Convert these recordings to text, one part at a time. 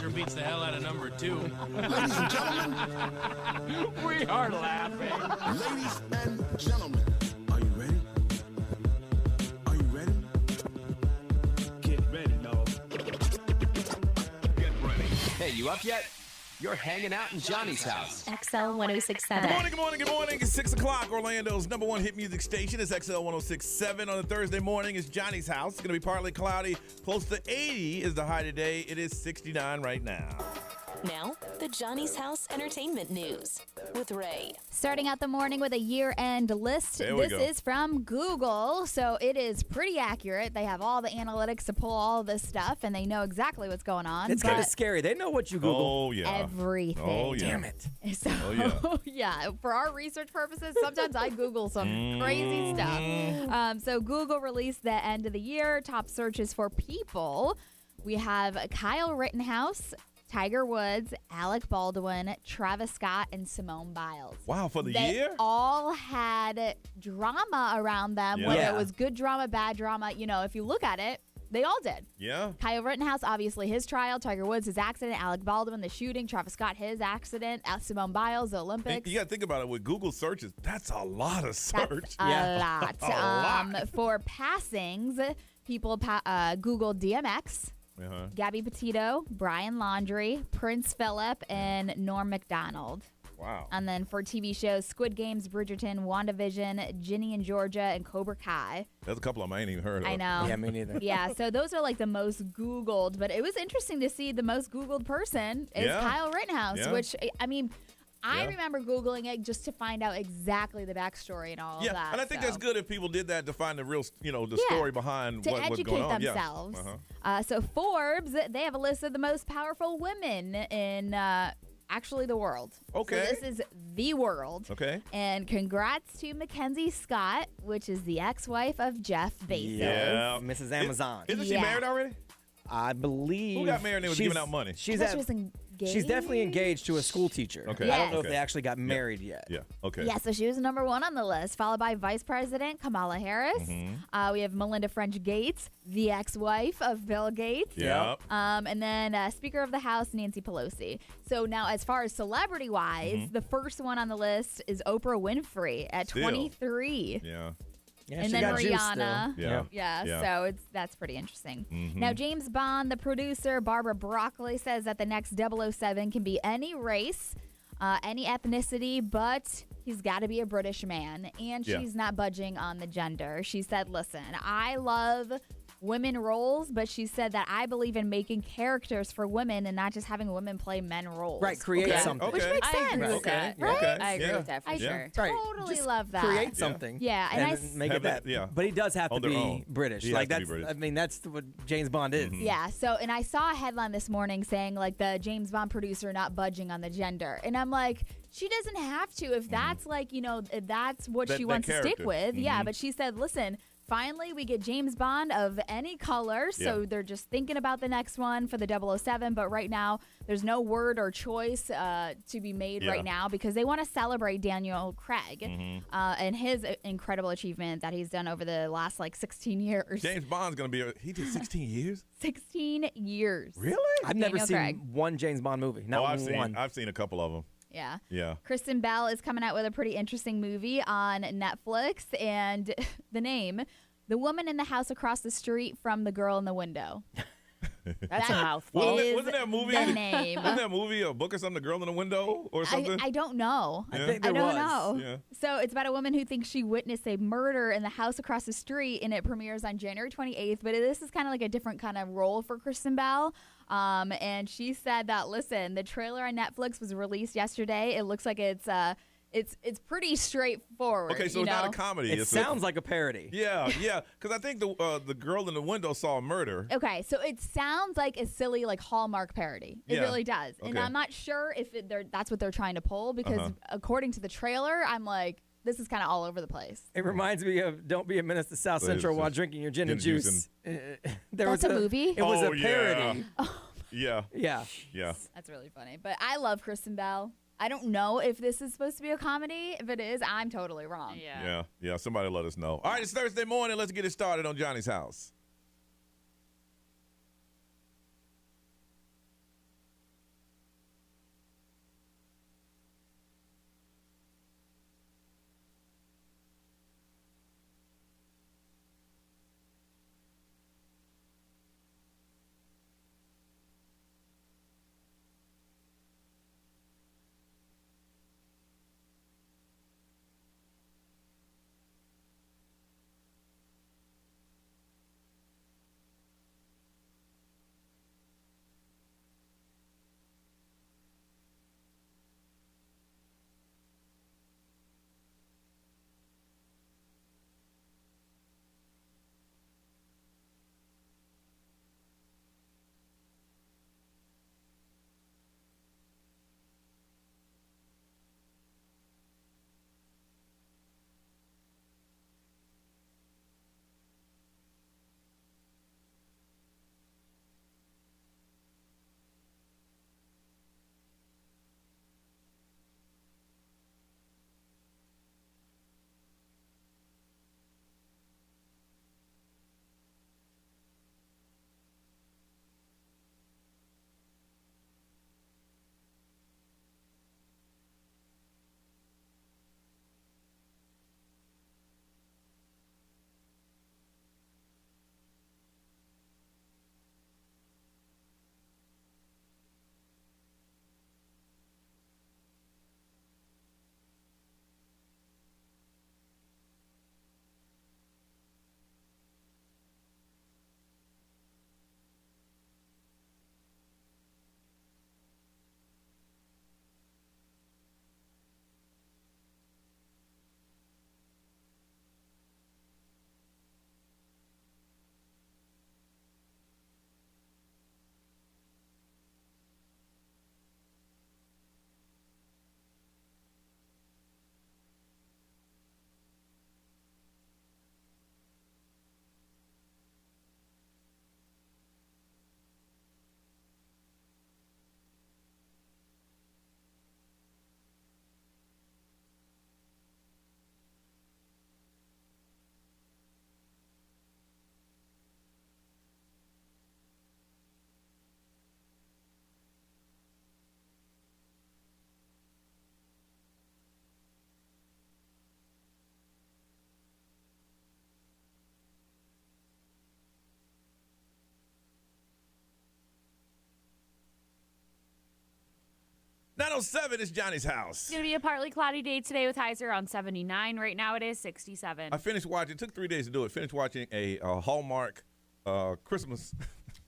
Sure beats the hell out of number 2. Ladies and gentlemen. We are laughing. Ladies and gentlemen. Are you ready? Are you ready? Get ready, dog. Get ready. Hey, you up yet? You're hanging out in Johnny's house. XL 1067. Good morning. It's 6 o'clock. Orlando's number one hit music station is XL 1067. On a Thursday morning, it's Johnny's house. It's going to be partly cloudy. Close to 80 is the high today. It is 69 right now. Now, the Johnny's House Entertainment News with Ray. Starting out the morning with a year-end list. There we This go. is from Google, so it is pretty accurate. They have all the analytics to pull all this stuff, and they know exactly what's going on. It's kind of scary. They know what you Google. Oh, yeah. Everything. Oh, yeah. Damn it. So, Oh, yeah, for our research purposes, sometimes I Google some crazy stuff. So Google released the end of the year top searches for people. We have Kyle Rittenhouse, Tiger Woods, Alec Baldwin, Travis Scott, and Simone Biles. Wow, for the They year? all had drama around them, Yeah. whether Yeah. it was good drama, bad drama. You know, if you look at it, they all did. Yeah. Kyle Rittenhouse, obviously his trial. Tiger Woods, his accident. Alec Baldwin, the shooting. Travis Scott, his accident. Simone Biles, the Olympics. You got to think about it. With Google searches, that's a lot of search. That's a lot. A lot. For passings, people Googled DMX, Uh-huh. Gabby Petito, Brian Laundrie, Prince Philip, and Norm Macdonald. Wow. And then for TV shows, Squid Games, Bridgerton, WandaVision, Ginny and Georgia, and Cobra Kai. There's a couple of them I ain't even heard of. I know. Yeah, me neither. Yeah, so those are like the most Googled, but it was interesting to see the most Googled person is Yeah. Kyle Rittenhouse, Yeah. which, I mean, I Yeah. remember Googling it just to find out exactly the backstory and all of Yeah, that. and I think so. that's good if people did that to find the real, the Yeah, story behind to what's educate going on. themselves. Yeah. Uh-huh. So Forbes, they have a list of the most powerful women in actually the world. Okay. So this is the world. Okay. And congrats to Mackenzie Scott, which is the ex-wife of Jeff Bezos. Yeah. Mrs. Amazon. Isn't she Yeah. married already? I believe. Who got married and was she's- giving out money? She's I thought she was engaged. She's definitely engaged to a school teacher. Okay. I don't know Yes. if they actually got married yet. Yeah. Okay. Yeah, so she was number one on the list, followed by Vice President Kamala Harris. Mm-hmm. We have Melinda French Gates, the ex-wife of Bill Gates. Yeah. And then Speaker of the House, Nancy Pelosi. So now, as far as celebrity-wise, the first one on the list is Oprah Winfrey at Still. 23. Yeah. Yeah, And she then got juice Rihanna. still. Yeah. Yeah, Yeah. so that's pretty interesting. Mhm. Now, James Bond, the producer, Barbara Broccoli, says that the next 007 can be any race, any ethnicity, but he's got to be a British man. And Yeah. she's not budging on the gender. She said, listen, I love women roles, but she said that I believe in making characters for women and not just having women play men roles. Right, create Okay. something. Okay. Which makes I sense. agree with Okay. that. Right? Okay. I agree Yeah. with that for I sure. Right. totally Just love that. Create something. Yeah, and I then make Have it that. it- yeah. But he does have to On their be own. British. He Like has to be that's. British. I mean, that's what James Bond is. Yeah, so, and I saw a headline this morning saying, like, the James Bond producer not budging on the gender. And I'm like, she doesn't have to if that's, like, you know, if that's what That- she that wants to stick character. with. Yeah, Mhm. but she said, listen, finally we get James Bond of any color. So Yeah. they're just thinking about the next one for the 007. But right now, there's no word or choice to be made Yeah. right now because they want to celebrate Daniel Craig and his incredible achievement that he's done over the last, like, 16 years. James Bond's going to be, he did 16 years? 16 years. Really? I've never Daniel seen Craig. one James Bond movie. Not one. I've seen a couple of them. Yeah. Yeah. Kristen Bell is coming out with a pretty interesting movie on Netflix, and the name, The Woman in the House Across the Street from the Girl in the Window. That's a mouthful. Well, is wasn't that a movie? the name. Wasn't that a movie, a book or something, The Girl in the Window or something? I don't know. Yeah. I think I there don't was. know. Yeah. So it's about a woman who thinks she witnessed a murder in the house across the street, and it premieres on January 28th. But this is kind of like a different kind of role for Kristen Bell. And she said that, listen, the trailer on Netflix was released yesterday. It looks like it's pretty straightforward. Okay, so you it's not know? a comedy. It It's sounds like a parody. Yeah, because I think the girl in the window saw a murder. Okay, so it sounds like a silly, like, Hallmark parody. It Yeah. really does. And Okay. I'm not sure if that's what they're trying to pull because according to the trailer, I'm like, this is kind of all over the place. It reminds me of "Don't Be a Menace to South Central while drinking your gin and Gin and juice." There That's was a movie? It was Oh, a yeah. parody. Yeah, Yeah. yeah. That's really funny. But I love Kristen Bell. I don't know if this is supposed to be a comedy. If it is, I'm totally wrong. Yeah. Somebody let us know. All right, it's Thursday morning. Let's get it started on Johnny's house. 907 is Johnny's house. It's going to be a partly cloudy day today with highs around 79. Right now it is 67. I finished watching. It took 3 days to do it. Finished watching a Hallmark Christmas.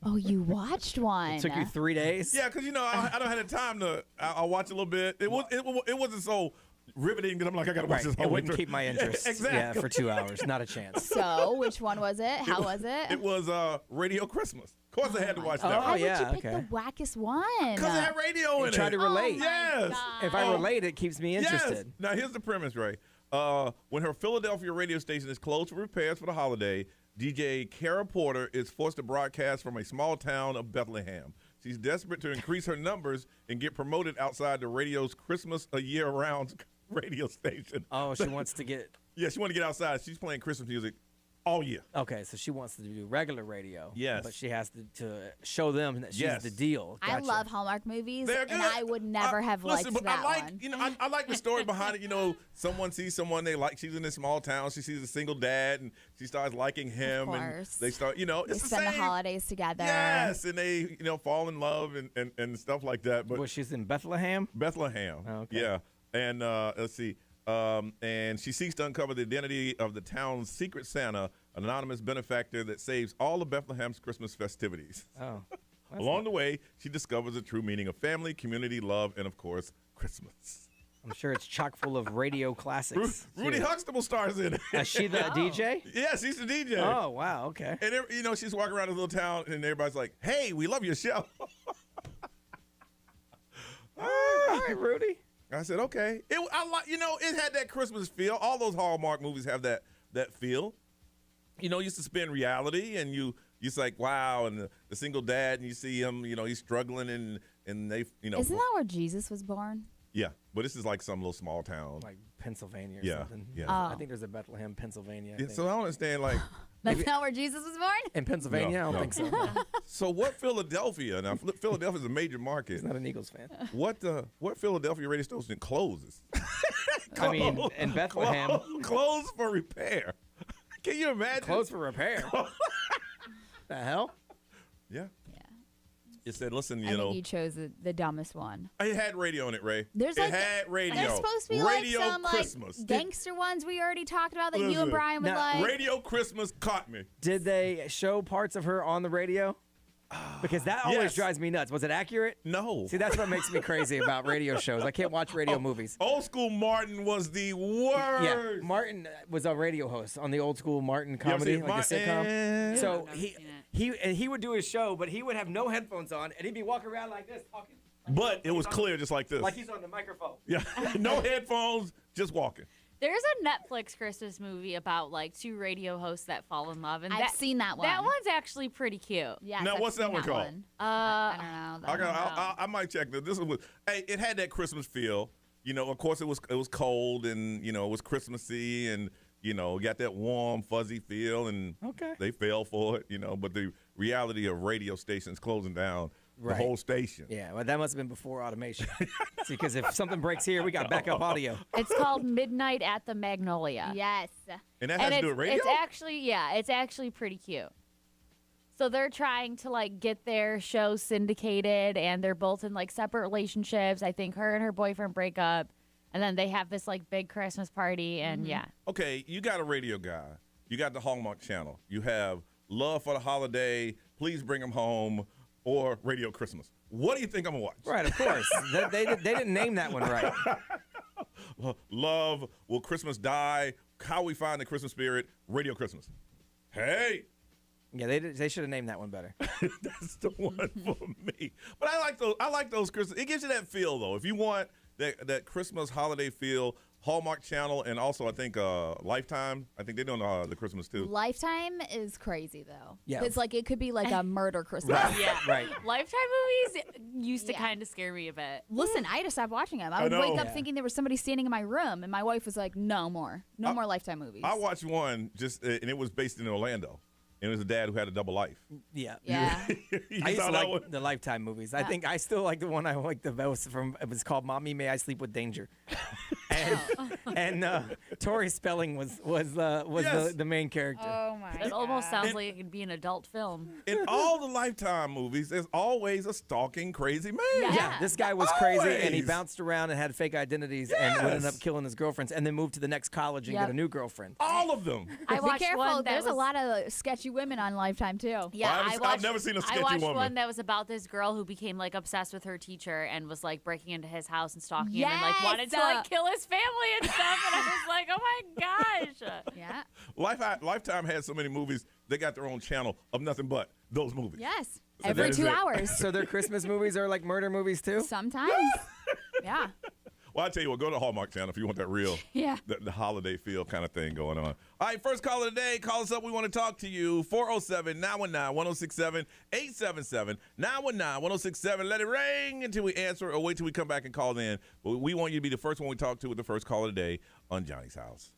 Oh, you watched one. It took you 3 days? Yeah, because I don't have the time to. I'll watch a little bit. It wasn't so riveting that I'm like I gotta watch Right. this whole It wouldn't thing. keep my interest. Exactly. Yeah, for 2 hours. Not a chance. So, which one was it? How was it? It was Radio Christmas. Of course, I had to watch Oh, that. Why yeah, would you pick okay. the wackest one? Because it had radio in it. Try to relate. Yes. If I relate, it keeps me interested. Yes. Now, here's the premise, Ray. When her Philadelphia radio station is closed for repairs for the holiday, DJ Kara Porter is forced to broadcast from a small town of Bethlehem. She's desperate to increase her numbers and get promoted outside the radio's Christmas a year-round radio station. Oh, she wants to get... Yeah, she wants to get outside. She's playing Christmas music all year. Okay, so she wants to do regular radio. Yes. But she has to show them that she's Yes. the deal. I Gotcha. love Hallmark movies, They're and good. I would never have liked Listen, but that I like, one. I like the story behind it. Someone sees someone they like. She's in this small town. She sees a single dad, and she starts liking him. Of And course. they start, They it's the spend the same. holidays together. Yes, and they, fall in love and stuff like that. But Well, she's in Bethlehem? Bethlehem. Oh, okay. Yeah. And let's see. And she seeks to uncover the identity of the town's secret Santa, an anonymous benefactor that saves all of Bethlehem's Christmas festivities. Oh. Along the way, she discovers the true meaning of family, community, love, and, of course, Christmas. I'm sure it's chock full of radio classics. Rudy Huxtable stars in it. Is she the DJ? Yes, he's the DJ. Oh, wow, okay. And, she's walking around this little town, and everybody's like, hey, we love your show. All right, Rudy. I said, okay. It had that Christmas feel. All those Hallmark movies have that feel. Used to spin reality, and it's like, wow, and the single dad, and you see him, he's struggling, and they, Isn't that where Jesus was born? Yeah, but this is like some little small town. Like Pennsylvania or Yeah, something. yeah. I think there's a Bethlehem, Pennsylvania. I Yeah, think. so I don't understand, like, That's not where Jesus was born? In Pennsylvania? No, I don't no. think so. No. so what Philadelphia, now Philadelphia's a major market. He's not an Eagles fan. What Philadelphia radio station closes? I mean, in Bethlehem. Closed for repair. Can you imagine? Closed for repair. The hell? Yeah. It said, listen, I think you chose the dumbest one. it had radio in it, Ray. There's it had radio. There's supposed to be radio like some Christmas. gangster ones we already talked about that you Listen, and Brian would now, like. Radio Christmas caught me. Did they show parts of her on the radio? Because that always Yes. drives me nuts. Was it accurate? No. See, that's what makes me crazy about radio shows. I can't watch radio movies. Old school Martin was the worst. Yeah, Martin was a radio host on the old school Martin comedy, seen like a sitcom. Martin? So I've never he seen he would do his show, but he would have no headphones on, and he'd be walking around like this, talking. But it was clear just like this. Like he's on the microphone. Yeah. No headphones, just walking. There's a Netflix Christmas movie about like two radio hosts that fall in love, and I've seen that one. That one's actually pretty cute. Yes, Now, I've what's that seen one called? I don't know. I might check this. Hey, it had that Christmas feel. Of course it was cold and it was Christmassy and got that warm fuzzy feel and Okay. they fell for it. But the reality of radio stations closing down the Right. whole station. Yeah, well, that must have been before automation. See, because if something breaks here, we got backup audio. It's called Midnight at the Magnolia. Yes. And that has to do with radio. It's actually pretty cute. So they're trying to like get their show syndicated, and they're both in like separate relationships. I think her and her boyfriend break up, and then they have this like big Christmas party, and yeah. Okay, you got a radio guy. You got the Hallmark Channel. You have Love for the Holiday, Please Bring Them Home, or Radio Christmas. What do you think I'm going to watch? Right, of course. they didn't name that one right. Love, Will Christmas Die, How We Find the Christmas Spirit, Radio Christmas. Hey, Yeah, they should have named that one better. that's the one for me. But I like those Christmas. It gives you that feel though. If you want that Christmas holiday feel, Hallmark Channel and also I think Lifetime. I think they're doing the Christmas too. Lifetime is crazy though. Yeah. It's like it could be like a murder Christmas. Right. Yeah. Right. Lifetime movies used to Yeah. kind of scare me a bit. Listen, I had to stop watching them. I would know. wake up Yeah. thinking there was somebody standing in my room, and my wife was like, "No more Lifetime movies." I watched one and it was based in Orlando. And it was a dad who had a double life. Yeah. Yeah. You I used saw to that like one? the Lifetime movies. I think I still like the one I like the most from. It was called "Mommy, May I Sleep with Danger," and Tori Spelling was Yes. the main character. Oh my! It almost sounds like it could be an adult film. In all the Lifetime movies, there's always a stalking crazy man. Yeah, this guy was crazy, and he Always. bounced around and had fake identities and would end up killing his girlfriends, and then moved to the next college and Yep. get a new girlfriend. All of them. I Be watched careful. one that There's a was- lot of sketchy women on Lifetime too. Yeah, I've never seen a I sketchy watched woman. one that was about this girl who became like obsessed with her teacher and was like breaking into his house and stalking him and like wanted to like kill his family and stuff. And I was like, oh my gosh. Yeah. Lifetime had so many movies, they got their own channel of nothing but those movies. Yes. So Every that is 2 it. hours. So their Christmas movies are like murder movies too? Sometimes. Yeah. Well, I tell you what, go to the Hallmark Channel if you want that real, Yeah. the holiday feel kind of thing going on. All right, first call of the day. Call us up. We want to talk to you. 407-919-1067, 877-919-1067. Let it ring until we answer or wait till we come back and call in. But we want you to be the first one we talk to with the first call of the day on Johnny's House.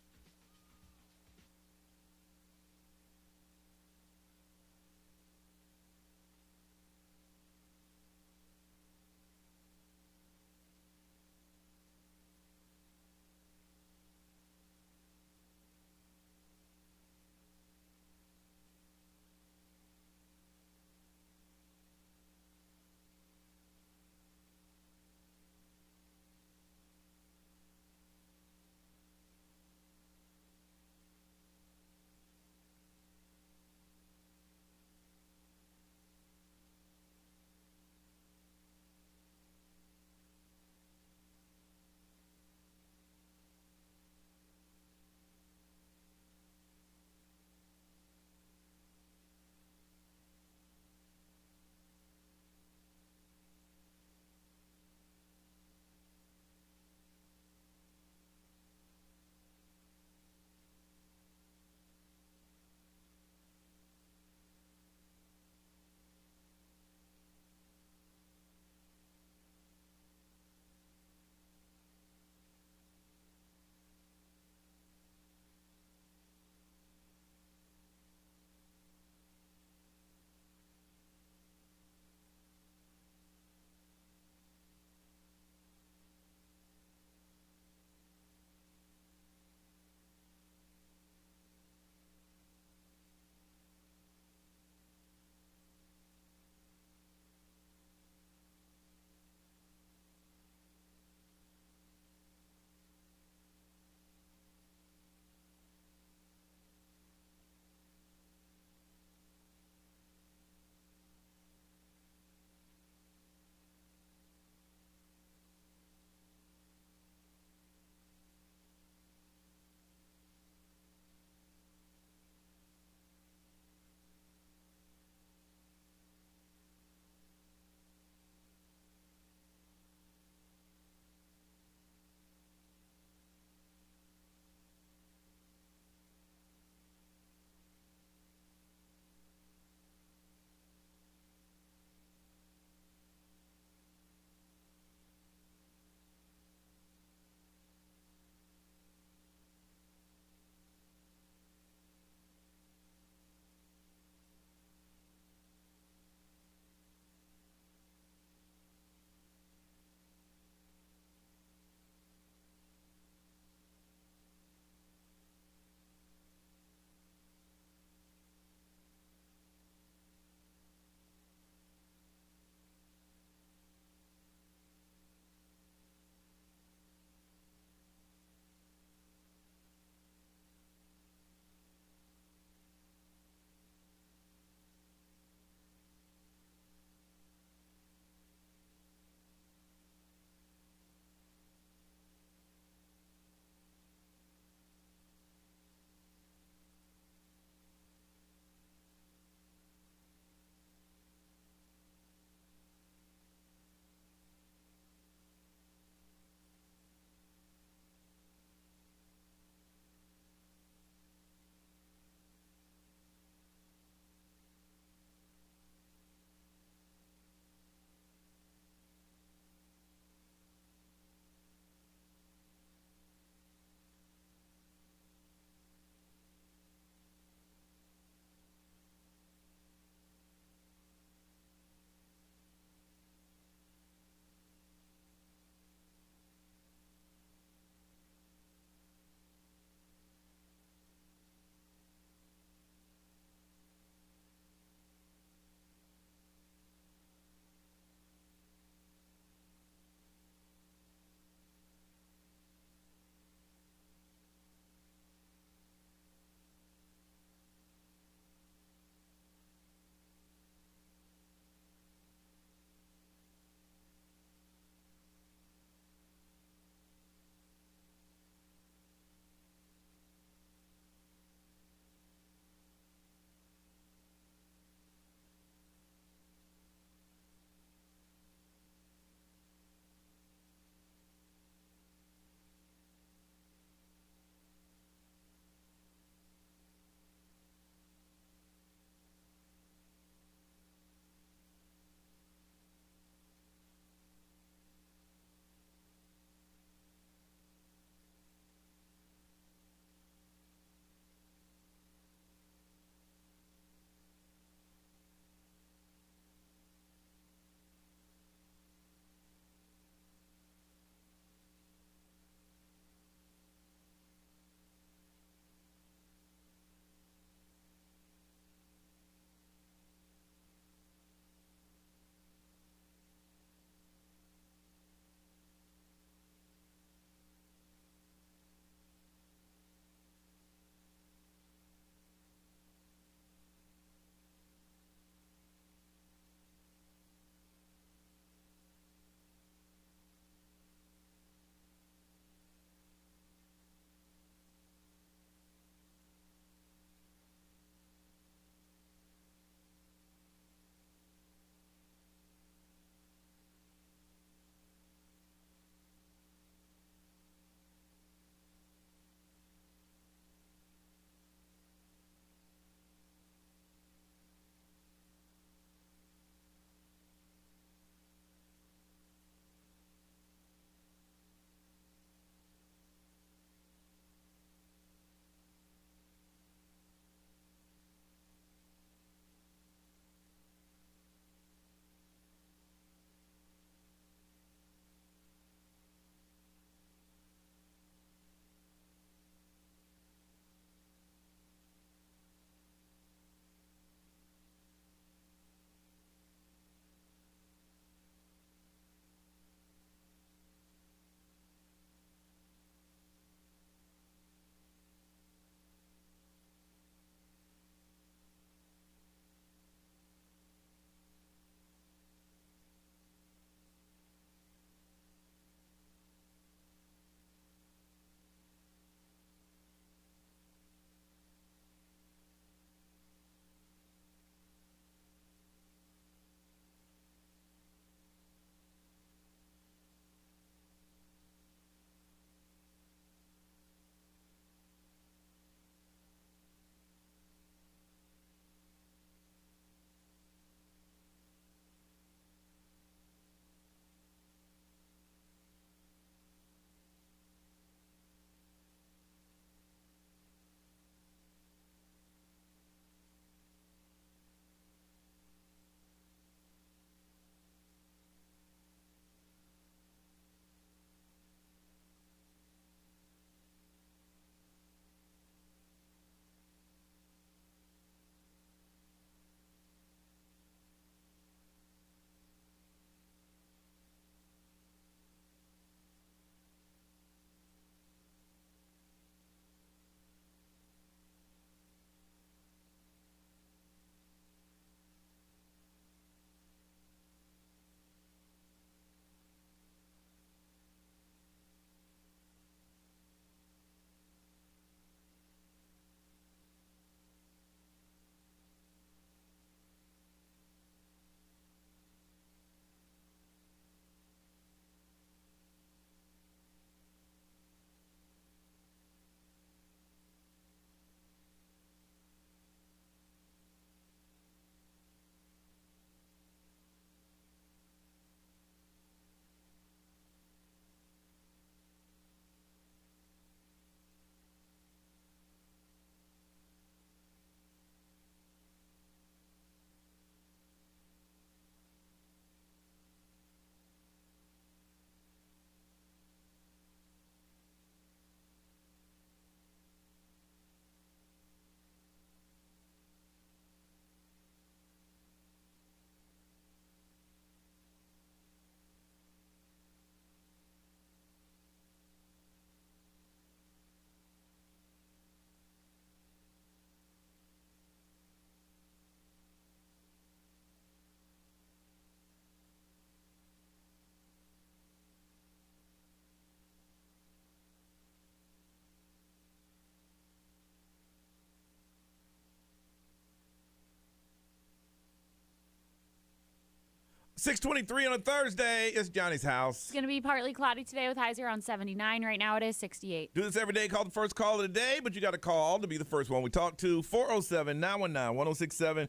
6:23 on a Thursday. It's Johnny's house. It's going to be partly cloudy today with highs around 79. Right now it is 68. Do this every day. Call the first call of the day, but you got to call to be the first one we talk to. 407-919-1067,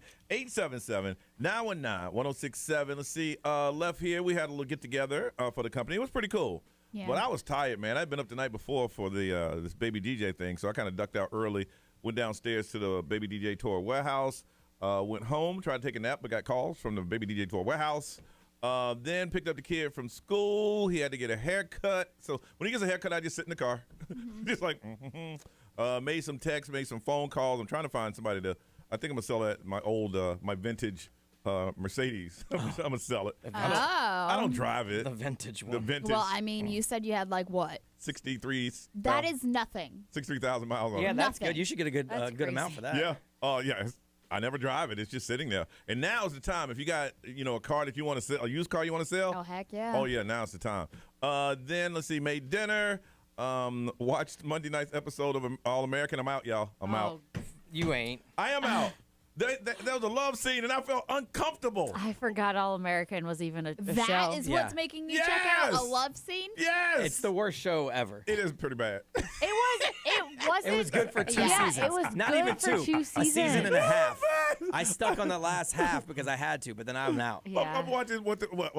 877-919-1067. Let's see. Left here, we had a little get together for the company. It was pretty cool. Yeah. But I was tired, man. I'd been up the night before for the this baby DJ thing, so I kind of ducked out early. Went downstairs to the baby DJ tour warehouse. Went home, tried to take a nap, but got calls from the baby DJ tour warehouse. Then picked up the kid from school. He had to get a haircut. So when he gets a haircut, I just sit in the car. Just like, made some texts, made some phone calls. I'm trying to find somebody to, I think I'm going to sell that, my old, my vintage Mercedes. I'm going to sell it. I don't drive it. The vintage one. The vintage. Well, I mean, you said you had like what? 63. That is nothing. 63,000 miles on Yeah, it. that's Nothing. good. You should get a good That's good amount for that. Yeah. Oh, yeah. I never drive it. It's just sitting there. And now's the time. If you got, a car that you want to sell, a used car you want to sell. Oh, heck yeah. Oh, yeah. Now's the time. Then, let's see, made dinner. Watched Monday night's episode of All American. I'm out, y'all. I'm out. You ain't. I am out. There was a love scene, and I felt uncomfortable. I forgot All American was even a show. That is what's making you check out a Yes. love scene? Yes. It's the worst show ever. It is pretty bad. It wasn't. It was good for two yeah, seasons. it was Not good even for two. 2 A seasons. season and a half. I stuck on the last half because I had to, but then I'm out. Yeah. I'm watching well,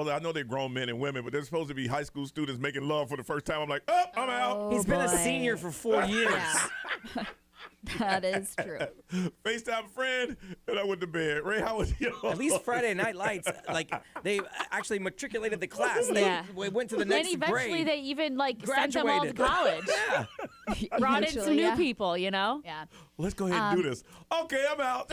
I know they're grown men and women, but they're supposed to be high school students making love for the first time. I'm like, I'm out. He's been a boy. senior for 4 years. Yeah. That is true. FaceTime friend, and I went to bed. Ray, how was yours? At least Friday Night Lights, like they actually matriculated the class. Yeah. They went to the And next eventually grade. they even sent them all to Graduated. college. Yeah. Brought in some Eventually, new yeah. people, Yeah. Let's go ahead and do this. Okay, I'm out.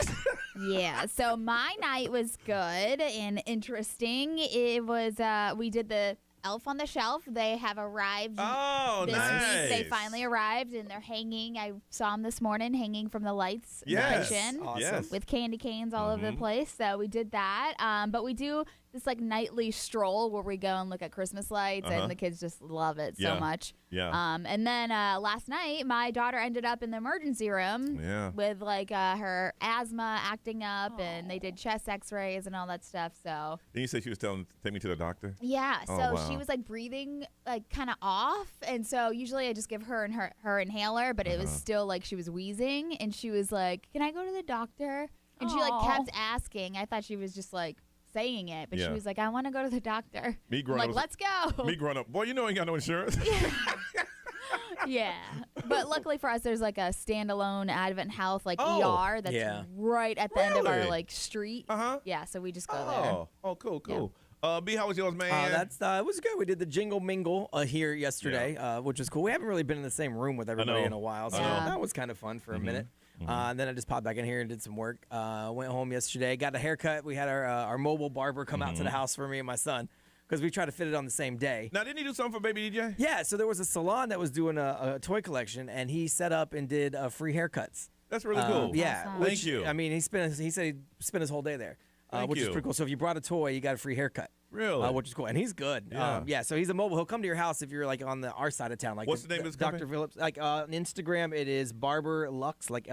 Yeah, so my night was good and interesting. It was, we did the Elf on the Shelf. They have arrived Oh, this nice. week. They finally arrived, and they're hanging. I saw them this morning hanging from the lights Yes. in the kitchen. Awesome. Yes. With candy canes all over the place. So we did that. But we do this nightly stroll where we go and look at Christmas lights, and the kids just love it so Yeah. much. Yeah. And then last night, my daughter ended up in the emergency room Yeah. with her asthma acting up, and they did chest X-rays and all that stuff. So Then you said she was take me to the doctor. yeah, Oh, so wow. she was breathing kind of off, and so usually I just give her and her inhaler, but it was still she was wheezing, and she was like, "Can I go to the doctor?" And she Aw. kept asking. I thought she was just saying it, but Yeah. she was like, "I want to go to the doctor." Me I'm growing like, up, "Let's go." me growing up, boy, you know, ain't got no insurance. Yeah, but luckily for us, there's a standalone Advent Health Oh, ER that's yeah. right at the end of our Really? street. Uh-huh. Yeah, so we just go there. Oh, cool. B, how was yours, man? It was good. We did the Jingle Mingle here yesterday, which was cool. We haven't really been in the same room with everybody know. in a while, so I know. that was kind of fun for a minute. And then I just popped back in here and did some work. Went home yesterday, got a haircut. We had our mobile barber come out to the house for me and my son because we tried to fit it on the same day. Now, didn't he do something for Baby DJ? Yeah, so there was a salon that was doing a toy collection, and he set up and did free haircuts. That's really cool. Yeah, Awesome. which, Thank you. I mean, he said he spent his whole day there, Thank which is you. pretty cool. So if you brought a toy, you got a free haircut. Really? Which is cool, and he's good. Yeah. So he's a mobile. He'll come to your house if you're on our side of town. What's the name of his company? Dr. Phillips. On Instagram, it is Barber Lux, Luxe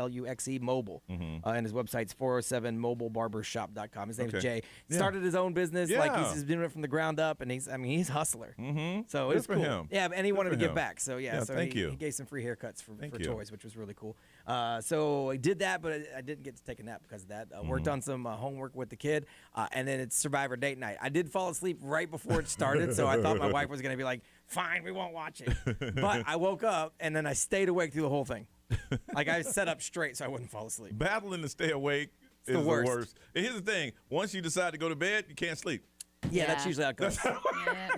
Mobile, and his website's 407mobilebarbershop.com. His name's Okay. Jay. Yeah. Started his own business. Yeah. He's doing it from the ground up, and he's a hustler. So Good it's for cool. him. Yeah, and he wanted to for give him. back. So Yeah, so thank you. he gave some free haircuts for Thank you. toys, which was really cool. So I did that, but I didn't get to take a nap because of that. Worked on some homework with the kid, and then it's Survivor date night. I did fall asleep right before it started, so I thought my wife was going to be like, fine, we won't watch it. But I woke up, and then I stayed awake through the whole thing. I set up straight so I wouldn't fall asleep. Battling to stay awake is the the worst. worst. And here's the thing. Once you decide to go to bed, you can't sleep. Yeah, that's Yeah. usually how it goes.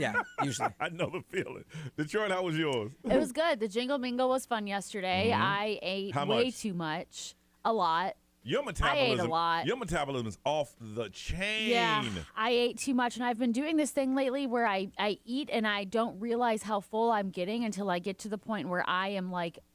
Yeah, usually. I know the feeling. Detroit, how was yours? It was good. The Jingle Mingle was fun yesterday. I ate How way much? too much. A lot. Your metabolism, I ate a lot. Your metabolism is off the chain. Yeah, I ate too much, and I've been doing this thing lately where I eat and I don't realize how full I'm getting until I get to the point where I am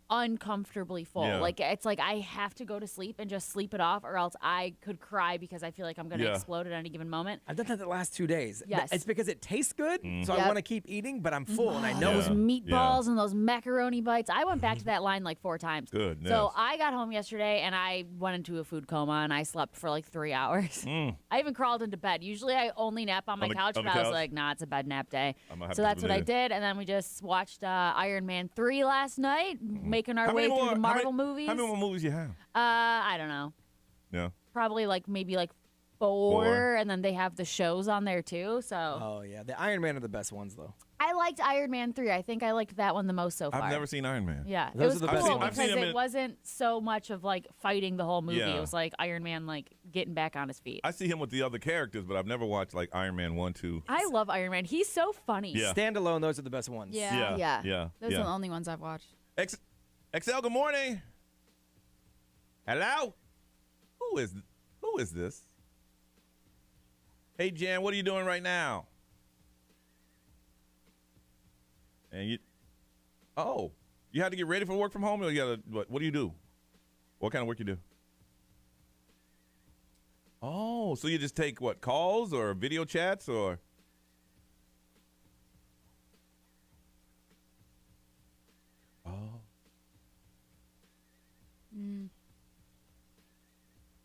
uncomfortably full. Yeah. Like it's like I have to go to sleep and just sleep it off, or else I could cry because I feel like I'm going to Yeah. explode at any given moment. I've done that the last 2 days. Yes. It's because it tastes good, so I Yep. want to keep eating, but I'm full and I know Those Yeah. meatballs and those macaroni bites. I went back to that line like 4 times. Goodness. So I got home yesterday and I went into a food coma and I slept for like 3 hours. I even crawled into bed. Usually I only nap on my couch, on the but I was couch? like, nah, it's a bed nap day. I'm gonna have So to that's do what I that. did. And then we just watched Iron Man 3 last night, making our How way many through more- the how Marvel many- movies. How many more movies you have? I don't know. Yeah. Probably maybe 4, and then they have the shows on there too. So Oh, yeah. The Iron Man are the best ones, though. I liked Iron Man 3. I think I liked that one the most so far. I've never seen Iron Man. Yeah, Those it are the was best cool ones. I've seen because him it in- wasn't so much of fighting the whole movie. Yeah. It was like Iron Man getting back on his feet. I see him with the other characters, but I've never watched like Iron Man 1, 2. I love Iron Man. He's so funny. Yeah. Standalone, those are the best ones. Yeah. Yeah. Those yeah. are the only ones I've watched. XL, good morning. Hello? Who is this? Hey Jan, what are you doing right now? And you had to get ready for work from home, or you gotta what do you do? What kind of work you do? Oh, so you just take what, calls or video chats or Oh.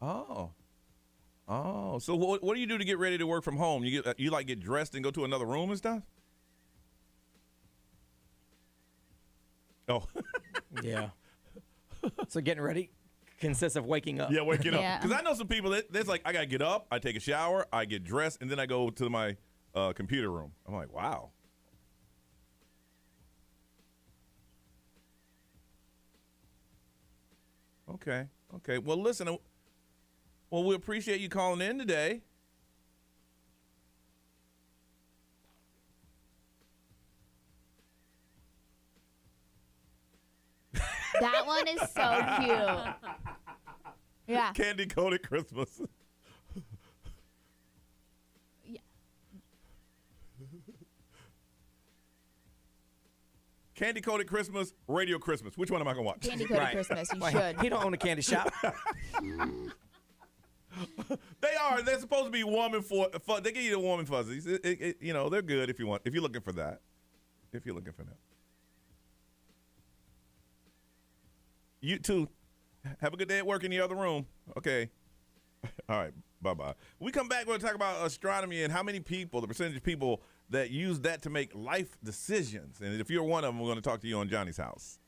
Oh. Oh. So what do you do to get ready to work from home? You get dressed and go to another room and stuff? Oh. Yeah. So getting ready consists of waking up. Yeah, waking up. Yeah. Because I know some people that's like, I got to get up, I take a shower, I get dressed, and then I go to my computer room. I'm like, wow. Okay. Well, listen. Well, we appreciate you calling in today. That one is so cute. Yeah. Candy coated Christmas. Yeah. Candy coated Christmas, radio Christmas. Which one am I gonna watch? Candy coated Right. Christmas. You Why, should. He don't own a candy shop. They are. They're supposed to be warm and they give you the warm and fuzzies. They're good if you're looking for that. If you're looking for that. You too. Have a good day at work in the other room. Okay. All right. Bye-bye. When we come back, we're going to talk about astronomy and how many people, the percentage of people that use that to make life decisions. And if you're one of them, we're going to talk to you on Johnny's House.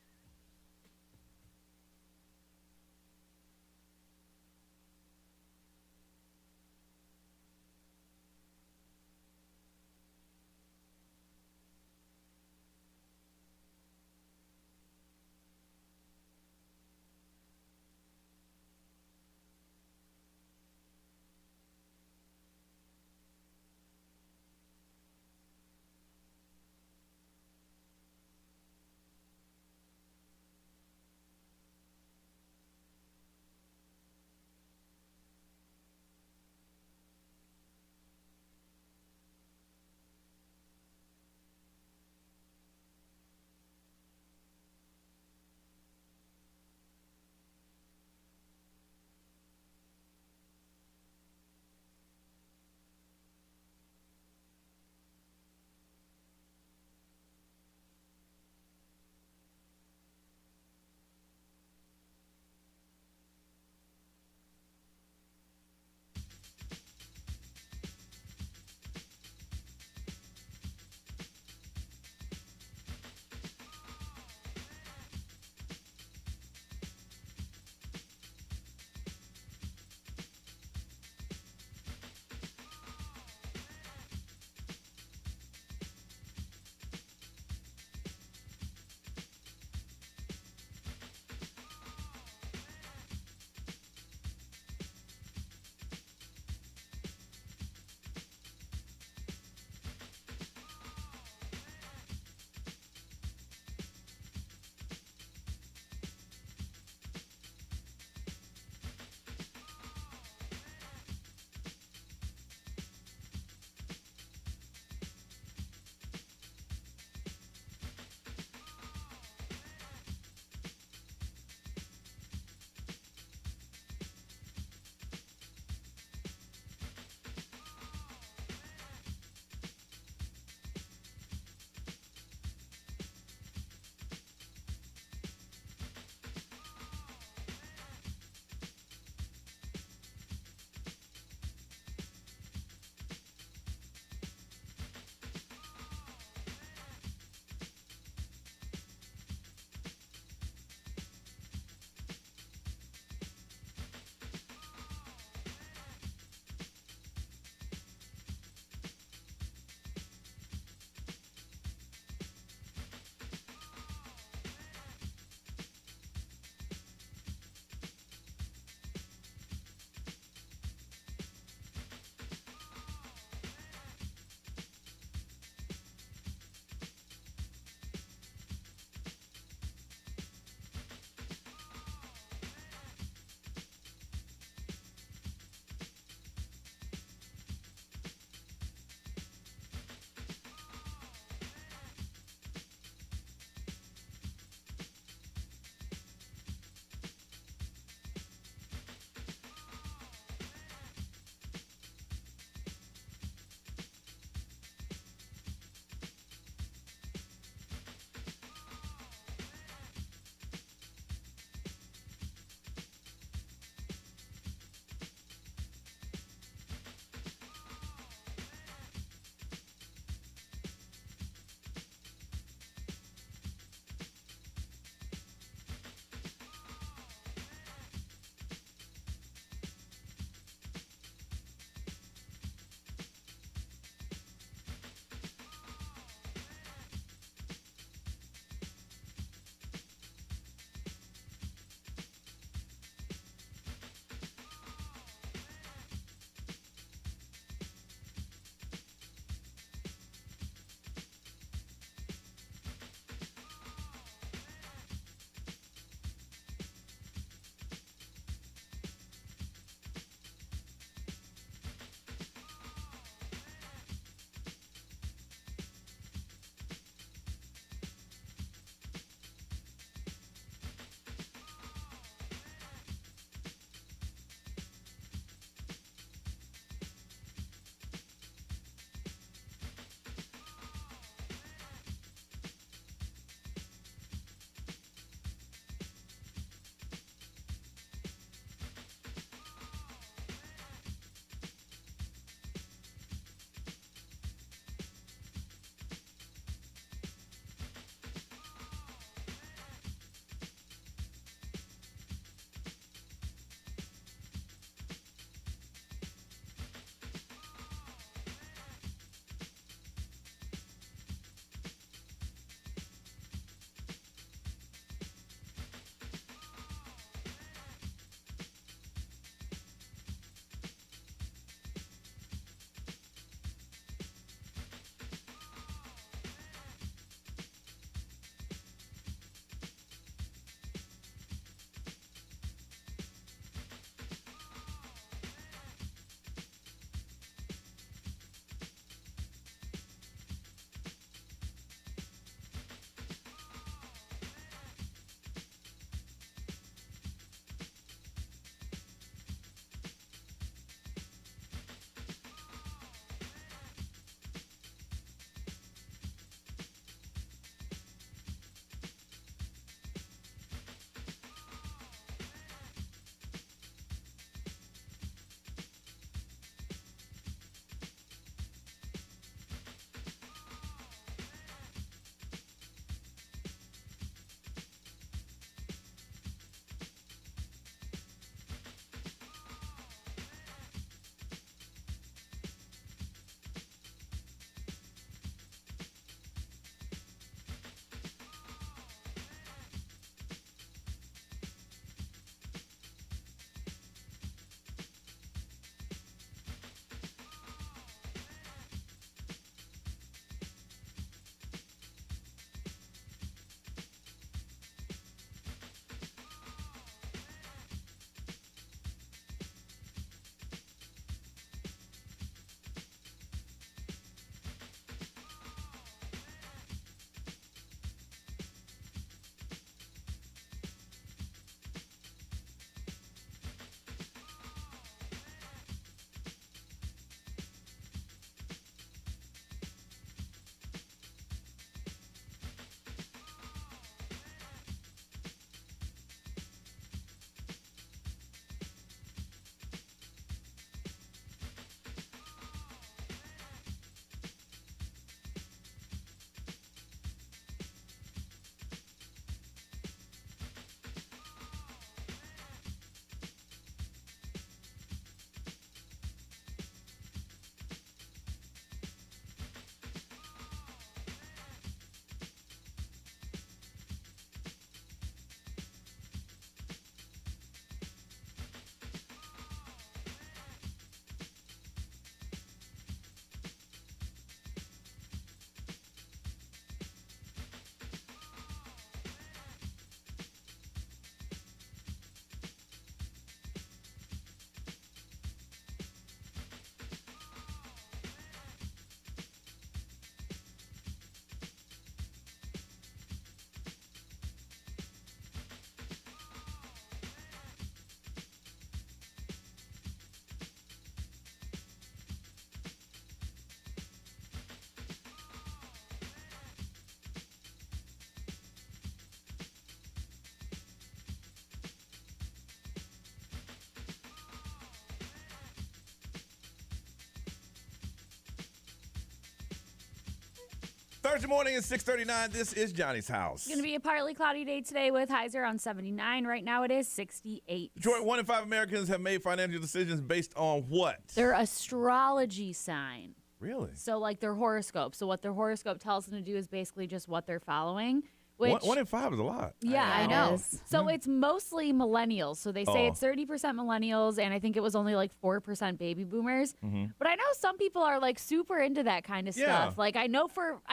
Thursday morning at 6:39. This is Johnny's house. It's going to be a partly cloudy day today with highs around 79. Right now it is 68. Detroit, 1 in 5 Americans have made financial decisions based on what? Their astrology sign. Really? So like their horoscope. So what their horoscope tells them to do is basically just what they're following. Which, 1 in 5 is a lot. Yeah, I know. Yes. So it's mostly millennials. So they say it's 30% millennials, and I think it was only like 4% baby boomers. But I know some people are like super into that kind of stuff. Like I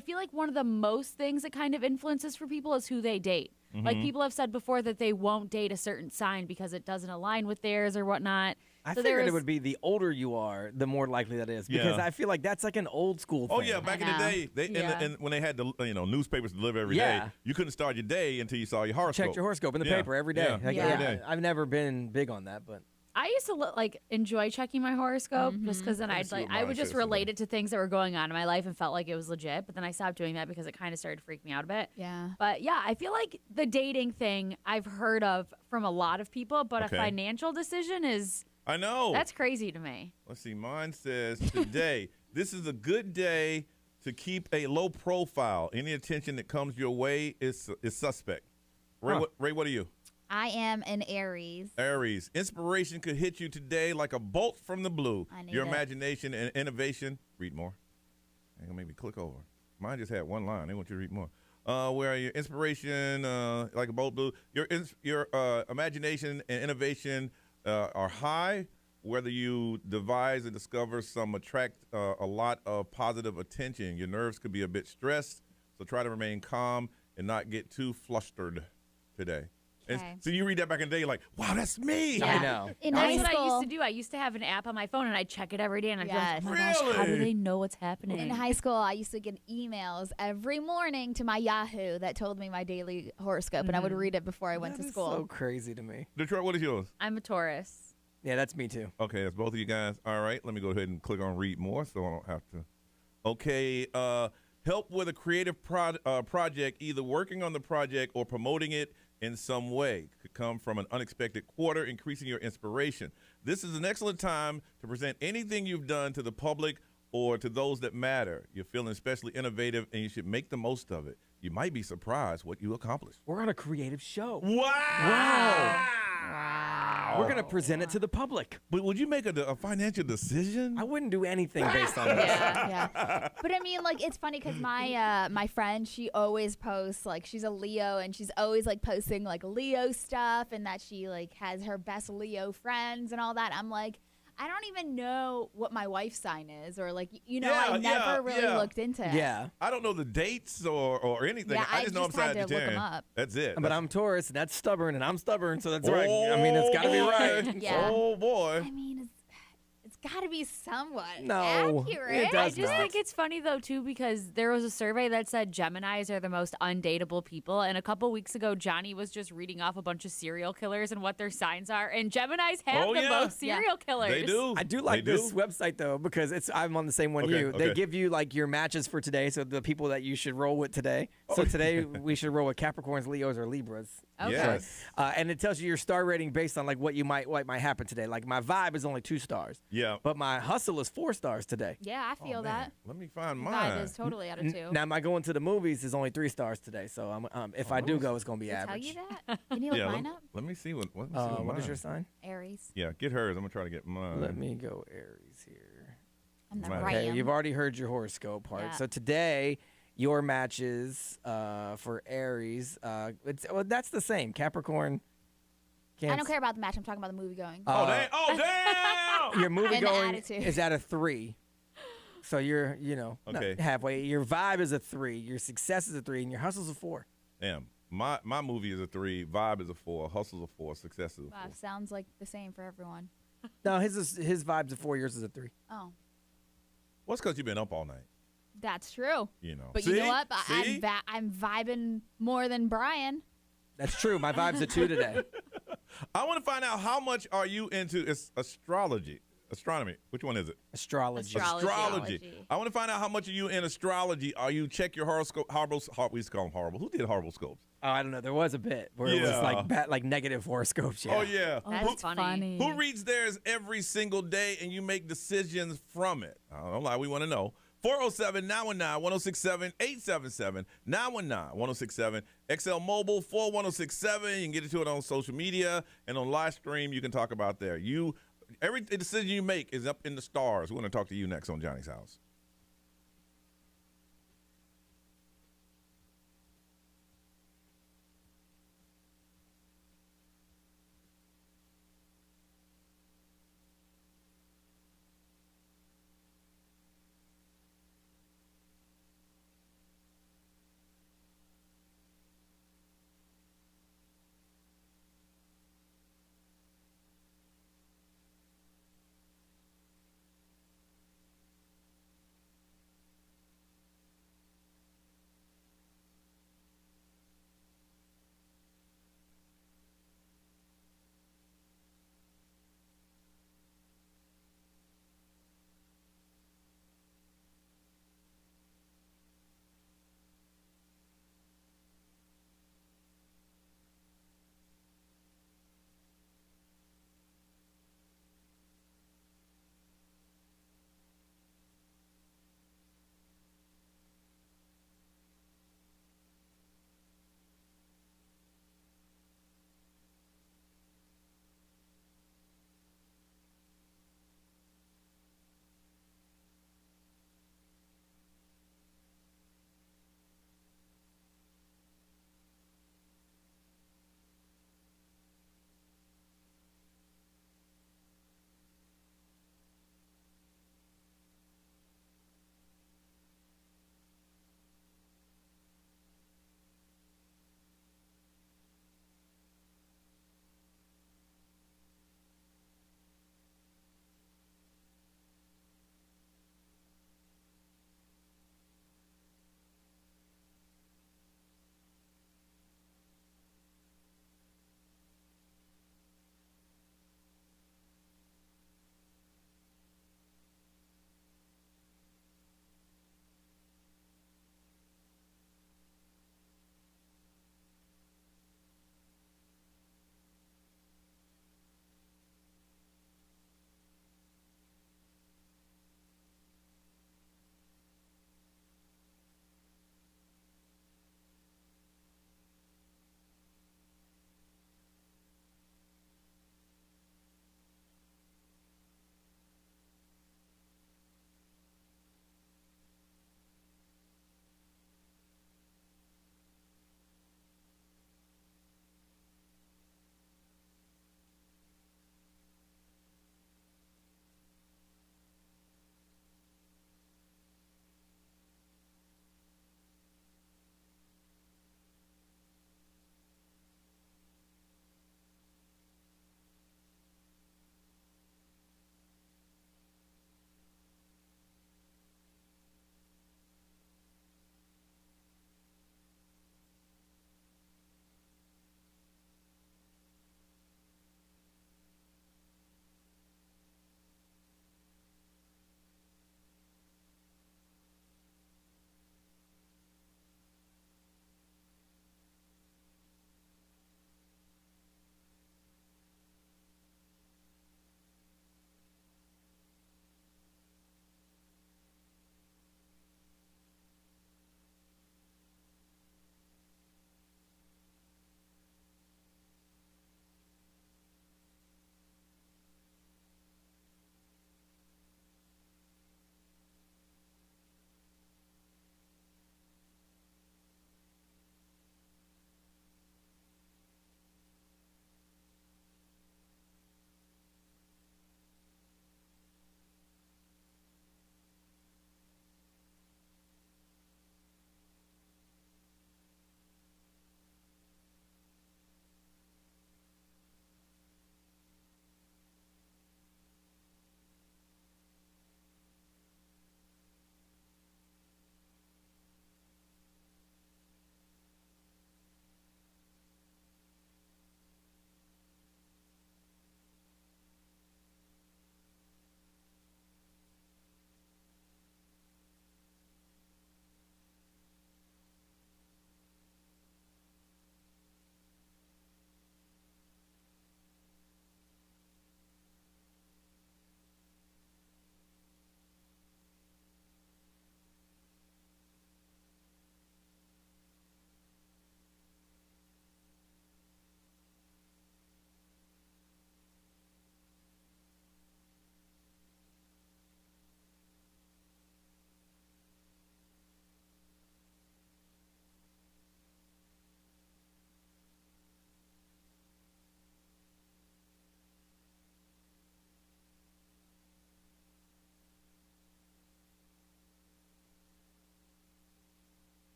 feel like one of the most things that kind of influences for people is who they date. Like people have said before that they won't date a certain sign because it doesn't align with theirs or whatnot. I figured it would be the older you are, the more likely that is. Because I feel like that's like an old school thing. Oh, yeah. Back in the day, and when they had the newspapers to deliver every day, you couldn't start your day until you saw your horoscope. Check your horoscope in the paper every day. Yeah. Like, Every day. I've never been big on that, but. I used to enjoy checking my horoscope just because then I would just relate it to things that were going on in my life and felt like it was legit. But then I stopped doing that because it kind of started to freak me out a bit. Yeah. But yeah, I feel like the dating thing I've heard of from a lot of people, but a financial decision is. I know. That's crazy to me. Let's see. Mine says today, this is a good day to keep a low profile. Any attention that comes your way is suspect. Ray, what are you? I am an Aries. Aries. Inspiration could hit you today like a bolt from the blue. I need Your it. imagination and innovation. Read more. They're going to make me click over. Mine just had one line. They want you to read more. Where your inspiration, like a bolt blue, your imagination and innovation are high. Whether you devise and discover some attract a lot of positive attention. Your nerves could be a bit stressed, so try to remain calm and not get too flustered today. And so you read that back in the day, you're like, wow, that's me. Yeah. I know. In That's high what I school, used to do. I used to have an app on my phone, and I'd check it every day, and I'd Yes. be like, oh my gosh, how do Really? they know what's happening? in high school, I used to get emails every morning to my Yahoo that told me my daily horoscope, and I would read it before I went to That is school. so crazy to me. Detroit, what is yours? I'm a Taurus. Yeah, that's me too. Okay, that's both of you guys. All right, let me go ahead and click on read more so I don't have to. Okay, help with a creative project, either working on the project or promoting it in some way. Could come from an unexpected quarter, increasing your inspiration. This is an excellent time to present anything you've done to the public or to those that matter. You're feeling especially innovative, and you should make the most of it. You might be surprised what you accomplished. We're on a creative show. Wow! We're going to present it to the public. But would you make a financial decision? I wouldn't do anything based on this. Yeah. But I mean, like, it's funny because my friend, she always posts, like, she's a Leo, and she's always, like, posting, like, Leo stuff, and that she, like, has her best Leo friends and all that. I'm like, I don't even know what my wife's sign is, or, like, I never really looked into it. Yeah. I don't know the dates or anything. Yeah, I just know I'm had to look 'em Sagittarian. up. That's it. But I'm Taurus, and that's stubborn, and I'm stubborn, so that's right. I mean, it's got to be right. Yeah. Oh, boy. I mean, it's got to be somewhat No, accurate. it does I just not. think it's funny though too because there was a survey that said Geminis are the most undateable people, and a couple weeks ago Johnny was just reading off a bunch of serial killers and what their signs are, and Geminis have the most serial killers. They do. I do like They this website though because I'm on the same one Okay, you. They okay. give you like your matches for today, so the people that you should roll with today. So today we should roll with Capricorns, Leos, or Libras. Okay. Yes. And it tells you your star rating based on like what might happen today. Like my vibe is only 2 stars. Yeah. But my hustle is 4 stars today. Yeah, I feel Oh, man. that. Let me find Vibe mine. is totally out of 2. Now my going to the movies is only 3 stars today. So if I do go, it's gonna be Tell average. you that? Can you look Yeah, mine up? let me see what What mine. is your sign? Aries. Yeah, get hers. I'm going to try to get mine. Let me go Aries here. I'm the Right. right. Okay, you've already heard your horoscope part. Yeah. So today, your matches for Aries, that's the same. Capricorn. I don't care about the match. I'm talking about the movie going. Oh, damn. Oh, damn. Your movie And the going attitude. is at a 3. So you're, not Okay. halfway. Your vibe is a 3. Your success is a 3, and your hustle's a 4. Damn. My movie is a 3. Vibe is a 4. Hustle's a 4. Success is a 4. Wow, sounds like the same for everyone. No, his vibe's a 4. Yours is a 3. Oh, What's because you've been up all night? that's true. But See? you know what? See? I'm vibing more than Brian. That's true. My vibe's a 2 today. I want to find out how much are you into astronomy. Which one is it? Astrology. Astrology. I want to find out how much are you in astrology. Are you check your horoscope? We used to call them horrible. Who did horoscopes? Oh, I don't know. There was a bit where it was Yeah. like negative horoscopes. Yeah. Oh, yeah. That's funny. Who reads theirs every single day and you make decisions from it? I don't know. We want to know. 407-919-1067, 877-919-1067. XL Mobile 41067. You can get into it on social media and on live stream. You can talk about there. Every decision you make is up in the stars. We're going to talk to you next on Johnny's House.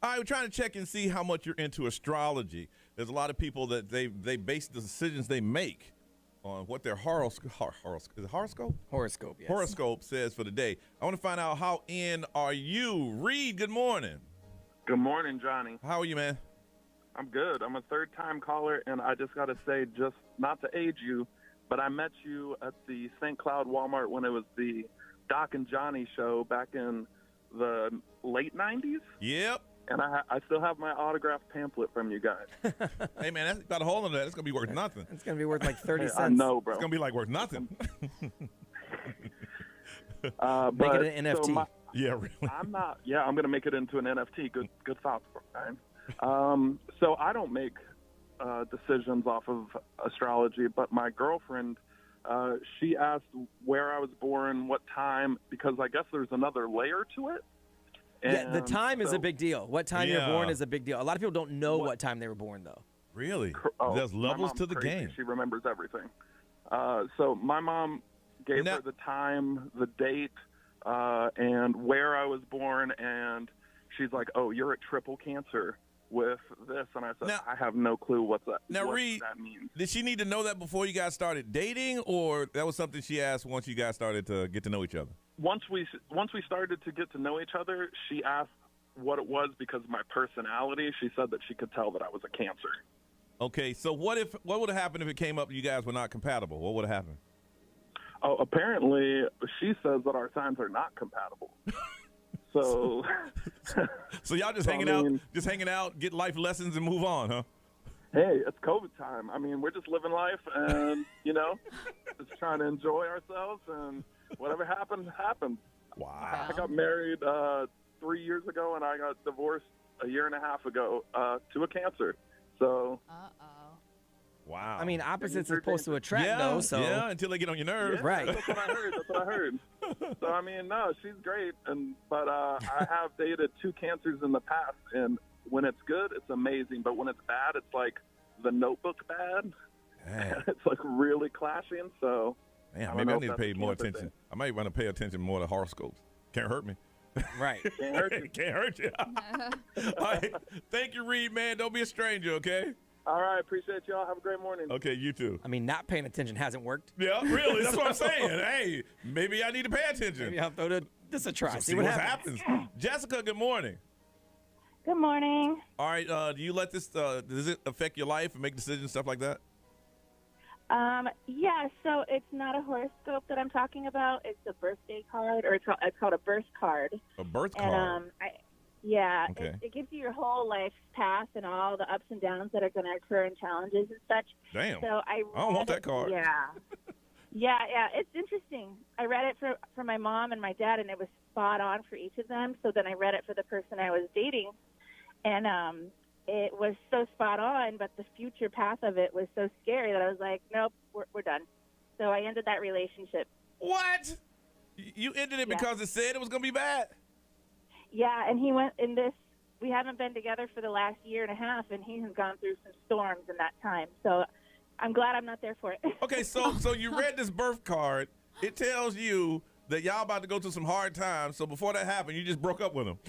All right, we're trying to check and see how much you're into astrology. There's a lot of people that they base the decisions they make on what their horoscope, Horoscope, yes. horoscope says for the day. I want to find out, how in are you? Reed, good morning. Good morning, Johnny. How are you, man? I'm good. I'm a third-time caller, and I just got to say, just not to age you, but I met you at the St. Cloud Walmart when it was the Doc and Johnny show back in the late 90s. Yep. And I still have my autographed pamphlet from you guys. Hey, man, that's got a hole in that. It's going to be worth nothing. It's going to be worth like 30 cents. I know, bro. It's going to be like worth nothing. Make it an NFT. Yeah, really. I'm not. Yeah, I'm going to make it into an NFT. Good thoughts, Brian. So I don't make decisions off of astrology, but my girlfriend, she asked where I was born, what time, because I guess there's another layer to it. Yeah, the time is a big deal. What time you're born Yeah. is a big deal. A lot of people don't know what time they were born, though. Really? Oh, There's my levels mom's to the crazy. game. She remembers everything. So my mom gave Now- her the time, the date, and where I was born, and she's like, "Oh, you're a triple Cancer with this," and I said, Now- "I have no clue what that Reed, means." did she need to know that before you guys started dating, or that was something she asked once you guys started to get to know each other? Once we started to get to know each other, she asked what it was because of my personality. She said that she could tell that I was a Cancer. Okay, so what would have happened if it came up you guys were not compatible? What would have happened? Oh, apparently she says that our signs are not compatible. So, So y'all just So, hanging I mean- out, get life lessons and move on, huh? hey, it's COVID time. I mean, we're just living life and, just trying to enjoy ourselves, and whatever happened, happened. Wow. I got married 3 years ago, and I got divorced a year and a half ago to a Cancer. So, Wow. I mean, opposites are supposed to attract, though. So yeah, until they get on your nerves. yeah, Right. That's what I heard. So, I mean, no, she's great. But I have dated two Cancers in the past, and when it's good, it's amazing. But when it's bad, it's like The Notebook bad. Man, It's like really clashing. So, man, I maybe I don't need know to if pay that's more a Cancer attention. thing. I might want to pay attention more to horoscopes. Can't hurt me. right. Can't hurt you. Can't hurt you. All right. Thank you, Reed, man. Don't be a stranger, okay? All right, appreciate y'all. Have a great morning. Okay, you too. I mean, not paying attention hasn't worked. Yeah, really. That's what I'm saying. Hey, maybe I need to pay attention. Maybe I'll throw this a try. So see what happens. Jessica, good morning. Good morning. All right, do you let this, does it affect your life and make decisions, stuff like that? Yeah, so it's not a horoscope that I'm talking about. It's a birthday card, or it's called a birth card. A birth And card? Okay. it gives you your whole life's path and all the ups and downs that are going to occur and challenges and such. Damn. So I don't want read that card. Yeah. Yeah, it's interesting. I read it for my mom and my dad, and it was spot on for each of them. So then I read it for the person I was dating, and it was so spot on, but the future path of it was so scary that I was like, nope, we're done. So I ended that relationship. What? You ended it because it said it was going to be bad? Yeah, and he went in this. We haven't been together for the last year and a half, and he has gone through some storms in that time. So I'm glad I'm not there for it. Okay, so you read this birth card. It tells you that y'all about to go through some hard times. So before that happened, you just broke up with him.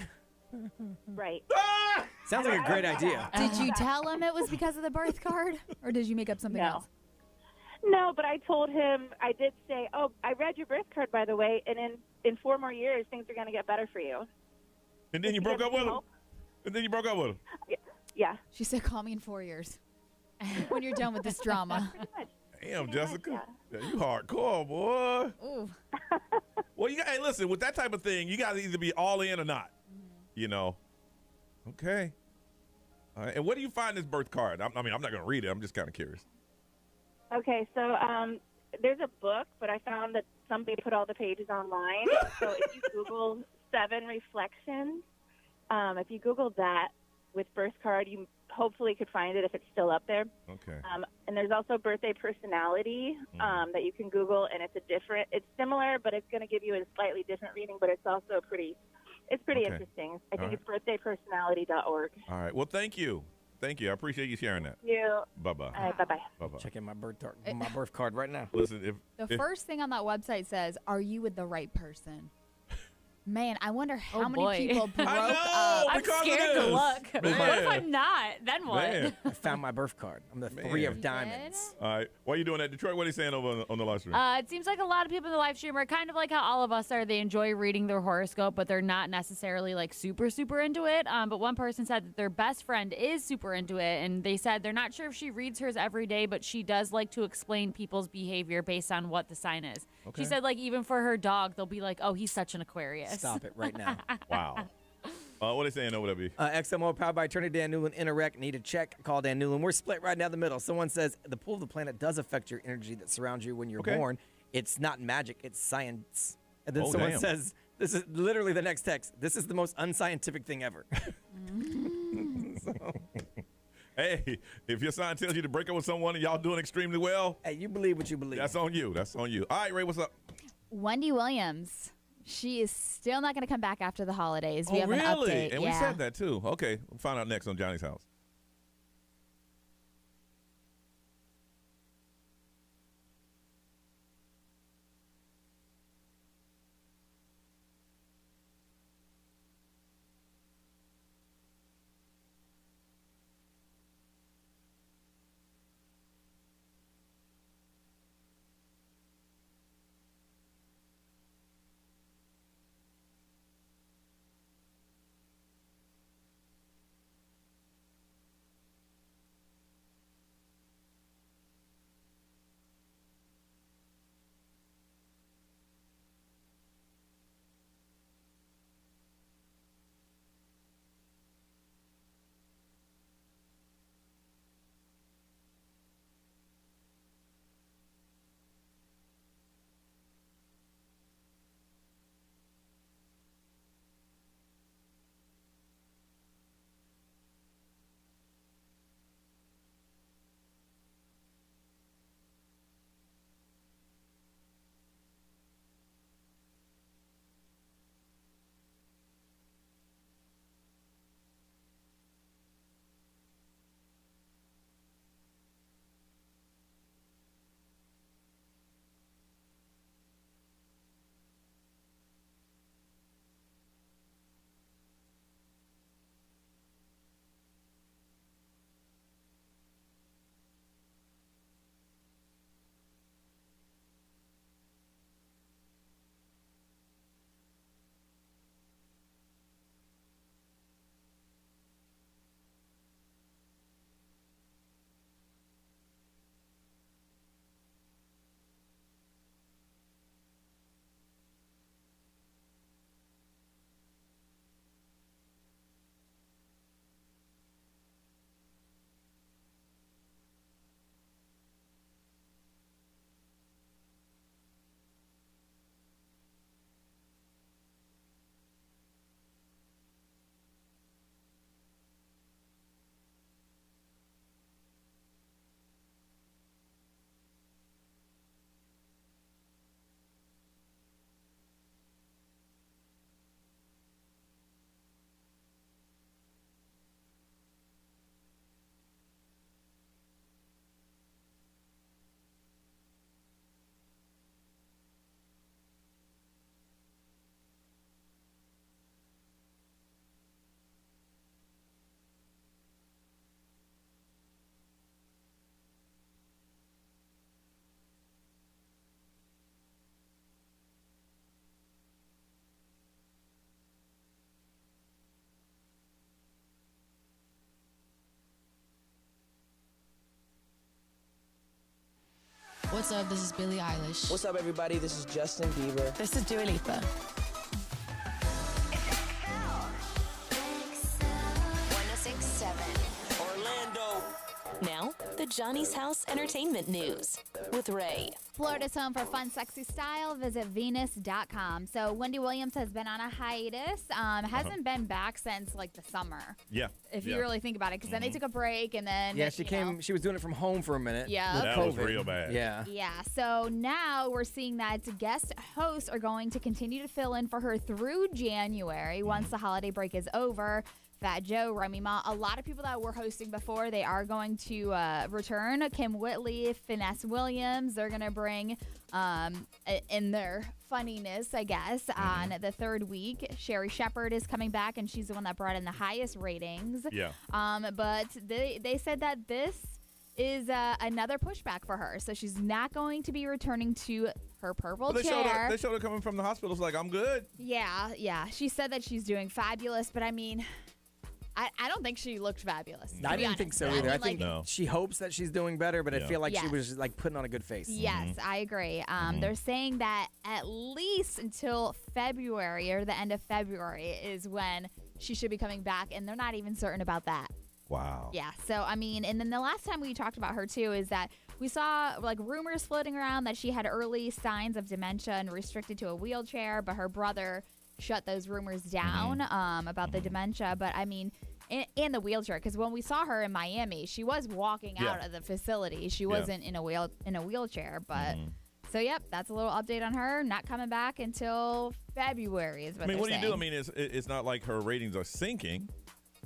Right. Ah! Sounds like a great idea. Did you tell him it was because of the birth card, or did you make up something else? No, but I told him, I did say, oh, I read your birth card, by the way, and in 4 more years, things are going to get better for you. And then you broke up with him? And then you broke up with him? Yeah. She said, call me in 4 years when you're done with this drama. Damn, Jessica. Yeah, you hardcore, boy. Ooh. Well, hey, listen, with that type of thing, you got to either be all in or not. You know? Okay. All right. And where do you find this birth card? I'm not going to read it. I'm just kind of curious. Okay, so there's a book, but I found that somebody put all the pages online. So if you Google 7 reflections, if you Google that with birth card, you hopefully could find it if it's still up there. Okay. And there's also birthday personality that you can Google, and it's similar, but it's going to give you a slightly different reading, but it's also pretty interesting. I think it's birthdaypersonality.org. All right. Well, thank you. Thank you. I appreciate you sharing that. Thank you. Bye-bye. All right, bye-bye. Bye-bye. Checking my birth card right now. Listen, The first thing on that website says, are you with the right person? Man, I wonder how Oh, many boy. people broke I know, up. I'm because of scared to this. look. Man. What if I'm not? Then what? Man. I found my birth card. I'm the 3 of diamonds. All right. Why are you doing that? Detroit, what are you saying over on the live stream? It seems like a lot of people in the live stream are kind of like how all of us are. They enjoy reading their horoscope, but they're not necessarily like super, super into it. But one person said that their best friend is super into it, and they said they're not sure if she reads hers every day, but she does like to explain people's behavior based on what the sign is. Okay. She said like even for her dog, they'll be like, oh, he's such an Aquarius. Stop it right now. Wow. What are they saying over there, B? XMO powered by attorney Dan Newland. Interact. Need a check. Call Dan Newland. We're split right down the middle. Someone says the pull of the planet does affect your energy that surrounds you when you're born. It's not magic. It's science. And then someone says, this is literally the next text. This is the most unscientific thing ever. Hey, if your sign tells you to break up with someone and y'all doing extremely well, hey, you believe what you believe. That's on you. That's on you. All right, Ray, what's up? Wendy Williams. She is still not going to come back after the holidays. We have really? an update. And we said that too. Okay, we'll find out next on Johnny's House. What's up? This is Billie Eilish. What's up, everybody? This is Justin Bieber. This is Dua Lipa. 1067 Orlando. Now, the Johnny's House Entertainment News with Ray. Florida's home for fun, sexy style. Visit Venus.com. So Wendy Williams has been on a hiatus. Hasn't been back since like the summer. Yeah. If you really think about it, because then they took a break and then she came. She was doing it from home for a minute. Yeah. with That COVID. was real bad. Yeah. Yeah, so now we're seeing that guest hosts are going to continue to fill in for her through January once the holiday break is over. Fat Joe, Remy Ma, a lot of people that were hosting before, they are going to return. Kim Whitley, Finesse Williams, they're going to bring in their funniness, I guess, on the third week. Sherry Shepherd is coming back, and she's the one that brought in the highest ratings. Yeah. But they said that this is another pushback for her. So she's not going to be returning to her purple chair. They showed her coming from the hospital. It's like, I'm good. Yeah. She said that she's doing fabulous, but I mean, I don't think she looked fabulous. I didn't think so either. I think no. she hopes that she's doing better, but I feel like Yes. she was just, like putting on a good face. Yes, I agree. They're saying that at least until February or the end of February is when she should be coming back, and they're not even certain about that. Wow. Yeah. So, I mean, and then the last time we talked about her, too, is that we saw, like, rumors floating around that she had early signs of dementia and restricted to a wheelchair, but her brother shut those rumors down about the dementia. But, I mean, in the wheelchair, because when we saw her in Miami, she was walking out of the facility. She wasn't in a wheelchair, but... So, yep, that's a little update on her. Not coming back until February is what they're what do saying. you do? I mean, it's not like her ratings are sinking.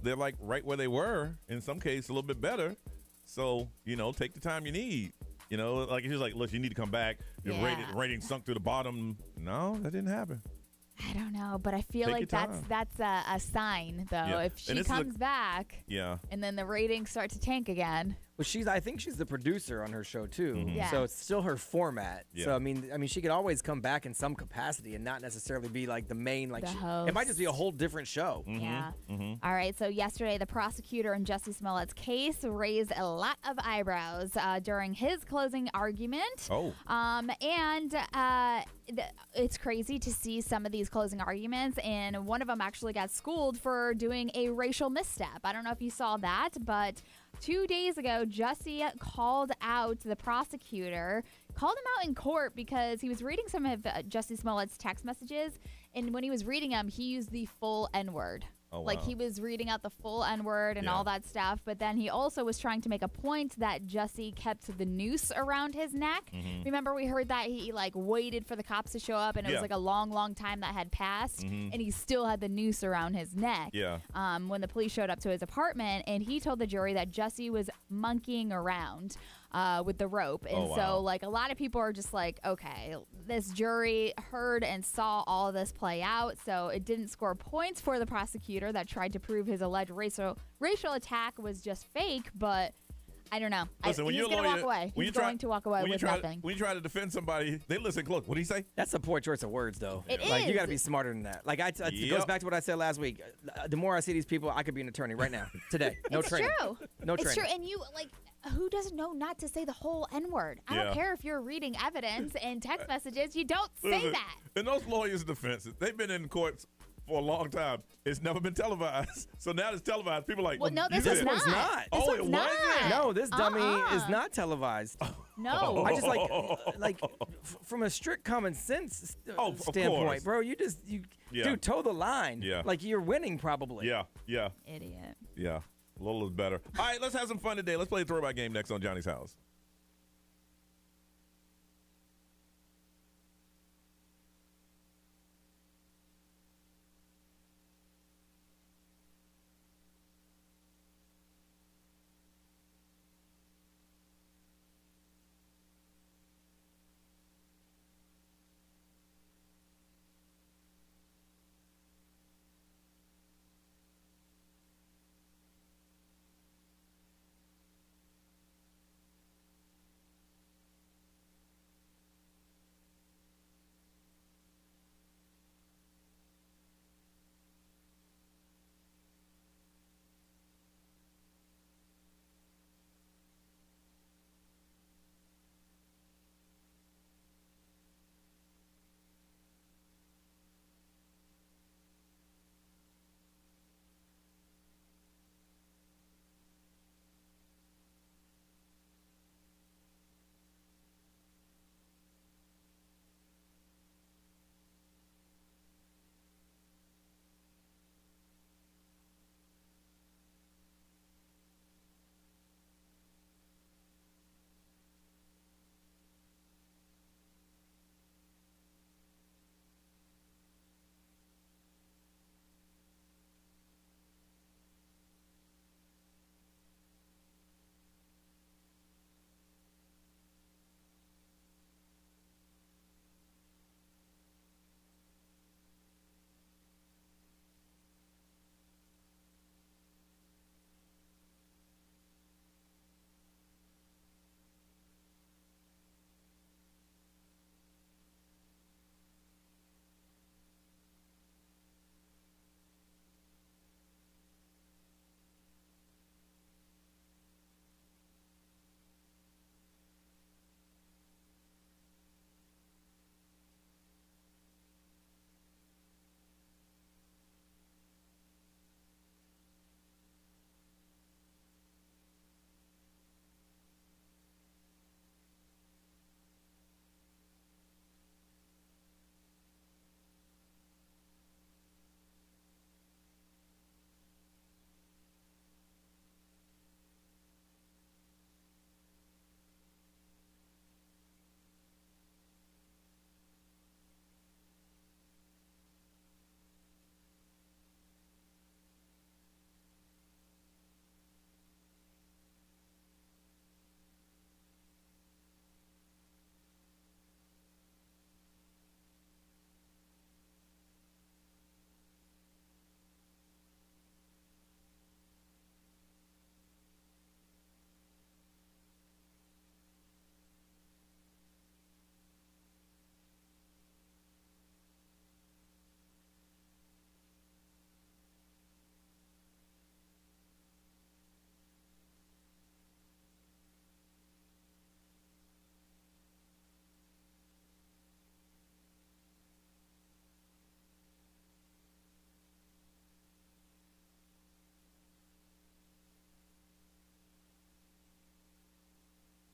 They're like right where they were. In some cases, a little bit better. So, take the time you need. Like she's like, look, you need to come back. Your rating sunk to the bottom. No, that didn't happen. I don't know, but I feel Take like your that's a sign, though. Yeah. If she comes back and then the ratings start to tank again. Well, I think she's the producer on her show too, Yeah. so it's still her format. Yeah. So I mean, she could always come back in some capacity and not necessarily be like the main. Like The it might just be a host. whole different show. Yeah. All right. So yesterday, the prosecutor in Jussie Smollett's case raised a lot of eyebrows during his closing argument. Oh. It's crazy to see some of these closing arguments, and one of them actually got schooled for doing a racial misstep. I don't know if you saw that, but 2 days ago, Jussie called out the prosecutor, called him out in court because he was reading some of Jussie Smollett's text messages, and when he was reading them, he used the full N-word. Oh, wow. Like, he was reading out the full N-word and all that stuff, but then he also was trying to make a point that Jussie kept the noose around his neck. Remember, we heard that he, like, waited for the cops to show up, and it was, like, a long, long time that had passed, and he still had the noose around his neck. Yeah. When the police showed up to his apartment, and he told the jury that Jussie was monkeying around with the rope. And so, like, a lot of people are just like, okay, this jury heard and saw all of this play out, so it didn't score points for the prosecutor that tried to prove his alleged racial attack was just fake, but I don't know. Listen, when he's you're a going to lawyer, walk away. when He's you going to walk away with nothing. When you try to defend somebody, they listen close. What do you say? That's a poor choice of words, though. It Like, you is. got to be smarter than that. Like, it goes back to what I said last week. The more I see these people, I could be an attorney right now, today. No It's training. true. No It's training. true. And you, like, who doesn't know not to say the whole N-word? I don't care if you're reading evidence and text messages. You don't say Listen, that. And those lawyers' defenses, they've been in courts for a long time. It's never been televised. So now it's televised. People are like, Well, no, you this said- is not. not. This Oh, one's it not. wasn't? No, this dummy is not televised. No. I just like from a strict common sense Of standpoint, course. bro. You Yeah. dude, toe the line. Yeah. Like you're winning probably. Yeah. Idiot. A little is better. All right, let's have some fun today. Let's play a throwback game next on Johnny's House.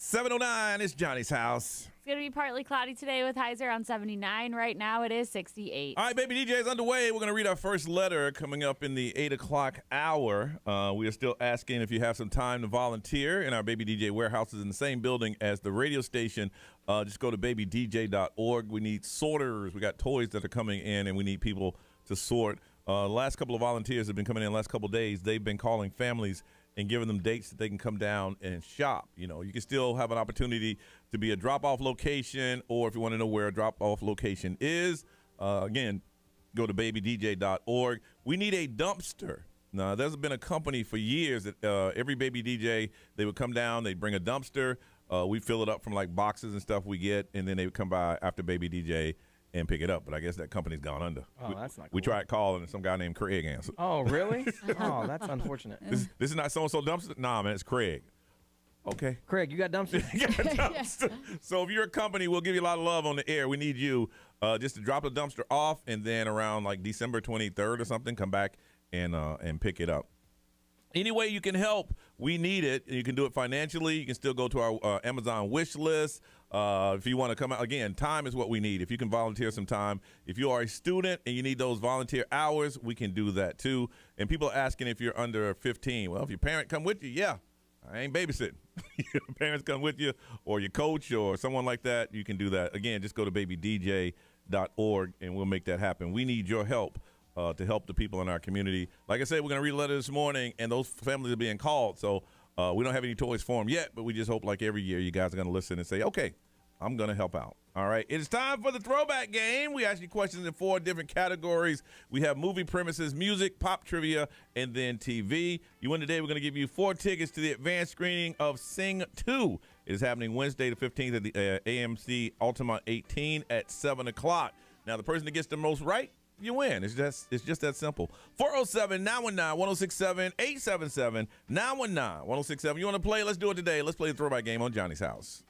709 is Johnny's house. It's going to be partly cloudy today with highs around 79. Right now it is 68. All right, Baby DJ is underway. We're going to read our first letter coming up in the 8 o'clock hour. We are still asking if you have some time to volunteer in our Baby DJ warehouses in the same building as the radio station. Just go to babydj.org. We need sorters. We got toys that are coming in, and we need people to sort. The last couple of volunteers have been coming in the last couple of days. They've been calling families and giving them dates that they can come down and shop. You know, you can still have an opportunity to be a drop-off location, or if you want to know where a drop-off location is, again, go to babydj.org. We need a dumpster. Now, there's been a company for years that every Baby DJ, they would come down, they'd bring a dumpster. We fill it up from like boxes and stuff we get, and then they would come by after Baby DJ and pick it up. But I guess that company's gone under. Oh, that's not cool. We tried calling, and some guy named Craig answered. Oh, really? Oh, that's unfortunate. This is not so-and-so dumpster? Nah, man, it's Craig. Okay. Craig, you got dumpster? You got a dumpster. So if you're a company, we'll give you a lot of love on the air. We need you just to drop the dumpster off, and then around like December 23rd or something, come back and pick it up. Any way you can help, we need it. You can do it financially. You can still go to our Amazon wish list. If you want to come out, again, time is what we need. If you can volunteer some time. If you are a student and you need those volunteer hours, we can do that too. And people are asking if you're under 15. Well, if your parent come with you, yeah, I ain't babysitting. Your parents come with you, or your coach or someone like that, you can do that. Again, just go to babydj.org and we'll make that happen. We need your help. To help the people in our community. Like I said, we're going to read a letter this morning, and those families are being called. So we don't have any toys for them yet, but we just hope like every year you guys are going to listen and say, okay, I'm going to help out. All right. It's time for the throwback game. We ask you questions in 4 different categories. We have movie premises, music, pop trivia, and then TV. You win today. We're going to give you 4 tickets to the advanced screening of Sing 2. It is happening Wednesday the 15th at the AMC Altamont 18 at 7 o'clock. Now, the person that gets the most right, you win. It's just that simple. 407-919-1067, 877-919-1067. You want to play? Let's do it today. Let's play the throwback game on Johnny's house.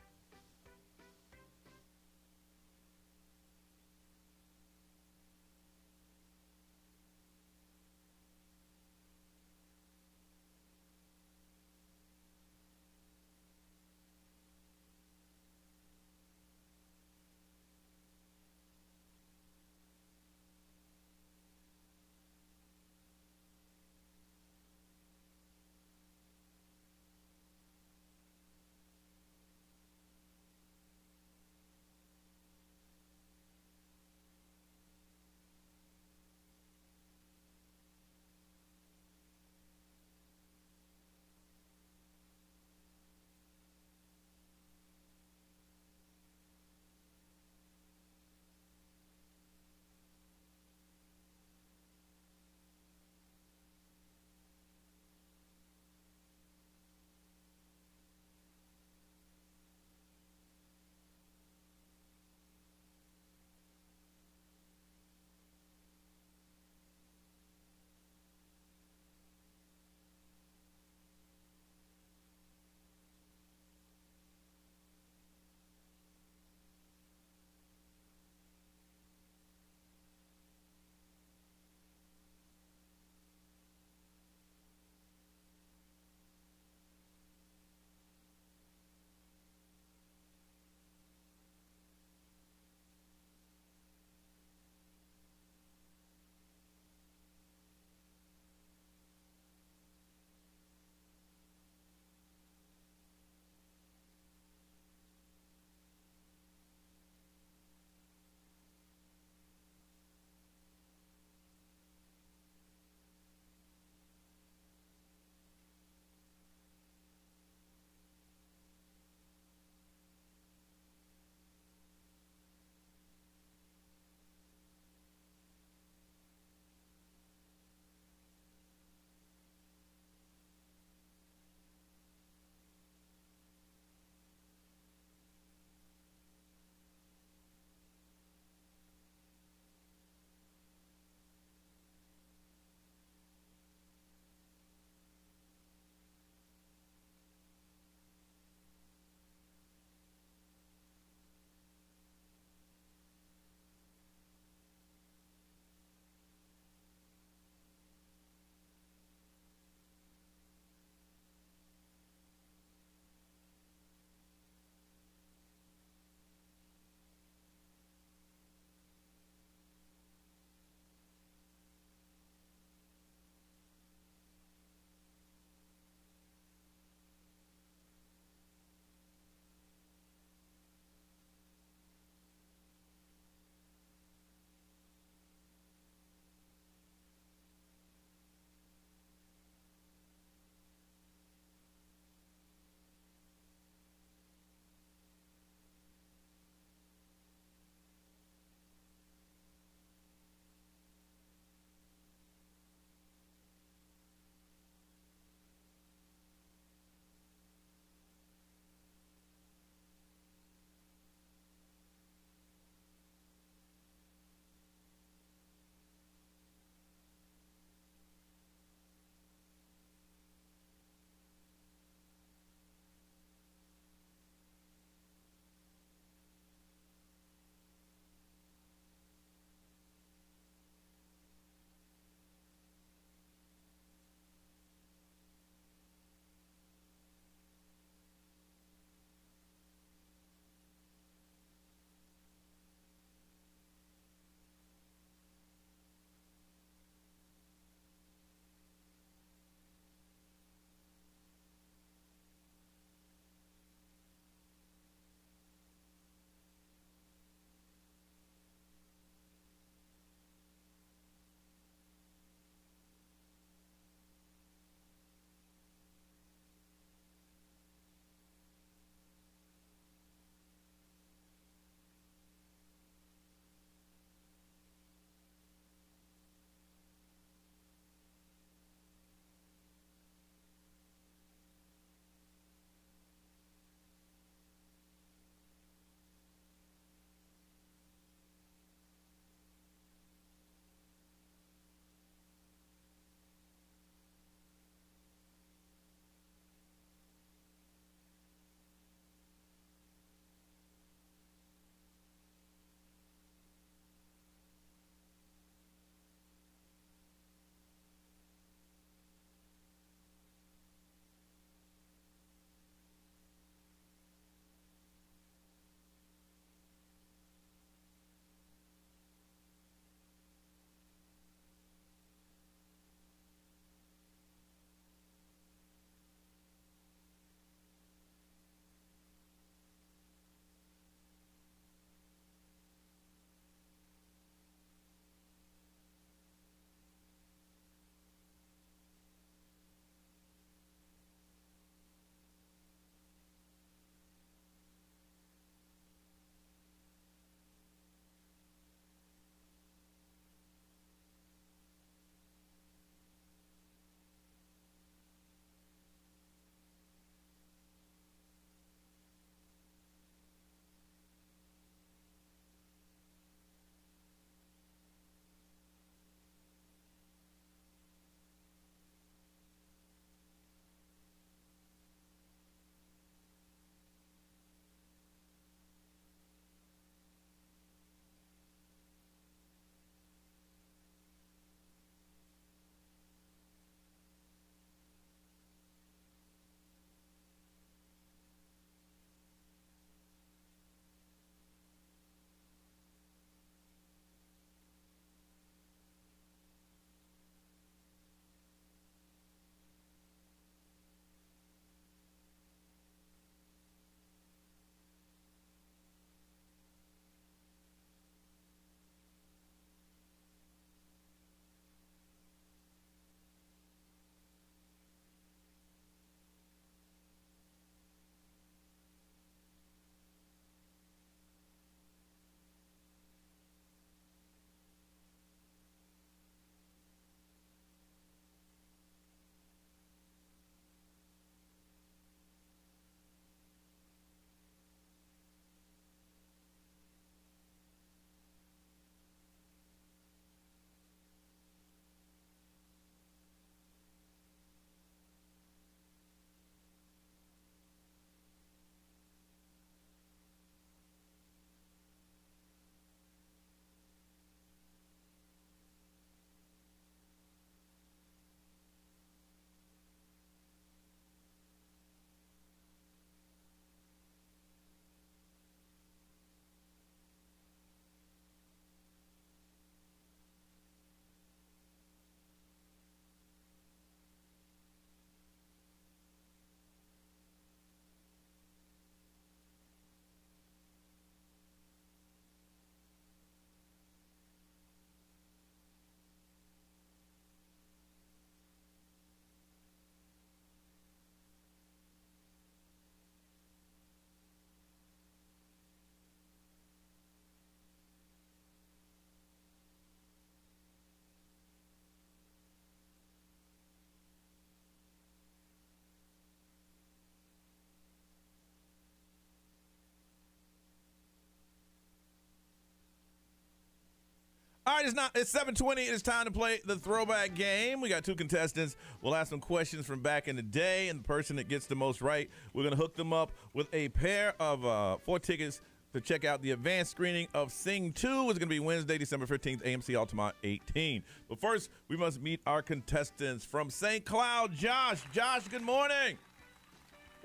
All right, it's 7:20. It's time to play the throwback game. We got 2 contestants. We'll ask some questions from back in the day, and the person that gets the most right, we're going to hook them up with a pair of 4 tickets to check out the advanced screening of Sing 2. It's going to be Wednesday, December 15th, AMC Altamont 18. But first, we must meet our contestants from St. Cloud. Josh, good morning.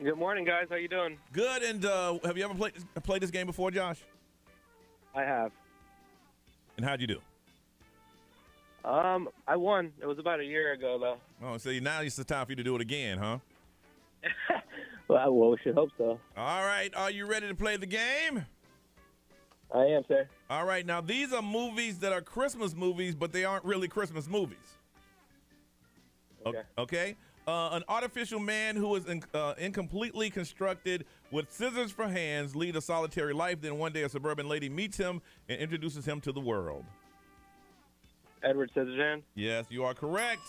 Good morning, guys. How you doing? Good. And have you ever played this game before, Josh? I have. And how'd you do? I won. It was about a year ago, though. Oh, so now it's the time for you to do it again, huh? Well, we should hope so. All right. Are you ready to play the game? I am, sir. All right. Now, these are movies that are Christmas movies, but they aren't really Christmas movies. Okay. Okay? An artificial man who is incompletely constructed with scissors for hands leads a solitary life. Then one day a suburban lady meets him and introduces him to the world. Edward Scissorhands? Yes, you are correct.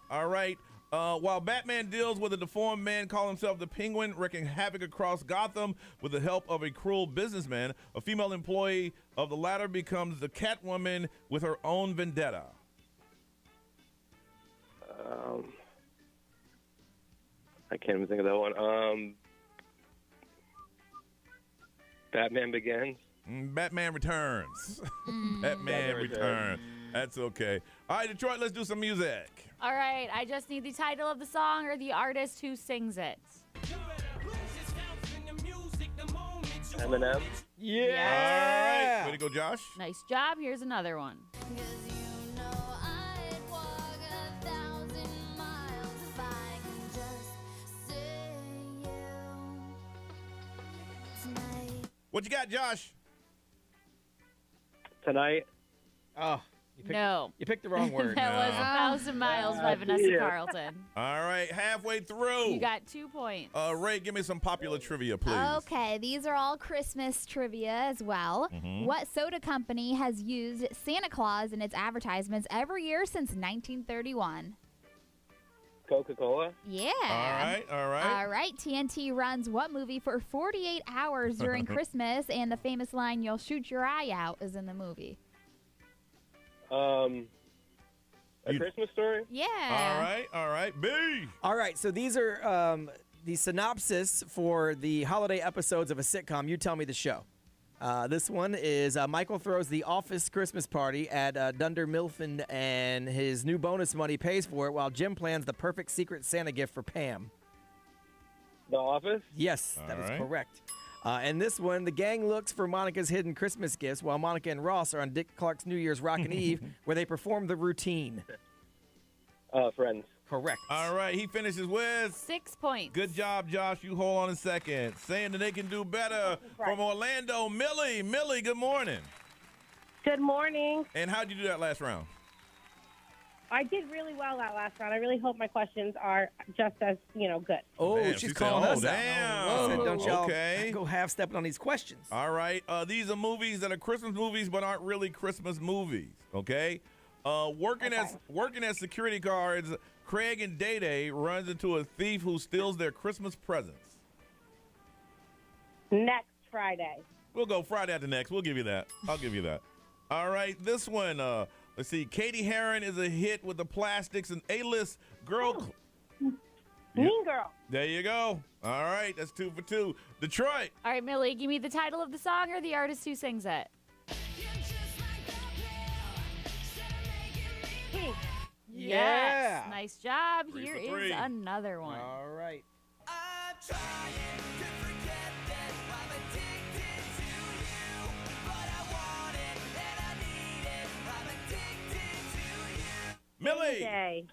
All right. While Batman deals with a deformed man calling himself the Penguin, wreaking havoc across Gotham with the help of a cruel businessman, a female employee of the latter becomes the Catwoman with her own vendetta. I can't even think of that one. Batman Begins? Batman Returns. Batman Returns. That's okay. All right, Detroit, let's do some music. All right, I just need the title of the song or the artist who sings it. Eminem? Yeah. All right, way to go, Josh. Nice job. Here's another one. What you got, Josh? Tonight? Oh, you picked the wrong word. That was 1,000 Miles by Vanessa Carlton. All right, halfway through. You got 2 points. Ray, give me some popular trivia, please. Okay, these are all Christmas trivia as well. What soda company has used Santa Claus in its advertisements every year since 1931? Coca-Cola? Yeah. All right. TNT runs what movie for 48 hours during Christmas, and the famous line, "You'll shoot your eye out," is in the movie? A Christmas Story? Yeah. All right. B. All right, so these are the synopsis for the holiday episodes of a sitcom. You tell me the show. This one is Michael throws the office Christmas party at Dunder Mifflin, and his new bonus money pays for it while Jim plans the perfect secret Santa gift for Pam. The Office? Yes, that is correct. And this one, the gang looks for Monica's hidden Christmas gifts while Monica and Ross are on Dick Clark's New Year's Rockin' Eve, where they perform the routine. Friends. Correct. All right, he finishes with 6 points. Good job, Josh. You hold on a second. Saying that they can do better from Orlando. Millie, good morning. Good morning. And how'd you do that last round? I did really well that last round. I really hope my questions are just as, good. Oh, Damn, she's she calling said, us damn. out. Said, don't y'all Okay. go half-stepping on these questions. All right. These are movies that are Christmas movies but aren't really Christmas movies, okay? Working as security guards, Craig and Day runs into a thief who steals their Christmas presents. Next Friday. We'll go Friday after next. We'll give you that. I'll give you that. All right, this one, let's see. Katie Heron is a hit with the Plastics and A-list girl. Mean Girl. There you go. All right, that's 2 for 2. Detroit. All right, Millie, give me the title of the song or the artist who sings it. Pink. Yes. Nice job. 3 Here for is 3. another one. All right. Millie. Day.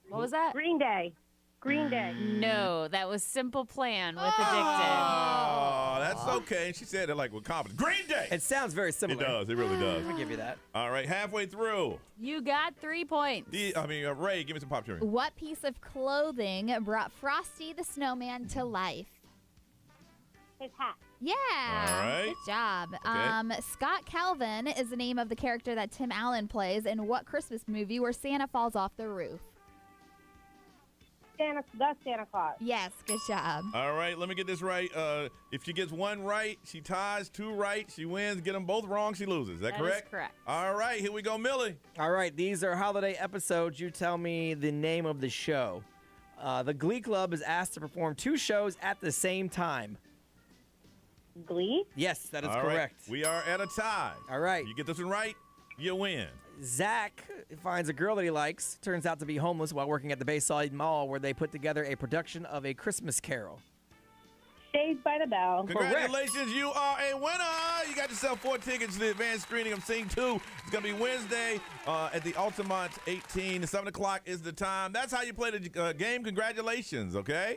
What was that? Green Day. Green Day. No, that was Simple Plan with Addicted. Oh, that's okay. She said it like with confidence. Green Day. It sounds very similar. It does. It really does. I'll give you that. All right, halfway through. You got 3 points. Ray, give me some pop trivia. What piece of clothing brought Frosty the Snowman to life? His hat. Yeah. All right. Good job. Okay. Scott Calvin is the name of the character that Tim Allen plays in what Christmas movie where Santa falls off the roof? the Santa Claus. Yes, good job. All right, let me get this right. If she gets one right, she ties. Two right, she wins. Get them both wrong, she loses. Is that correct? Is correct. All right, here we go, Millie. All right, these are holiday episodes. You tell me the name of the show. The Glee Club is asked to perform 2 shows at the same time. Glee? Yes, that is All right, correct. we are at a tie. All right. You get this one right, you win. Zach finds a girl that he likes, turns out to be homeless while working at the Bayside Mall, where they put together a production of A Christmas Carol. Saved by the Bell. Congratulations, you are a winner. You got yourself 4 tickets to the advanced screening of Sing 2. It's going to be Wednesday at the Altamont 18. 7 o'clock is the time. That's how you play the game. Congratulations, okay?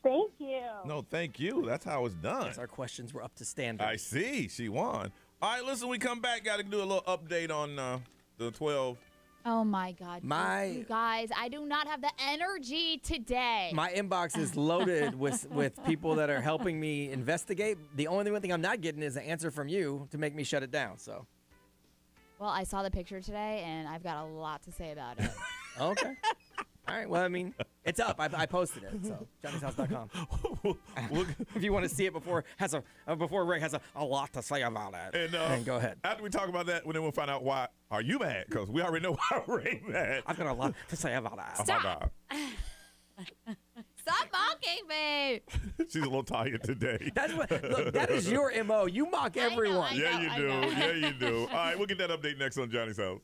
Thank you. No, thank you. That's how it's done. Yes, our questions were up to standard. I see. She won. All right, listen, we come back. Got to do a little update on the 12. Oh, my God. You guys, I do not have the energy today. My inbox is loaded with people that are helping me investigate. The only one thing I'm not getting is an answer from you to make me shut it down. So, Well, I saw the picture today, and I've got a lot to say about it. Okay. All right. Well, I mean, it's up. I posted it. So, Johnny'sHouse.com. If you want to see it before Ray has a lot to say about it. And go ahead. After we talk about that, then we'll find out why are you mad? Because we already know why Ray mad. I've got a lot to say about that. Oh, my God. Stop mocking me. She's a little tired today. Look, that is your MO. You mock everyone. Yeah, you do. Yeah, you do. All right, we'll get that update next on Johnny's House.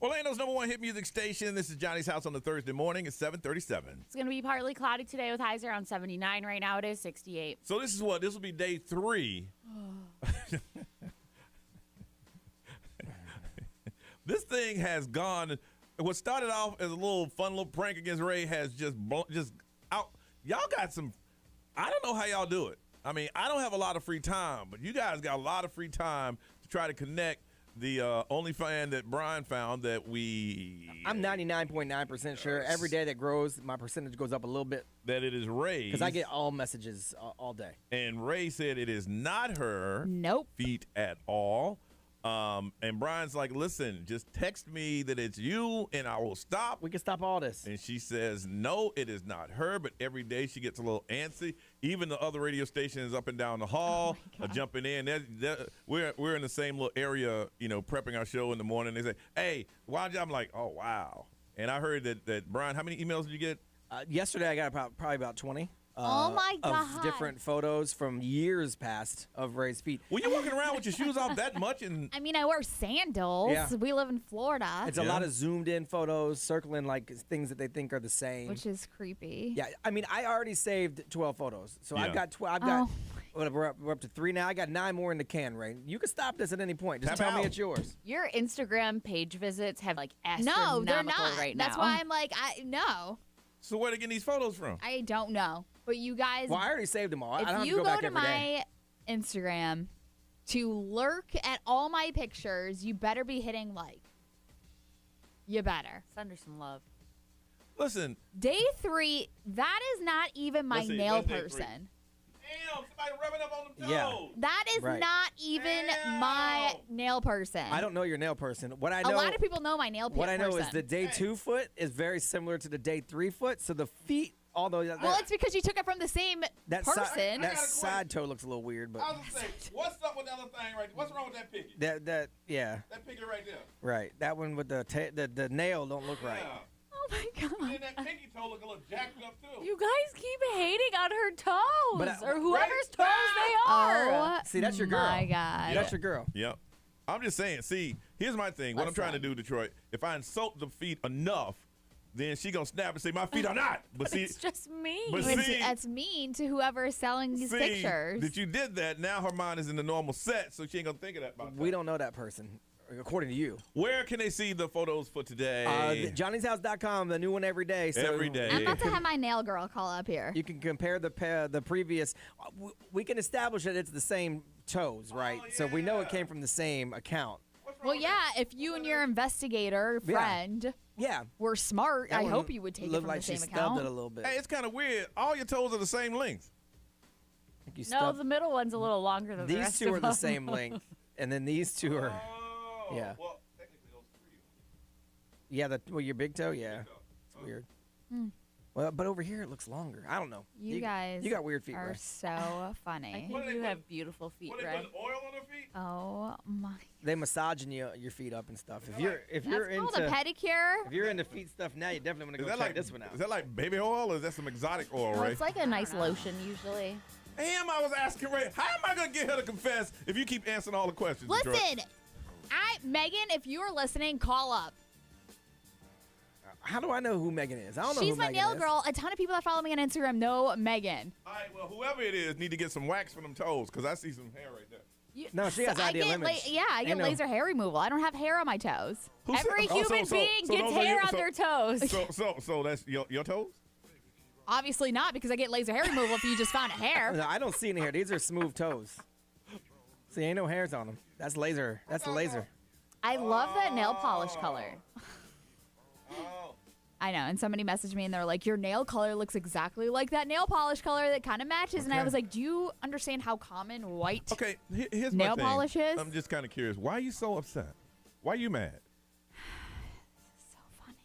Orlando's #1 hit music station. This is Johnny's House on the Thursday morning. It's 7:37. It's going to be partly cloudy today with highs around 79. Right now it is 68. So this is what? This will be day 3. This thing has gone. What started off as a little fun little prank against Ray has just out. Y'all got some. I don't know how y'all do it. I mean, I don't have a lot of free time, but you guys got a lot of free time to try to connect the only fan that Brian found that we. I'm 99.9% sure every day that grows, my percentage goes up a little bit. That it is Ray's. Because I get all messages all day. And Ray said it is not her. Nope. Feet at all. And Brian's like, listen, just text me that it's you and I will stop. We can stop all this. And she says, no, it is not her. But every day she gets a little antsy. Even the other radio stations up and down the hall are jumping in. We're in the same little area, prepping our show in the morning. They say, hey, why? I'm like, oh, wow. And I heard that Brian, how many emails did you get? Yesterday I got probably about 20. Oh my God. Of different photos from years past of Ray's feet. Were you walking around with your shoes off that much? And I mean, I wear sandals. Yeah. We live in Florida. It's a lot of zoomed in photos, circling like things that they think are the same. Which is creepy. Yeah, I mean, I already saved 12 photos. So Yeah. I've got 12. We're up to 3 now. I got 9 more in the can, Ray. You can stop this at any point. Just tell me it's yours. Your Instagram page visits have like No, astronomical they're not. right now. That's why I'm like, no. So where are they getting these photos from? I don't know. But you guys. Well, I already saved them all. I don't have If to you go back go to every day. my Instagram to lurk at all my pictures, you better be hitting like. You better. Send her some love. Listen. Day 3, that is not even my nail what's day 3? person. Damn, somebody rubbing up on them toes. Yeah. That is Right. not even my nail person. I don't know your nail person. What I know, A lot of people know my nail person. what I know is the day 2 foot is very similar to the day 3 foot. So the feet, although Well, it's because you took it from the same that person. that side toe looks a little weird, but I was gonna say, what's up with the other thing right there? What's wrong with that piggy? that yeah, That piggy right there. right. That one with the nail don't look right. Yeah. Oh my God. And that pinky toe look a little jacked up too. You guys keep hating on her toes But or whoever's toes they are. Oh, See, that's your girl. my God. That's your girl. Yep. I'm just saying, see, here's my thing. What I'm trying to do, Detroit, if I insult the feet enough, then she gonna snap and say, my feet are not. But see, It's just me. But It's- see- that's mean to whoever is selling these see pictures. that you did that. Now her mind is in the normal set, so she ain't gonna think of that about We don't know that person, according to you. Where can they see the photos for today? Johnny'sHouse.com, the new one every day. So Every day. I'm about to have my nail girl call up here. You can compare the previous. We can establish that it's the same toes, right? So we know it came from the same account. Well, yeah, if you and your investigator friend were smart, That I one hope you would take it looked from like the same she stubbed account. it a little bit. Hey, it's kind of weird. All your toes are the same length. You No, stubbed- the middle one's a little longer than the These rest two of are the them. same length, and then these two are. Oh, Yeah. well, technically those 3. Yeah, your big toe, yeah. It's weird. Hmm. Well, but over here it looks longer. I don't know. You guys you got weird feet, are right? so I funny. think you have beautiful feet, What, they Ray. putting oil on her feet? Oh my! They massaging your feet up and stuff. If you're That's into called a pedicure. if you're into feet stuff now, you definitely want to Is go that check like this one out. Is that like baby oil or is that some exotic oil, Well, Ray? it's like a nice lotion usually. Damn, I was asking Ray, how am I gonna get her to confess if you keep answering all the questions? Detroit? Listen, Megan, if you are listening, call up. How do I know who Megan is? I don't know She's who my Megan nail is. girl. A ton of people that follow me on Instagram know Megan. All right, well, whoever it is, need to get some wax for them toes because I see some hair right there. No, she has I ideal get image. I get laser hair removal. I don't have hair on my toes. Who said- Every oh, human being gets those are hair your- on their toes. So that's your toes? Obviously not, because I get laser hair removal if you just found a hair. No, I don't see any hair. These are smooth toes. See, ain't no hairs on them. That's laser. That's the laser. I love that nail polish color. I know, and somebody messaged me and they're like, your nail color looks exactly like that nail polish color that kind of matches. And I Okay. was like, do you understand how common white Okay, here's nail my thing. polish is? I'm just kind of curious. Why are you so upset? Why are you mad? So funny.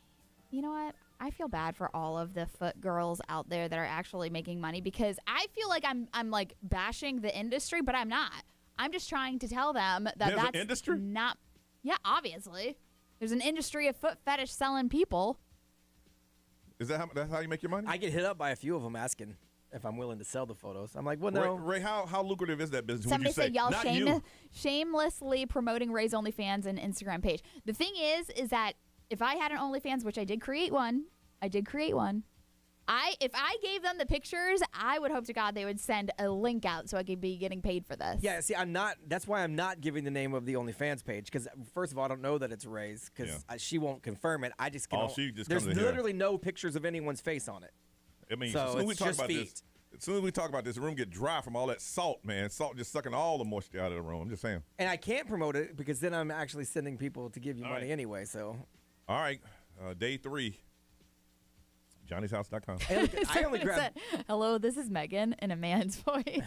You know what? I feel bad for all of the foot girls out there that are actually making money because I feel like I'm like bashing the industry, but I'm not. I'm just trying to tell them that There's an that's industry? not. Yeah, obviously. There's an industry of foot fetish selling people. Is that's how you make your money? I get hit up by a few of them asking if I'm willing to sell the photos. I'm like, well, no. Ray, how lucrative is that business? would Somebody you say? said y'all Not you. shamelessly promoting Ray's OnlyFans and Instagram page. The thing is that if I had an OnlyFans, which I did create one, if I gave them the pictures, I would hope to God they would send a link out so I could be getting paid for this. Yeah, see, that's why I'm not giving the name of the OnlyFans page, because first of all, I don't know that it's Ray's, because she won't confirm it. I just can. There's literally no pictures of anyone's face on it. I mean, so as soon as we it's talk just about feet. this, as soon as we talk about this, the room get dry from all that salt, man. Salt just sucking all the moisture out of the room. I'm just saying. And I can't promote it because then I'm actually sending people to give you money anyway. So. All right, day 3. Johnny'sHouse.com. I only grabbed. Hello, this is Megan in a man's voice.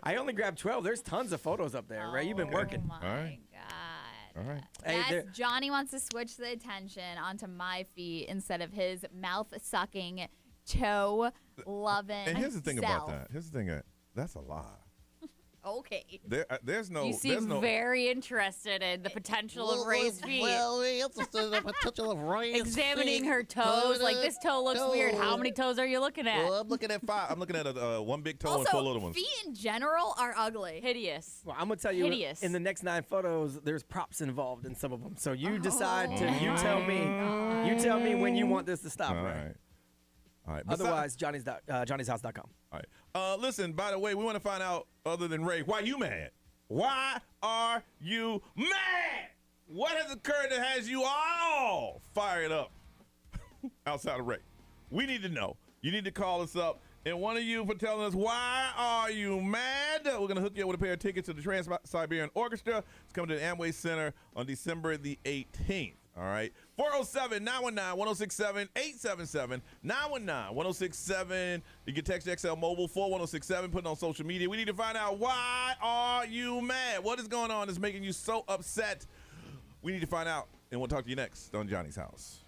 I only grabbed 12. There's tons of photos up there, Ray. You've been working. Oh my God. All right. Yes, Johnny wants to switch the attention onto my feet instead of his mouth-sucking, toe-loving And here's the thing self. about that. Here's the thing. That's a lie. Okay. There's no. You seem very interested in the potential of Ray's feet. Well, the potential of Ray's Examining feet. her toes. Like, this toe looks weird. How many toes are you looking at? Well, I'm looking at 5. I'm looking at one big toe and Also, 4 little ones. feet in general are ugly. Hideous. Well, I'm gonna tell you. Hideous. In the next 9 photos, there's props involved in some of them. So you decide to. You tell me. You tell me when you want this to stop, Ray. All right. Otherwise, Johnny'sHouse.com. All right. Listen, by the way, we want to find out, other than Ray, why you mad? Why are you mad? What has occurred that has you all fired up outside of Ray? We need to know. You need to call us up. And one of you for telling us, why are you mad? We're going to hook you up with a pair of tickets to the Trans-Siberian Orchestra. It's coming to the Amway Center on December the 18th. All right. 407-919-1067, 877-919-1067. You can text XL Mobile 41067, put it on social media. We need to find out, why are you mad? What is going on that's making you so upset? We need to find out, and we'll talk to you next on Johnny's House.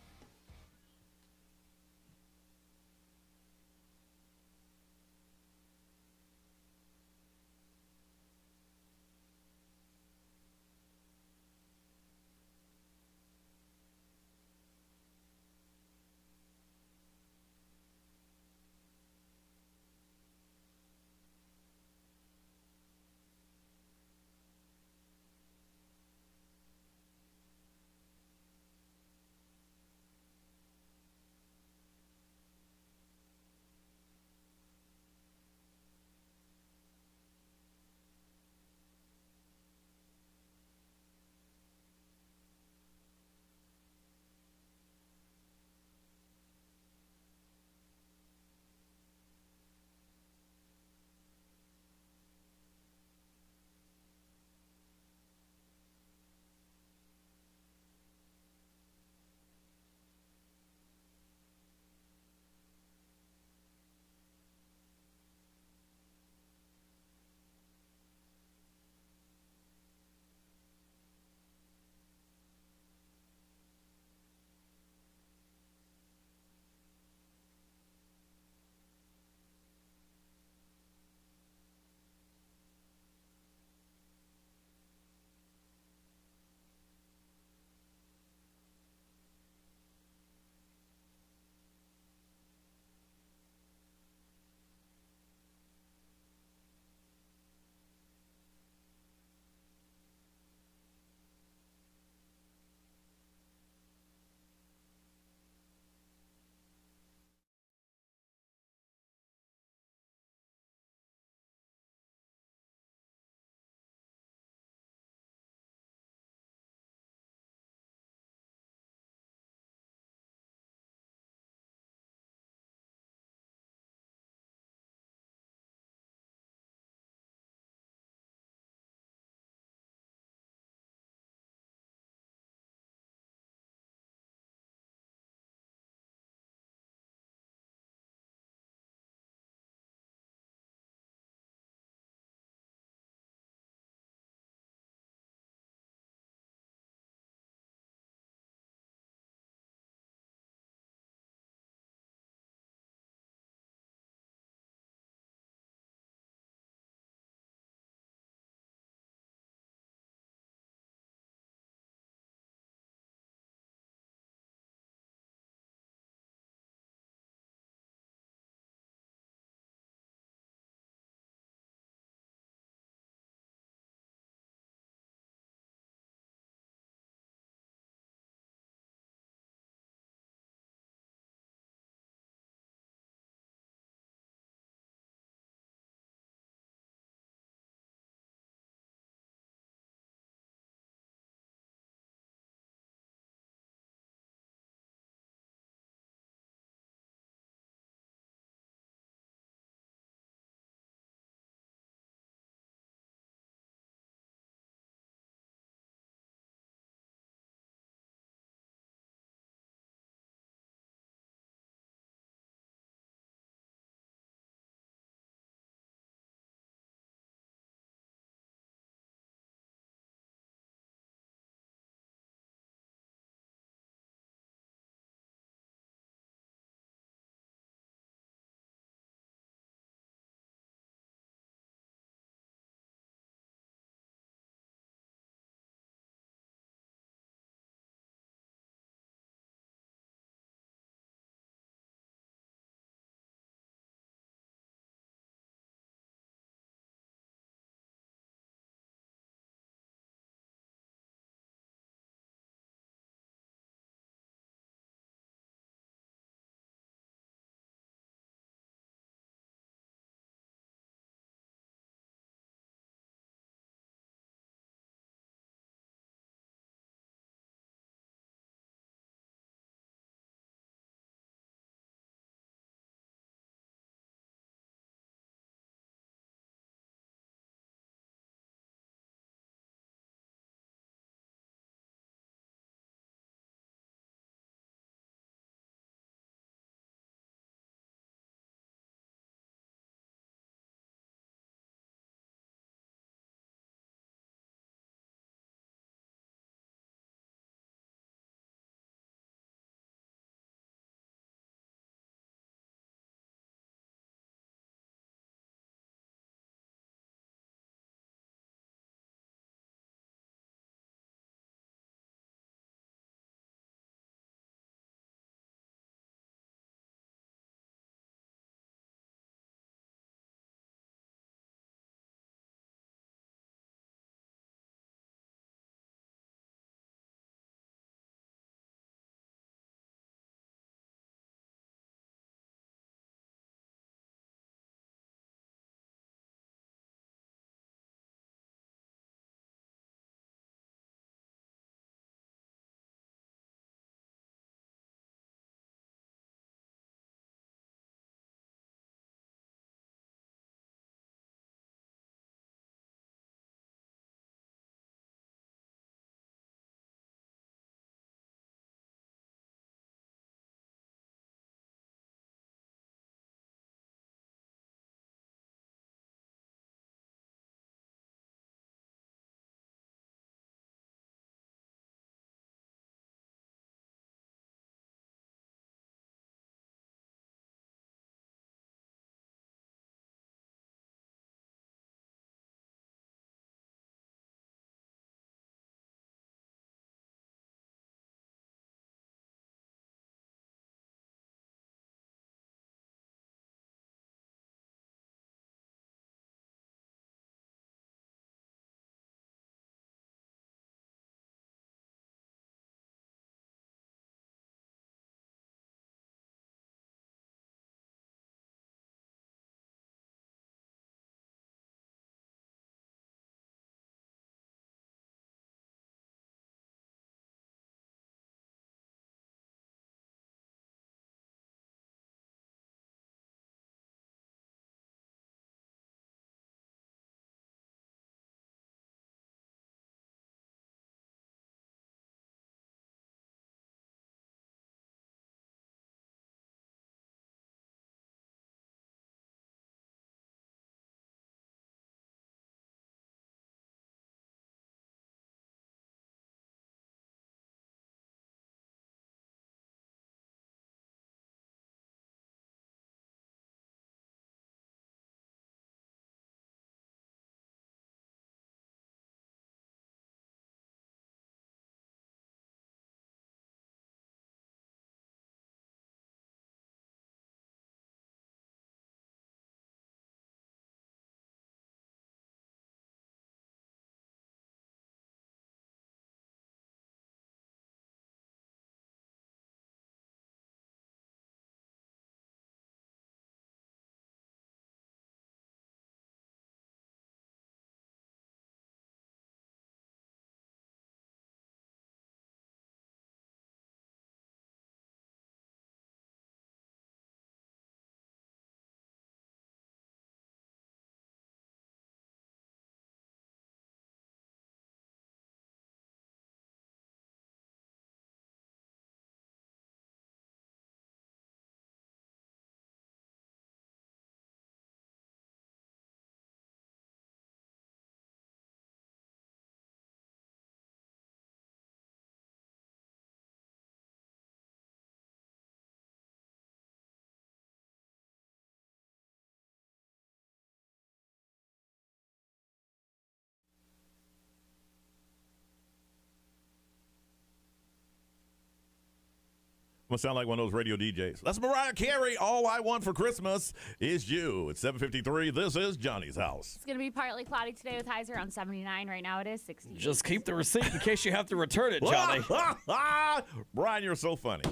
I'm going to sound like one of those radio DJs. That's Mariah Carey. All I want for Christmas is you. It's 7:53. This is Johnny's house. It's going to be partly cloudy today with highs around 79. Right now it is 60. Just keep the receipt in case you have to return it, Johnny. Brian, you're so funny.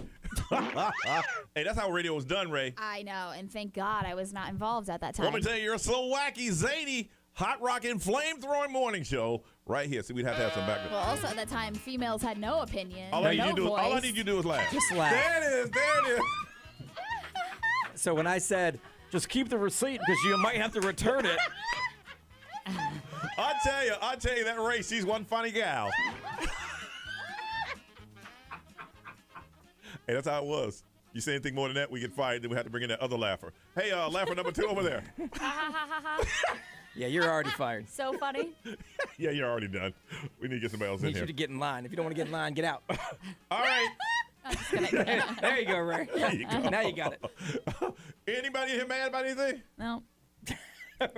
Hey, that's how radio was done, Ray. I know, and thank God I was not involved at that time. Let me tell you, you're so wacky, zany, hot rocking, flame-throwing morning show right here. See, we'd have to have some background. Well, also at that time, females had no opinion, All I need no you to do, voice. all I need you to do is laugh. Just laugh. There it is. There it is. So when I said, just keep the receipt because you might have to return it. I'll tell you that Ray, she's one funny gal. Hey, that's how it was. You say anything more than that, we get fired. Then we have to bring in that other laugher. Hey, laugher number 2 over there. Yeah, you're already fired. So funny. Yeah, you're already done. We need to get somebody else in Need here. you to get in line. If you don't want to get in line, get out. All right. There you go, Ray. There you go. Now you got it. Anybody in here mad about anything? No.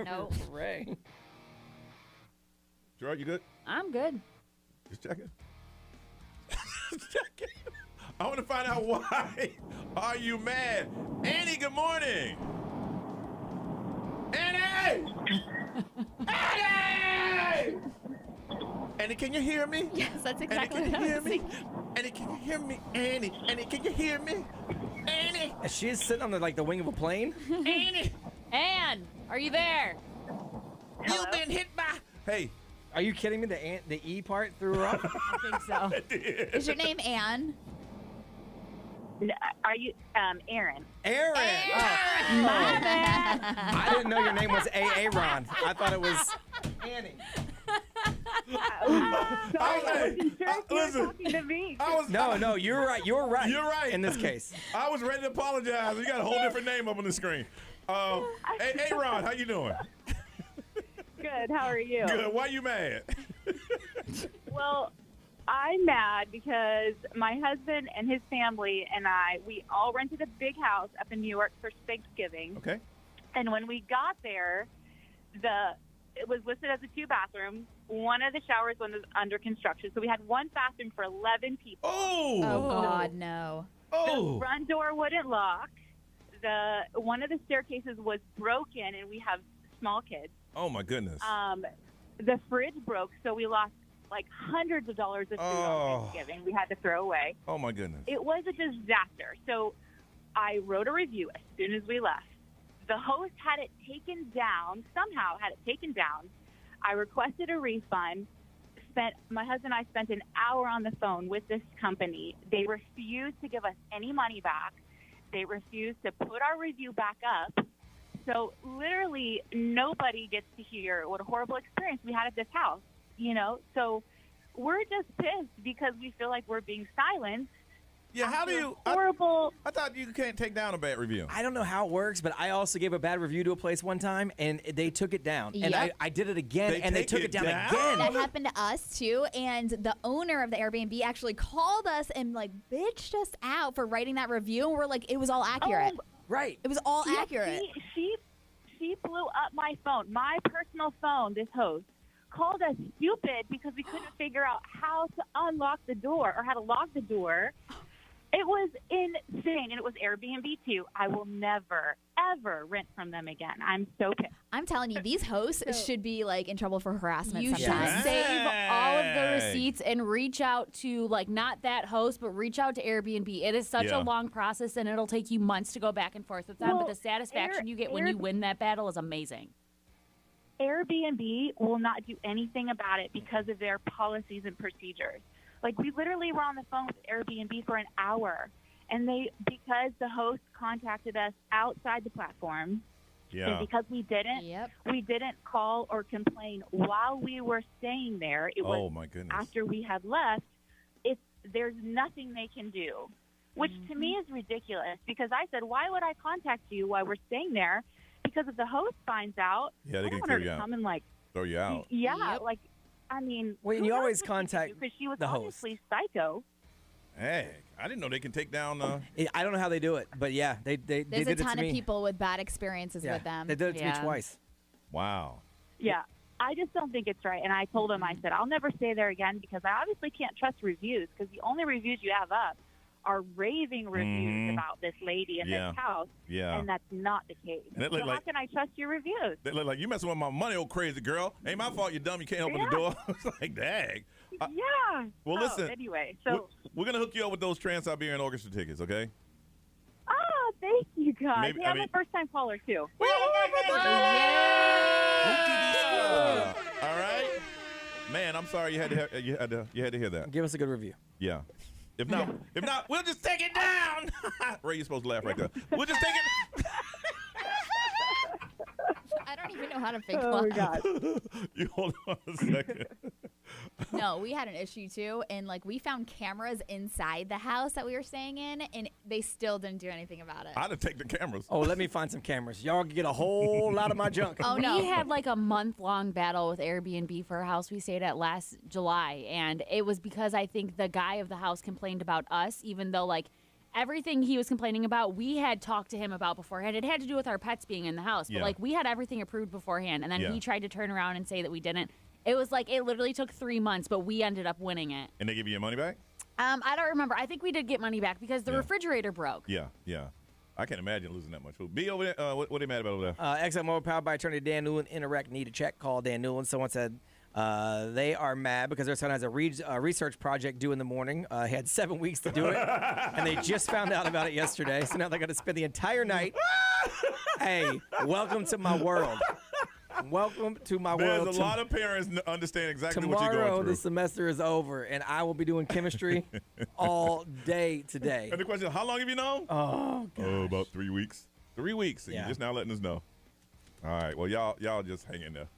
No. Ray. Gerard, you good? I'm good. Just checking. Just checking. I want to find out why are you mad? Annie, good morning. Annie! Annie! Annie, can you hear me? Yes, that's exactly Annie, what can you I hear was me? thinking. Annie, can you hear me? Annie, can you hear me? Annie! She is sitting on the wing of a plane. Annie! Anne, are you there? You've been hit by... Hey. Are you kidding me? The E part threw her off? I think so. Is your name Anne? Are you Aaron? Aaron. Oh. My bad. I didn't know your name was Aaron. I thought it was Annie. Listen, No, you're right. You're right. You're right. In this case. I was ready to apologize. You got a whole different name up on the screen. Hey, Ron, how you doing? Good. How are you? Good. Why you mad? Well, I'm mad because my husband and his family and we all rented a big house up in New York for Thanksgiving. Okay. And when we got there, it was listed as a 2-bathroom. One of the showers was under construction, so we had one bathroom for 11 people. Oh! Oh God, no! The front door wouldn't lock. One of the staircases was broken, and we have small kids. Oh my goodness. The fridge broke, so we lost like hundreds of dollars of food on Thanksgiving. We had to throw away. Oh my goodness. It was a disaster. So I wrote a review as soon as we left. The host had it taken down, somehow had it taken down. I requested a refund. My husband and I spent an hour on the phone with this company. They refused to give us any money back. They refused to put our review back up. So literally nobody gets to hear what a horrible experience we had at this house, So we're just pissed because we feel like we're being silenced. Yeah, how do you... Horrible... I thought you can't take down a bad review. I don't know how it works, but I also gave a bad review to a place one time, and they took it down. And Yep. I did it again, and they took it down again. That happened to us too, and the owner of the Airbnb actually called us and bitched us out for writing that review, and we're like, it was all accurate. Right. It was all Yeah, accurate. She blew up my phone, my personal phone, this host. Called us stupid because we couldn't figure out how to unlock the door or how to lock the door. It was insane, and it was Airbnb too. I will never, ever rent from them again. I'm so pissed. I'm telling you, these hosts should be in trouble for harassment. You should sometimes. save all of the receipts and reach out to not that host, but reach out to Airbnb. It is such a long process, and it'll take you months to go back and forth with them. Well, but the satisfaction you get when you win that battle is amazing. Airbnb will not do anything about it because of their policies and procedures. We literally were on the phone with Airbnb for an hour, and because the host contacted us outside the platform, and because we didn't call or complain while we were staying there. It was my goodness. after we had left. There's nothing they can do, which to me is ridiculous. Because I said, why would I contact you while we're staying there? Because if the host finds out, yeah, they I can don't want clear her you to out. come and throw you out. Yeah, I mean, well, who you knows always what she contact could do, 'cause she was the host. honestly psycho. Hey, I didn't know they can take down. I don't know how they do it, but yeah, they There's did a it to ton of me. people with bad experiences with them. They did it to me twice. Wow. Yeah, I just don't think it's right. And I told him, I said, I'll never stay there again because I obviously can't trust reviews because the only reviews you have up are raving reviews about this lady in this house, and that's not the case. So how can I trust your reviews? They look like you messing with my money, old crazy girl. Ain't my fault you're dumb. You can't open the door. It's like, dang. Yeah. Well, listen. Anyway, so we're going to hook you up with those Trans-Siberian Orchestra tickets, okay? Oh, thank you, guys. Maybe- Hey, I I'm mean- a first-time caller, too. All right. Man, I'm sorry you had to hear that. Give us a good review. Yeah. If not, we'll just take it down. Ray, you're supposed to laugh right there. We'll just take it. I don't even know how to fake Oh, laugh. God. You hold on a second. No, we had an issue too, and like we found cameras inside the house that we were staying in, and they still didn't do anything about it. I'd have taken the cameras. Oh, let me find some cameras. Y'all can get a whole lot of my junk. Oh, no. We had like a month-long battle with Airbnb for a house we stayed at last July, and it was because I think the guy of the house complained about us, even though like everything he was complaining about, we had talked to him about beforehand. It had to do with our pets being in the house, but like we had everything approved beforehand, and then he tried to turn around and say that we didn't. It was like it literally took 3 months, but we ended up winning it. And they give you your money back? I don't remember. I think we did get money back because the refrigerator broke. Yeah. I can't imagine losing that much food. B over there, what are they mad about over there? XMO powered by attorney Dan Newland. Interact need a check. Call Dan Newland. Someone said they are mad because their son has a research project due in the morning. He had 7 weeks to do it, and they just found out about it yesterday. So now they're going to spend the entire night. Hey, welcome to my world. Welcome to my world. There's a lot of parents understand exactly what you're going Tomorrow through. the semester is over, and I will be doing chemistry all day today. And the question is, how long have you known? Oh, gosh. About 3 weeks. 3 weeks, and you're just now letting us know. All right, well, y'all just hang in there.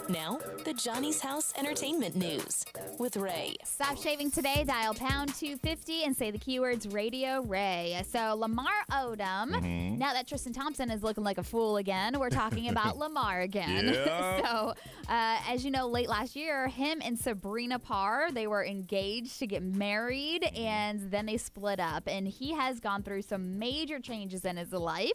Now, the Johnny's House Entertainment News with Ray. Stop shaving today. Dial pound 250 and say the keywords Radio Ray. So Lamar Odom. Now that Tristan Thompson is looking like a fool again, we're talking about Lamar again. Yeah. So as you know, late last year, him and Sabrina Parr, they were engaged to get married, and then they split up. And he has gone through some major changes in his life,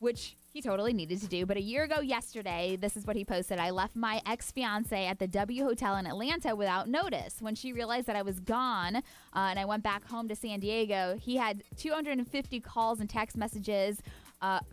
which he totally needed to do. But a year ago yesterday, this is what he posted. I left my ex-fiance at the W Hotel in Atlanta without notice. When she realized that I was gone and I went back home to San Diego, he had 250 calls and text messages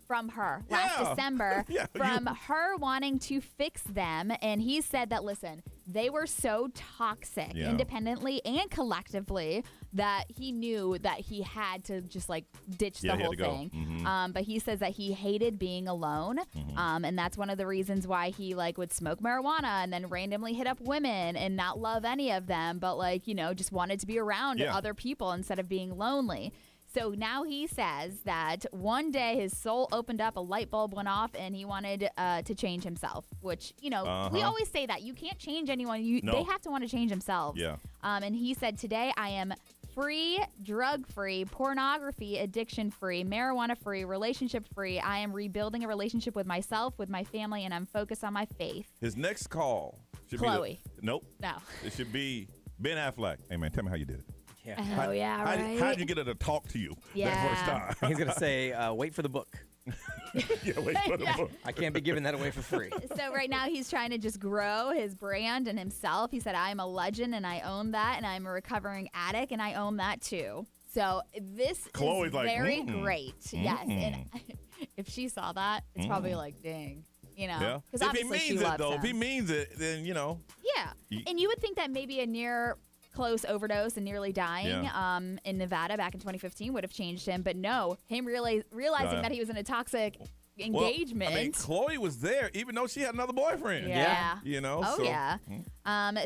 from her last December from her wanting to fix them. And he said that, listen, they were so toxic independently and collectively that he knew that he had to just like ditch the whole thing. But he says that he hated being alone. And that's one of the reasons why he like would smoke marijuana and then randomly hit up women and not love any of them, but like, you know, just wanted to be around other people instead of being lonely. So now he says that one day his soul opened up, a light bulb went off, and he wanted to change himself, which, you know, we always say that. You can't change anyone. They have to want to change themselves. Yeah. And he said, today I am free, drug-free, pornography, addiction-free, marijuana-free, relationship-free. I am rebuilding a relationship with myself, with my family, and I'm focused on my faith. His next call should Chloe. be nope. No. It should be Ben Affleck. Hey, man, tell me how you did it. Yeah. Oh, yeah, right? How'd you get her to talk to you that first time? He's going to say, wait for the book. Wait for the book. I can't be giving that away for free. So right now he's trying to just grow his brand and himself. He said, I'm a legend and I own that, and I'm a recovering addict and I own that too. So this Chloe's is like, very great. Yes. And if she saw that, it's probably like, dang. You know, Yeah. because obviously If he she means it, loves though, him. if he means it, then, you know. Yeah. And you would think that maybe a near close overdose and nearly dying in Nevada back in 2015 would have changed him. But no, him realizing that he was in a toxic engagement. Well, I mean, Chloe was there, even though she had another boyfriend. Yeah. You know? Oh, so, yeah.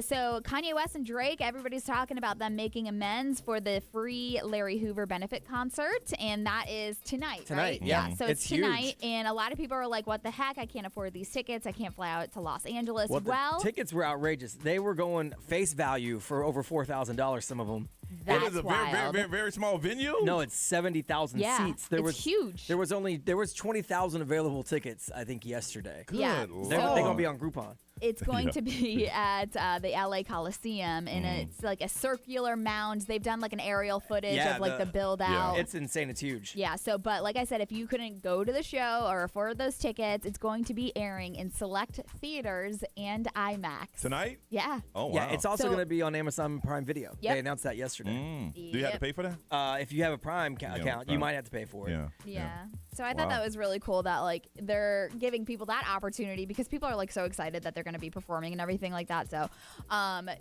So Kanye West and Drake, everybody's talking about them making amends for the free Larry Hoover benefit concert, and that is tonight, right? Yeah. So it's tonight, and a lot of people are like, what the heck? I can't afford these tickets. I can't fly out to Los Angeles. Well, the tickets were outrageous. They were going face value for over $4,000, some of them. That's it is a wild. very small venue? No, it's 70,000 seats. It's huge. There was 20,000 available tickets, I think, yesterday. Yeah. Good They're Lord. going to be on Groupon. It's going Yeah. to be at the LA Coliseum, and it's like a circular mound. They've done like an aerial footage of like the build out. It's insane. It's huge. Yeah, so, but like I said, if you couldn't go to the show or afford those tickets, it's going to be airing in select theaters and IMAX. Tonight? Yeah. Oh, wow. Yeah, it's also So- going to be on Amazon Prime Video. Yep. They announced that yesterday. Do you have to pay for that? If you have a Prime account, you might have to pay for it. Yeah. Yeah. So I thought Wow. that was really cool that like they're giving people that opportunity because people are like so excited that they're going to be performing and everything like that. So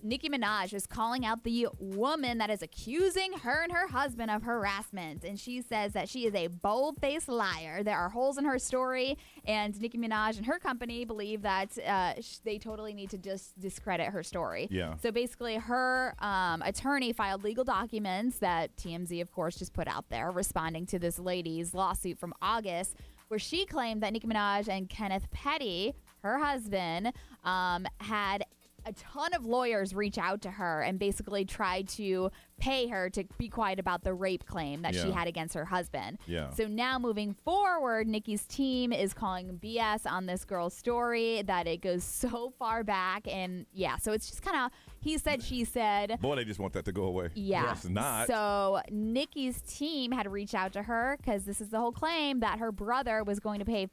Nicki Minaj is calling out the woman that is accusing her and her husband of harassment. And she says that she is a bold-faced liar. There are holes in her story. And Nicki Minaj and her company believe that they totally need to just discredit her story. Yeah. So basically her attorney filed legal documents that TMZ, of course, just put out there responding to this lady's lawsuit from August, where she claimed that Nicki Minaj and Kenneth Petty, her husband, had a ton of lawyers reach out to her and basically tried to pay her to be quiet about the rape claim that she Yeah. had against her husband. Yeah. So now moving forward, Nicki's team is calling BS on this girl's story, that it goes so far back. And yeah, so it's just kind of he said, she said. Boy, they just want that to go away. Yeah. It's not. So Nikki's team had reached out to her because this is the whole claim that her brother was going to pay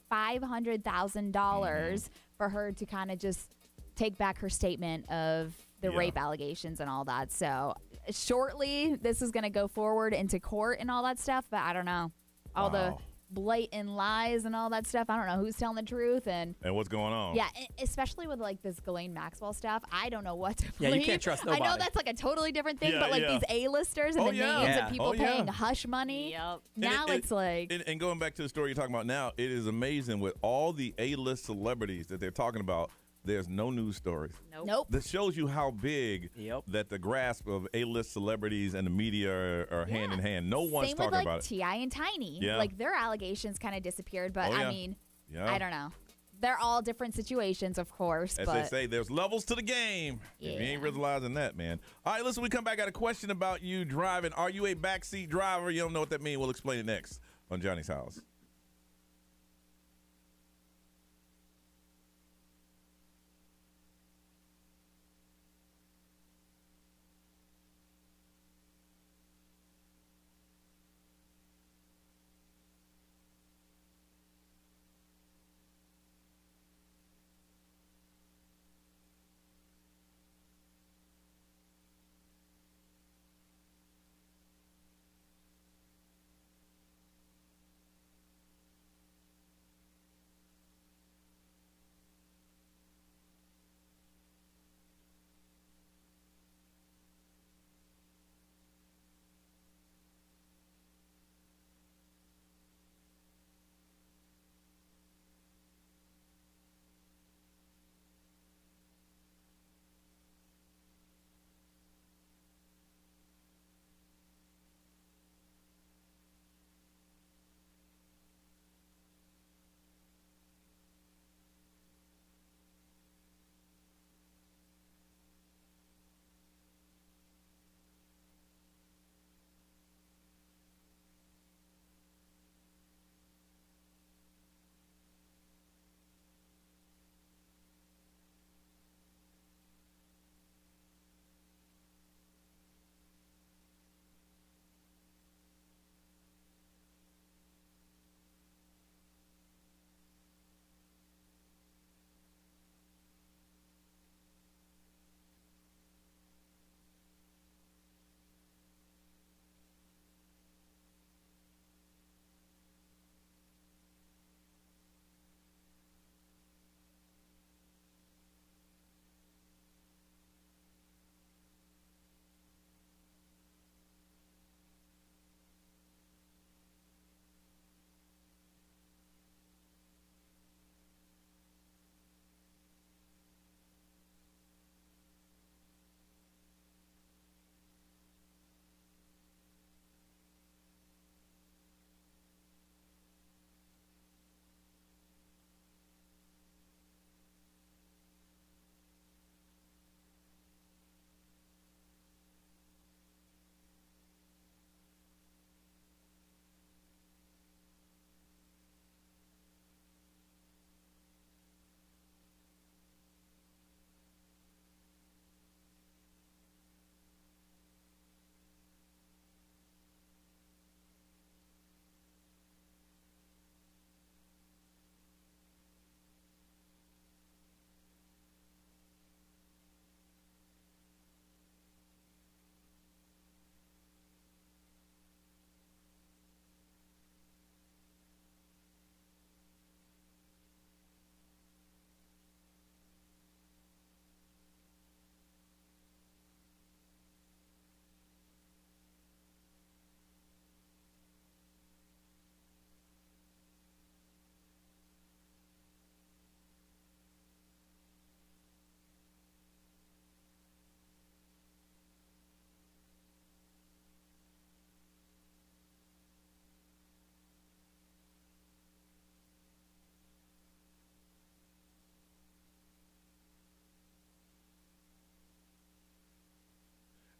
$500,000 for her to kind of just take back her statement of the rape allegations and all that. So shortly, this is going to go forward into court and all that stuff. But I don't know. All the blatant lies and all that stuff. I don't know who's telling the truth and what's going on. Yeah, especially with like this Ghislaine Maxwell stuff. I don't know what to Yeah, believe. you can't trust I know nobody. that's like a totally different thing, Yeah, but like yeah. these A-listers and Oh, the yeah. names Yeah. of people Oh, yeah. paying hush money. Yep. Now And it's like and going back to the story you're talking about now, it is amazing with all the A-list celebrities that they're talking about. There's no news stories. Nope. That shows you how big that the grasp of A-list celebrities and the media are hand in hand. No one's Same talking with like about it. T.I. and Tiny. Yeah. Like their allegations kind of disappeared, but Oh, I yeah. mean, Yeah. I don't know. They're all different situations, of course. As but they say, there's levels to the game. If you ain't realizing that, man. All right, listen, we come back. Got a question about you driving. Are you a backseat driver? You don't know what that means. We'll explain it next on Johnny's House.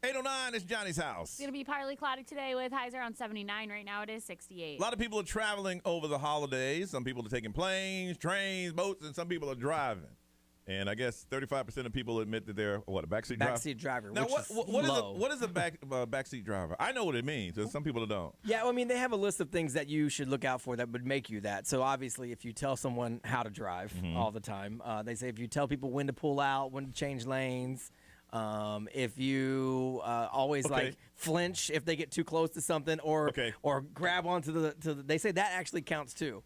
809 is Johnny's house. It's going to be partly cloudy today with highs around 79. Right now it is 68. A lot of people are traveling over the holidays. Some people are taking planes, trains, boats, and some people are driving. And I guess 35% of people admit that they're, a backseat driver? Backseat driver, Now, which is low. what is a backseat driver? I know what it means. There's some people that don't. Yeah, well, I mean, they have a list of things that you should look out for that would make you that. So obviously, if you tell someone how to drive all the time, they say if you tell people when to pull out, when to change lanes, if you always like flinch if they get too close to something, or grab onto the they say that actually counts too.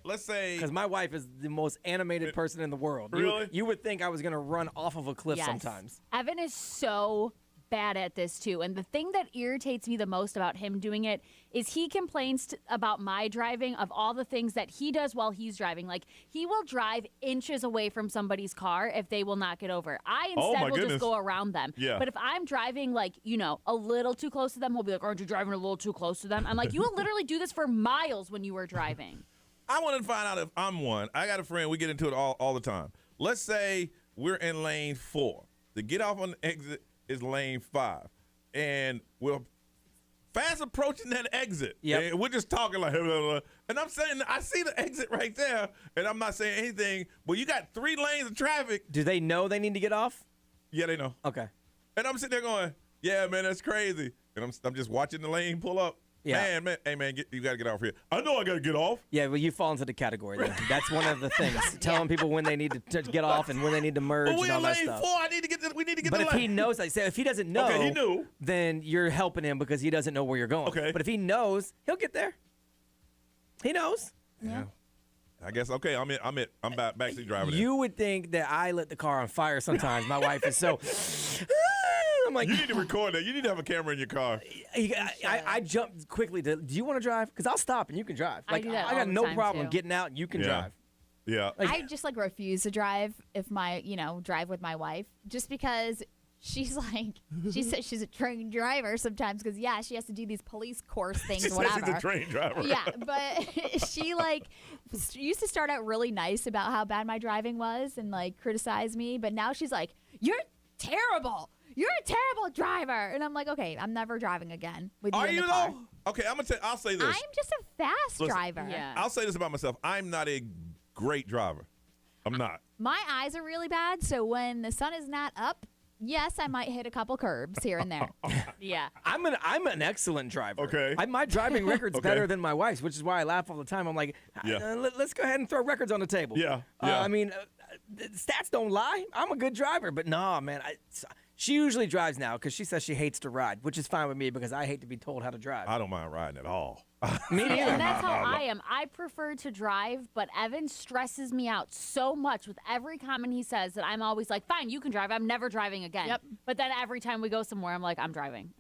Let's say, because my wife is the most animated person in the world. Really? You would think I was gonna run off of a cliff sometimes. Evan is so bad at this too, and the thing that irritates me the most about him doing it is he complains about my driving of all the things that he does while he's driving. Like, he will drive inches away from somebody's car if they will not get over. I instead will just go around them. Yeah. But if I'm driving, like, a little too close to them, he'll be like, aren't you driving a little too close to them? I'm like, you will literally do this for miles when you are driving. I want to find out if I'm one. I got a friend. We get into it all the time. Let's say we're in lane 4. To get off on the exit is lane 5. And we're fast approaching that exit. Yep. And we're just talking like, blah, blah, blah. And I'm saying, I see the exit right there, and I'm not saying anything, but you got 3 lanes of traffic. Do they know they need to get off? Yeah, they know. Okay. And I'm sitting there going, yeah, man, that's crazy. And I'm just watching the lane pull up. Yeah. Man, hey, man, you got to get off here. I know I got to get off. Yeah, well, you fall into the category then. That's one of the things. Telling people when they need to get off and when they need to merge But and all that lane stuff. 4. We need to get But the if lane. he knows, like, say, if he doesn't know, he knew. then you're helping him because he doesn't know where you're going. Okay. But if he knows, he'll get there. He knows. Yeah. I guess, okay, I'm backseat driver then. You would think that I lit the car on fire sometimes. My wife is so... I'm like, you need to record that. You need to have a camera in your car. I jumped quickly to, do you want to drive? Because I'll stop and you can drive. Like, I got no problem getting out and you can drive. Yeah. I just refuse to drive if drive with my wife, just because she's like, she says she's a trained driver sometimes because, she has to do these police course things, she whatever. Says she's a trained driver. Yeah, but she used to start out really nice about how bad my driving was and criticize me, but now she's like, you're terrible. You're a terrible driver. And I'm like, okay, I'm never driving again with you in the car. Though? Okay, I'll say this. I'm just a fast driver. Yeah. I'll say this about myself. I'm not a great driver. I'm not. My eyes are really bad, so when the sun is not up, yes, I might hit a couple curbs here and there. Yeah. I'm an excellent driver. Okay. My driving record's better than my wife's, which is why I laugh all the time. I'm like, let's go ahead and throw records on the table. Yeah. I mean, stats don't lie. I'm a good driver, but no, man. She usually drives now because she says she hates to ride, which is fine with me because I hate to be told how to drive. I don't mind riding at all. Me neither. And that's how I am. I prefer to drive, but Evan stresses me out so much with every comment he says that I'm always like, fine, you can drive. I'm never driving again. Yep. But then every time we go somewhere, I'm like, I'm driving.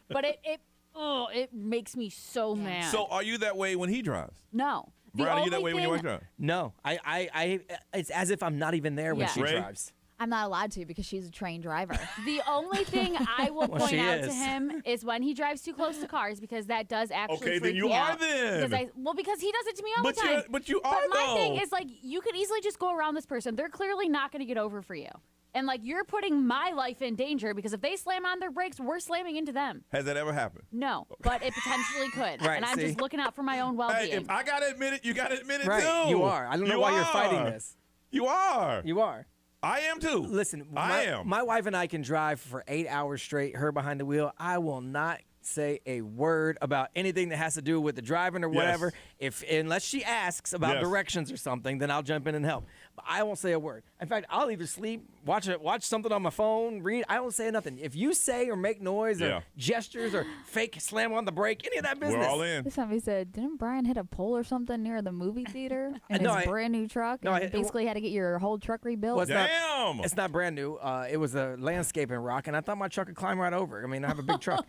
But it makes me so mad. So are you that way when he drives? No. Brian, are you that way when your wife drives? No. I it's as if I'm not even there when she drives. I'm not allowed to because she's a trained driver. The only thing I will point out to him is when he drives too close to cars, because that does actually Okay, freak then you me are out. then. Because he does it to me all the time. But you are, But my thing though. is, you could easily just go around this person. They're clearly not going to get over for you. And, you're putting my life in danger because if they slam on their brakes, we're slamming into them. Has that ever happened? No, but it potentially could. Right, and I'm just looking out for my own well-being. Hey, if I got to admit it, you got to admit it Right, too. you are. I don't know why you're fighting this. You are. You are. I am too. Listen, I am. My wife and I can drive for 8 hours straight, her behind the wheel. I will not say a word about anything that has to do with the driving or whatever. Unless she asks about directions or something, then I'll jump in and help. But I won't say a word. In fact, I'll either sleep, watch something on my phone, read. I won't say nothing. If you say or make noise or gestures or fake slam on the brake, any of that business. We're all in. Somebody said, didn't Brian hit a pole or something near the movie theater in his brand new truck? No, and basically had to get your whole truck rebuilt. Well, it's not brand new. It was a landscaping rock, and I thought my truck could climb right over. I mean, I have a big truck.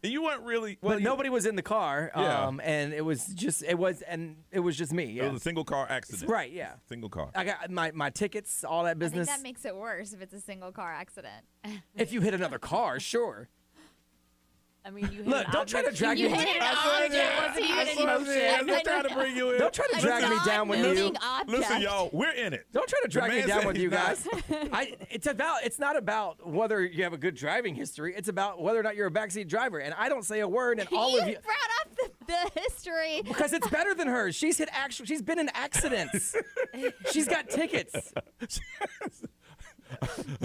You weren't really. Well, nobody was in the car, and it was just me. It was a single car accident. Right? Yeah. Single car. I got my tickets, all that business. I think that makes it worse if it's a single car accident. If you hit another car, sure. I mean, you hit Look, an don't try to object. drag You me. hit an object. Wasn't even in motion. I'm just trying to bring you in. Don't try to drag me down with you. Listen, y'all, we're in it. Don't try to drag me man down said with he's you not. guys. It's not about whether you have a good driving history. It's about whether or not you're a backseat driver. And I don't say a word, and all of you. brought up the history. Because it's better than hers. She's been in accidents. She's got tickets.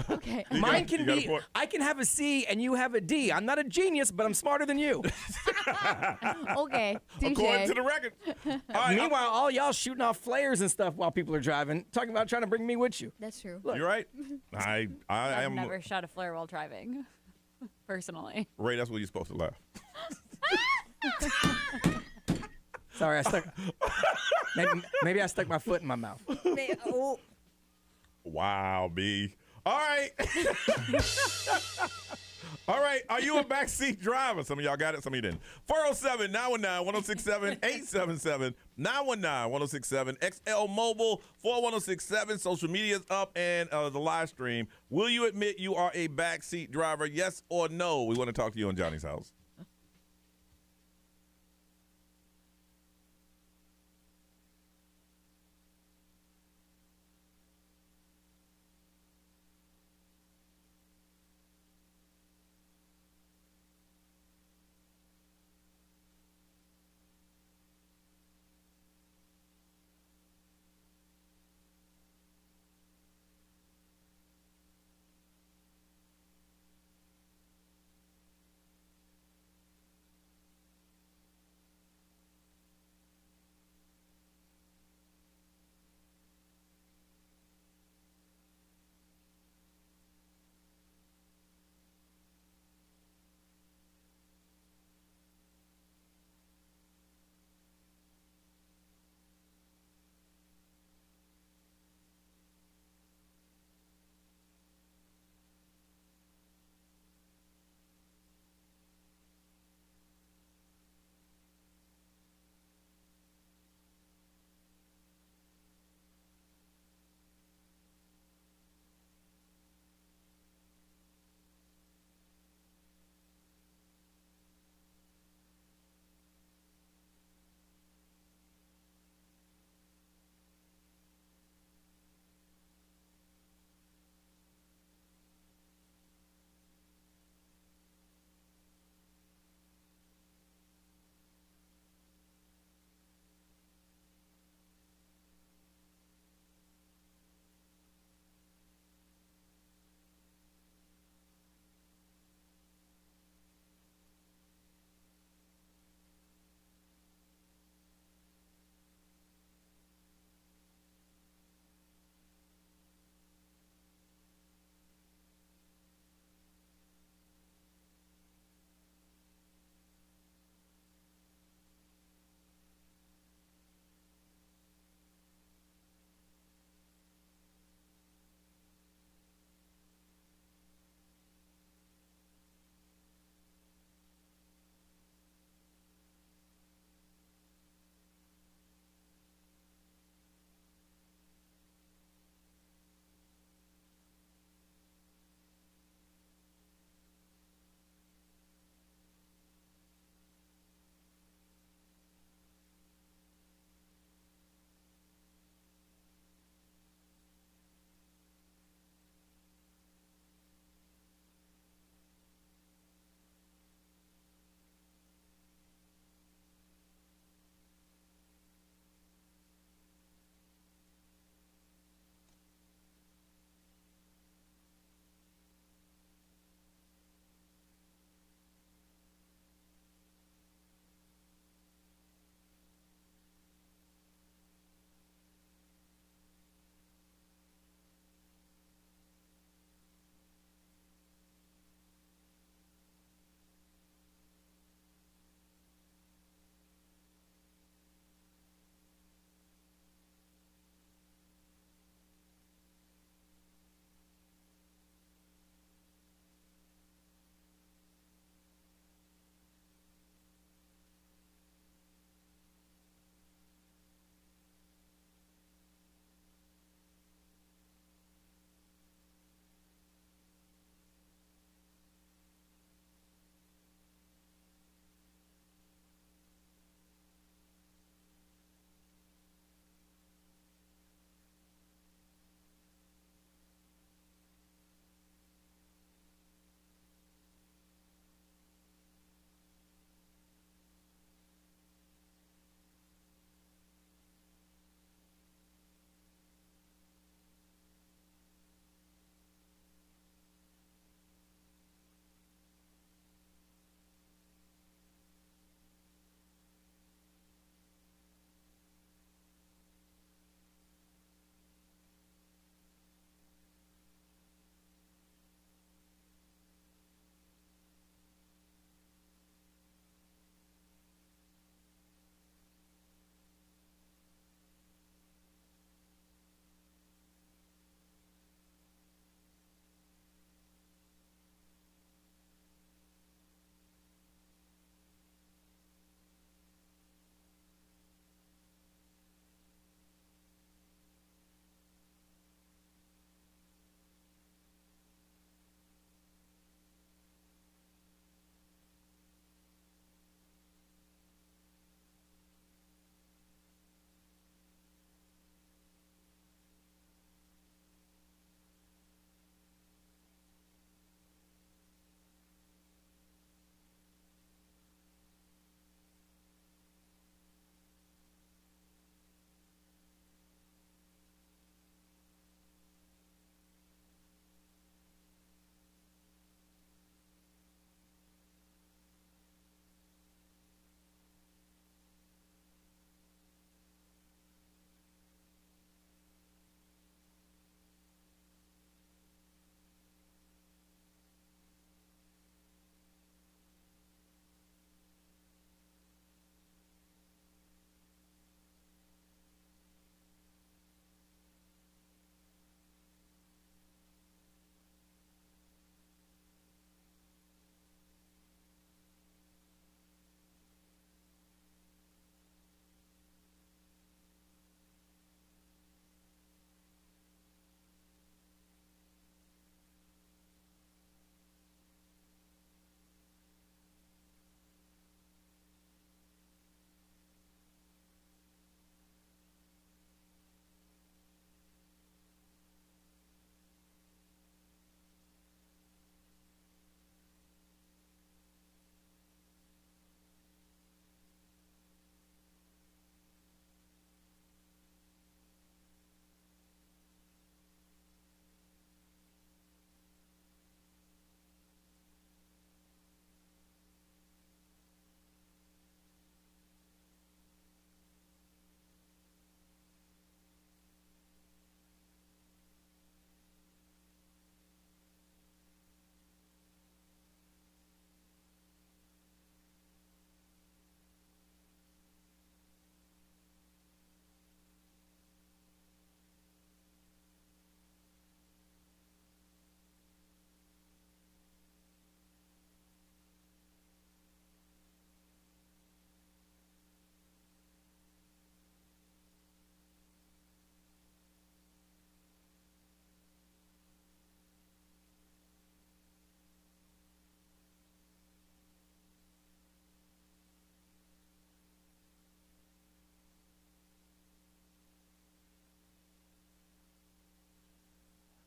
Okay. Mine can be. I can have a C and you have a D. I'm not a genius, but I'm smarter than you. Okay. According to the record. Meanwhile, all y'all shooting off flares and stuff while people are driving, talking about trying to bring me with you. That's true. You're right. I I've am. never shot a flare while driving, personally. Ray, that's where you're supposed to laugh. Sorry, I stuck. Maybe I stuck my foot in my mouth. Wow, B. All right. All right. Are you a backseat driver? Some of y'all got it, some of you didn't. 407-919-1067, 877-919-1067, XL Mobile, 41067. Social media's up and the live stream. Will you admit you are a backseat driver? Yes or no? We want to talk to you on Johnny's House.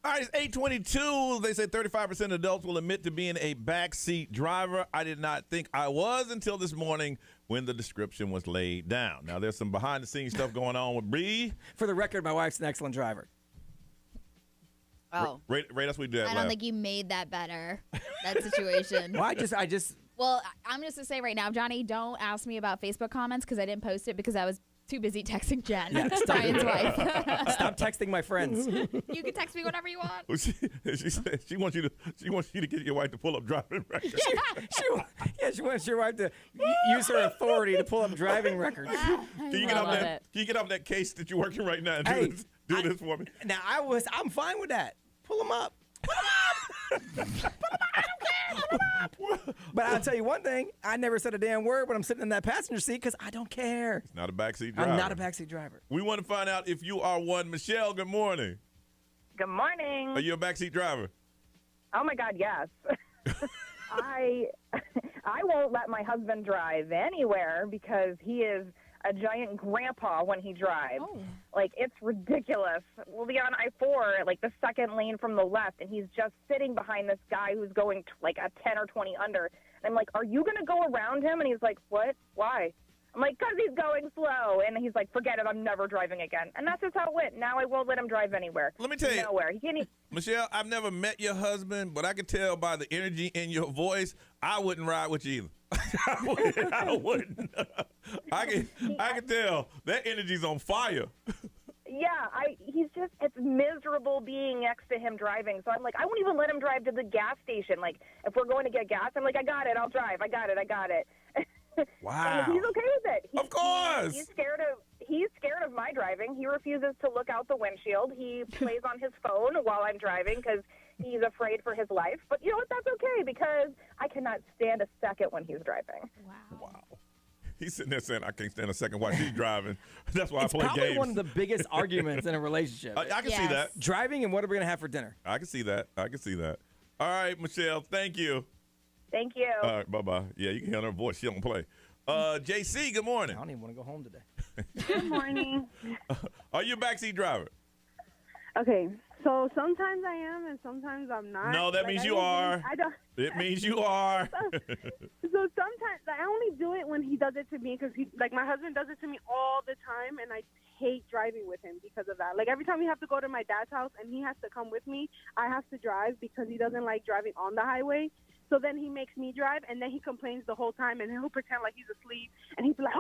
All right, it's 8:22. They said 35% of adults will admit to being a backseat driver. I did not think I was until this morning when the description was laid down. Now, there's some behind-the-scenes stuff going on with Bree. For the record, my wife's an excellent driver. Oh. Ray, that's what we did. I don't think you made that better, that situation. Well, I just. Well, I'm just going to say right now, Johnny, don't ask me about Facebook comments because I didn't post it because I was too busy texting Jen, Brian's wife. Stop texting my friends. You can text me whenever you want. Well, she said she wants you to get your wife to pull up driving records. She wants your wife to use her authority to pull up driving records. Can you get off that case that you're working right now and do this for me? Now I'm fine with that. Pull them up. But I'll tell you one thing. I never said a damn word when I'm sitting in that passenger seat because I don't care. Not a backseat driver. I'm not a backseat driver. We want to find out if you are one. Michelle, good morning. Good morning. Are you a backseat driver? Oh, my God, yes. I won't let my husband drive anywhere because he is a giant grandpa when he drives. Oh. Like, it's ridiculous. We'll be on I-4, like the second lane from the left, and he's just sitting behind this guy who's going like a 10 or 20 under. And I'm like, are you going to go around him? And he's like, what? Why? I'm like, because he's going slow. And he's like, forget it, I'm never driving again. And that's just how it went. Now I won't let him drive anywhere. Let me tell you. Nowhere. He can't Michelle, I've never met your husband, but I can tell by the energy in your voice, I wouldn't ride with you either. I wouldn't. I can tell that energy's on fire. Yeah, it's miserable being next to him driving. So I'm like, I won't even let him drive to the gas station. Like, if we're going to get gas, I'm like, I got it, I'll drive. I got it. Wow. And he's okay with it. Of course. He's scared of my driving. He refuses to look out the windshield. He plays on his phone while I'm driving because he's afraid for his life. But you know what? That's okay because I cannot stand a second when he's driving. Wow. He's sitting there saying, I can't stand a second while she's driving. That's why I play games. It's probably one of the biggest arguments in a relationship. I can see that. Driving and what are we going to have for dinner? I can see that. All right, Michelle, thank you. Thank you. All right, bye-bye. Yeah, you can hear her voice. She don't play. JC, good morning. I don't even want to go home today. Good morning. Are you a backseat driver? Okay, so sometimes I am and sometimes I'm not. No, that means you are. It means you are. So sometimes I only do it when he does it to me because my husband does it to me all the time, and I hate driving with him because of that. Like every time we have to go to my dad's house and he has to come with me, I have to drive because he doesn't like driving on the highway. So then he makes me drive, and then he complains the whole time, and he'll pretend like he's asleep, and he'll be like,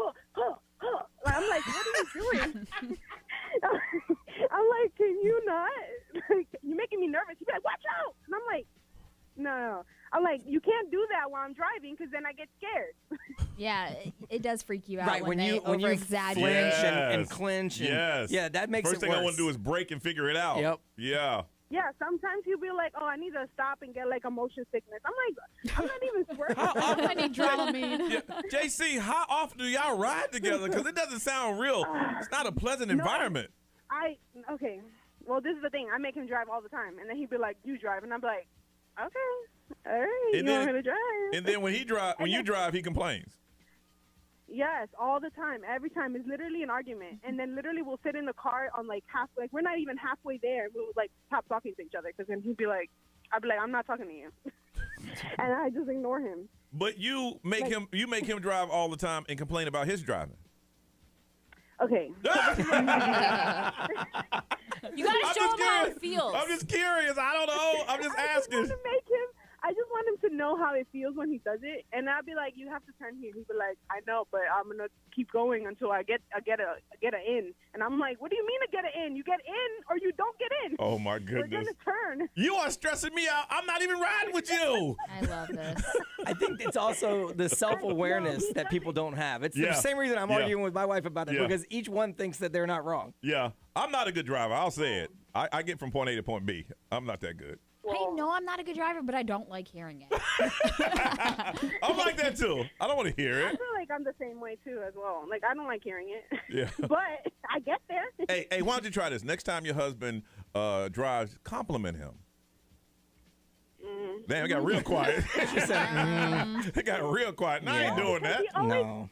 Like, I'm like, what are you doing? I'm like, can you not? Like, you're making me nervous. He'll be like, watch out. And I'm like, no. I'm like, you can't do that while I'm driving because then I get scared. Yeah, it does freak you out Right, when you over-exaggerate. and clinch. And, yeah, that makes it worse. First thing I want to do is brake and figure it out. Yep. Yeah. Yeah, sometimes he'll be like, oh, I need to stop and get, like, a motion sickness. I'm like, I'm not even swearing. I need Dramamine. Yeah. JC, how often do y'all ride together? Because it doesn't sound real. It's not a pleasant environment. Okay. Well, this is the thing. I make him drive all the time. And then he'd be like, you drive. And I'm like, okay. All right. You want me to drive? And then when you drive, he complains. Yes, all the time. Every time. It's literally an argument. And then literally we'll sit in the car on like halfway. Like, we're not even halfway there. We'll like stop talking to each other because then I'd be like, I'm not talking to you. And I just ignore him. But you make him drive all the time and complain about his driving. Okay. You gotta show him how it feels. I'm just curious. I don't know. I'm just asking. I just want him to know how it feels when he does it, and I'd be like, "You have to turn here." He'd be like, "I know, but I'm gonna keep going until I get a in." And I'm like, "What do you mean to get an in? You get in or you don't get in." Oh my goodness! We're gonna turn. You are stressing me out. I'm not even riding with you. I love this. I think it's also the self-awareness that people don't have. It's the same reason I'm arguing with my wife about it because each one thinks that they're not wrong. Yeah, I'm not a good driver. I'll say it. I get from point A to point B. I'm not that good. I know I'm not a good driver, but I don't like hearing it. I'm like that too. I don't want to hear I it. feel like I'm the same way too as well. Like I don't like hearing it. Yeah. But I get there. Hey, why don't you try this? Next time your husband drives, compliment him. Damn, it got real quiet. She said, it got real quiet. No, I ain't doing that. No.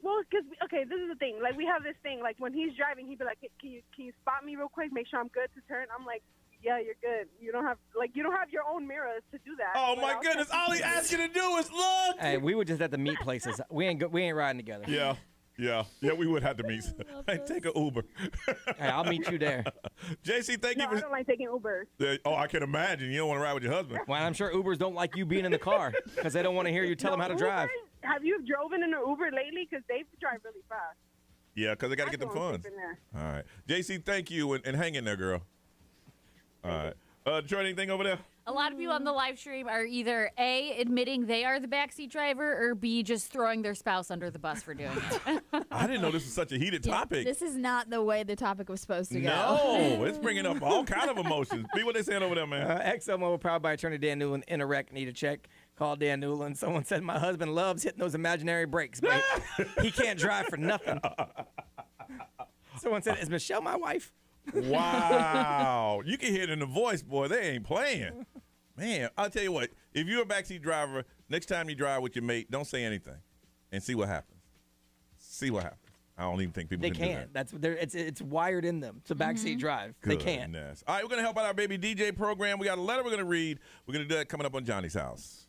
Well, because, okay, this is the thing. Like, we have this thing. Like, when he's driving, he'd be like, can you spot me real quick? Make sure I'm good to turn. I'm like, yeah, you're good. You don't have your own mirrors to do that. Oh but my I'll goodness! text All he you. asks you to do is look. Hey, we were just at the meet places. We ain't riding together. Yeah, we would have to meet. Hey, take an Uber. Hey, I'll meet you there. JC, thank you No, for. I don't like taking Uber. Oh, I can imagine. You don't want to ride with your husband. Well, I'm sure Ubers don't like you being in the car because they don't want to hear you tell them how to drive. Have you driven in an Uber lately? Because they drive really fast. Yeah, because they got to get them funds. All right. JC, thank you, and hang in there, girl. All right. Troy, anything over there? A lot of people on the live stream are either A, admitting they are the backseat driver, or B, just throwing their spouse under the bus for doing it. I didn't know this was such a heated topic. This is not the way the topic was supposed to go. No, it's bringing up all kind of emotions. Be what they saying over there, man. XOMO, powered by attorney Dan Newland, in a wreck, need a check. Call Dan Newland. Someone said, my husband loves hitting those imaginary brakes, but he can't drive for nothing. Someone said, is Michelle my wife? Wow. You can hear it in the voice, boy. They ain't playing. Man, I'll tell you what. If you're a backseat driver, next time you drive with your mate, don't say anything and see what happens. See what happens. I don't even think people can do that. It's wired in them to backseat drive. They can't. Goodness. All right, we're going to help out our baby DJ program. We got a letter we're going to read. We're going to do that coming up on Johnny's House.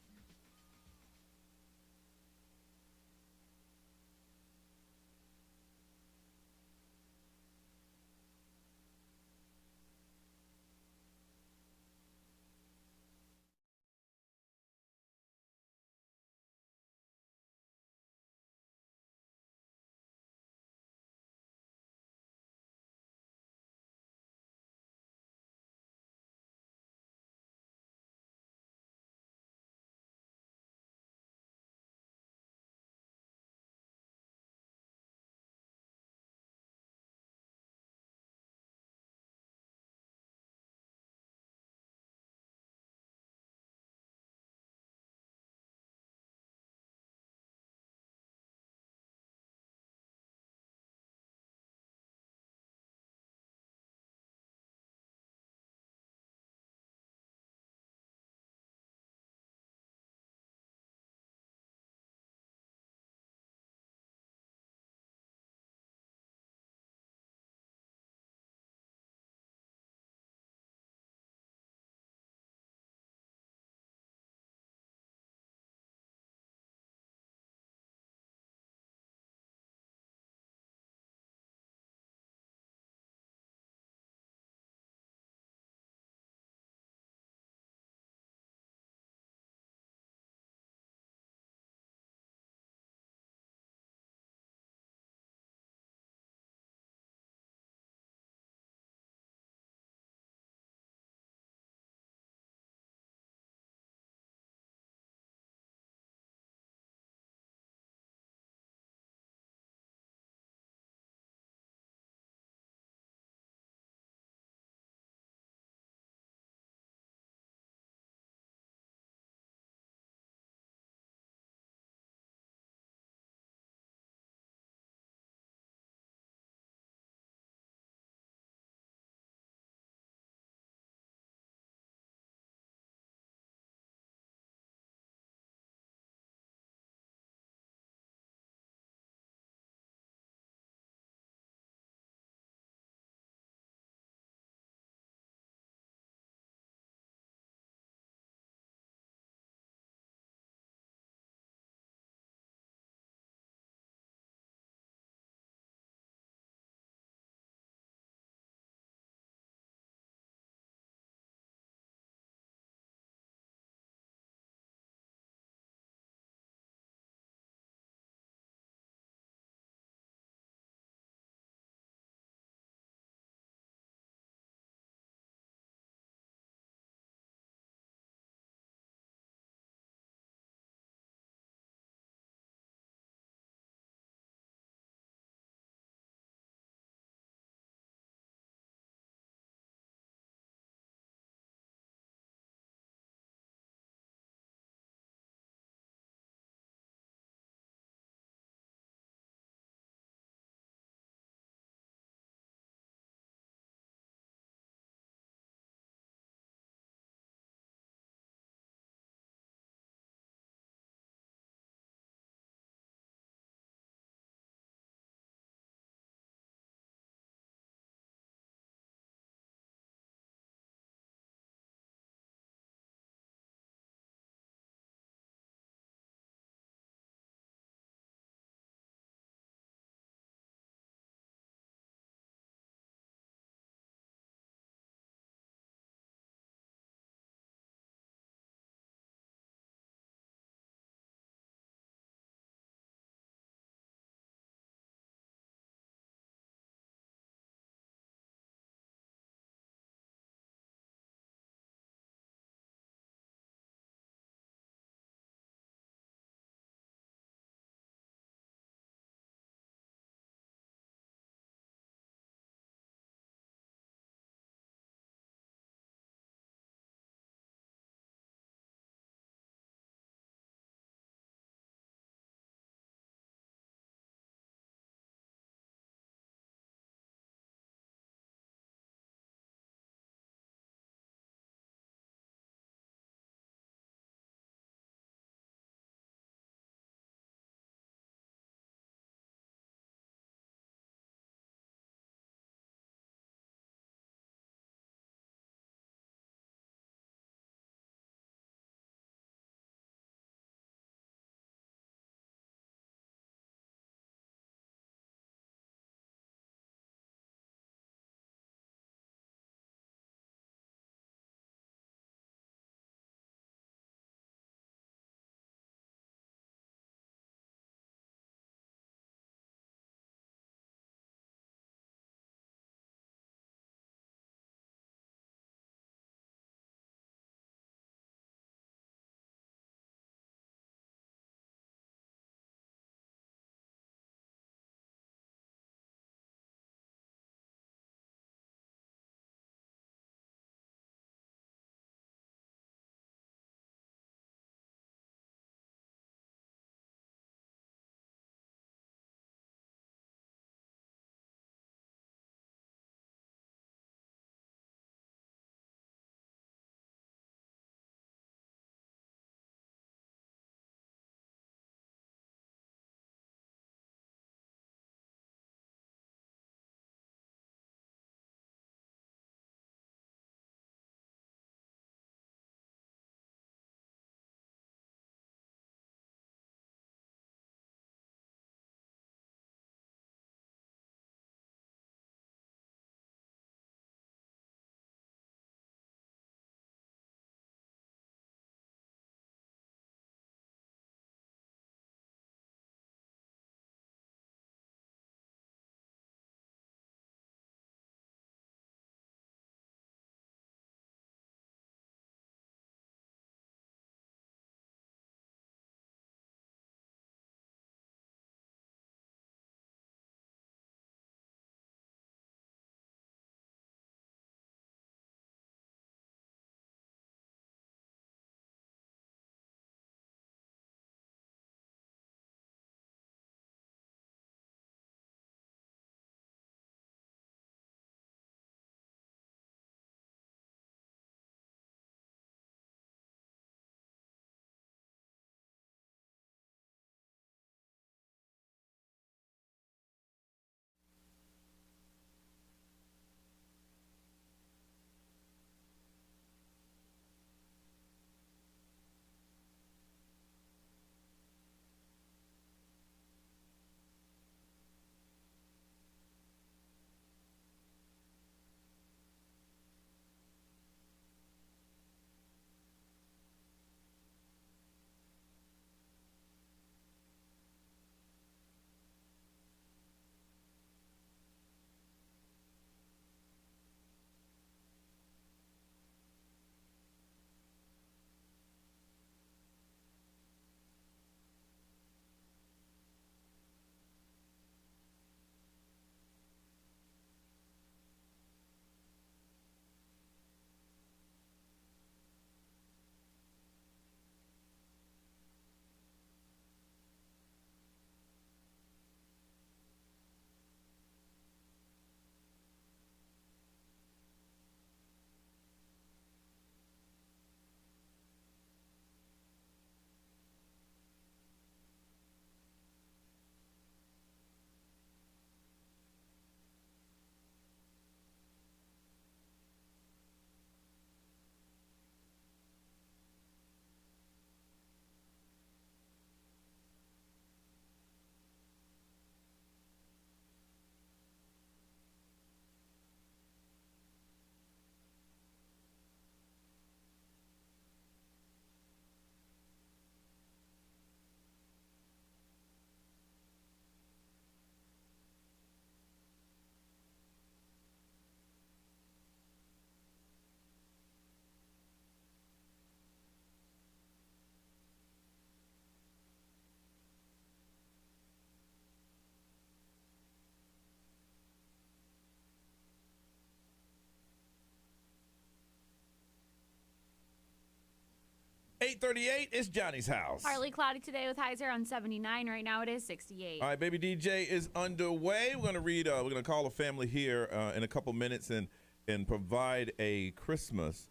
8:38. It's Johnny's house. Partly cloudy today with highs around 79. Right now it is 68. All right, Baby DJ is underway. We're gonna call a family here in a couple minutes and provide a Christmas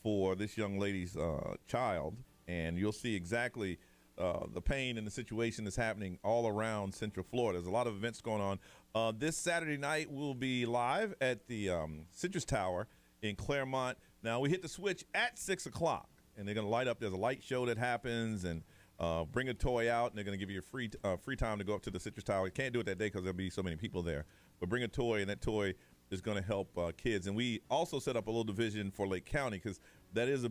for this young lady's child, and you'll see exactly the pain and the situation that's happening all around Central Florida. There's a lot of events going on. This Saturday night, we'll be live at the Citrus Tower in Claremont. Now, we hit the switch at 6 o'clock, and they're going to light up. There's a light show that happens, and bring a toy out, and they're going to give you a free time to go up to the Citrus Tower. You can't do it that day because there'll be so many people there, but bring a toy, and that toy is going to help kids. And we also set up a little division for Lake County because that is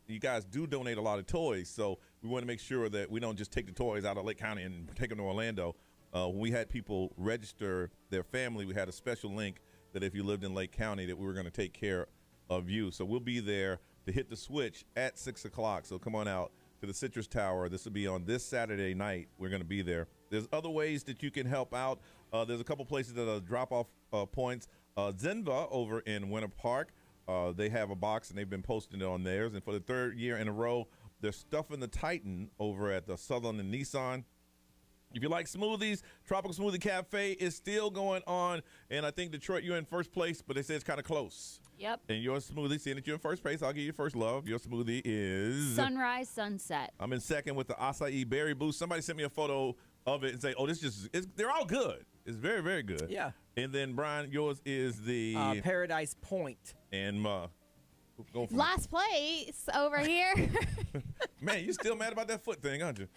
you guys do donate a lot of toys, so we want to make sure that we don't just take the toys out of Lake County and take them to Orlando. When we had people register their family, we had a special link that if you lived in Lake County that we were going to take care of you. So we'll be there to hit the switch at 6 o'clock. So come on out to the Citrus Tower. This will be on this Saturday night. We're going to be there. There's other ways that you can help out. There's a couple places that are drop-off points. Zenva over in Winter Park, they have a box, and they've been posting it on theirs. And for the third year in a row, they're stuffing the Titan over at the Southern and Nissan. If you like smoothies, Tropical Smoothie Cafe is still going on. And I think, Detroit, you're in first place, but they say it's kind of close. Yep. And your smoothie, seeing that you're in first place, I'll give you first love. Your smoothie is Sunrise Sunset. I'm in second with the acai berry boost. Somebody sent me a photo of it and say, oh, they're all good. It's very, very good. Yeah. And then, Brian, yours is the Paradise Point. And go for Last place over here. Man, you still mad about that foot thing, aren't you?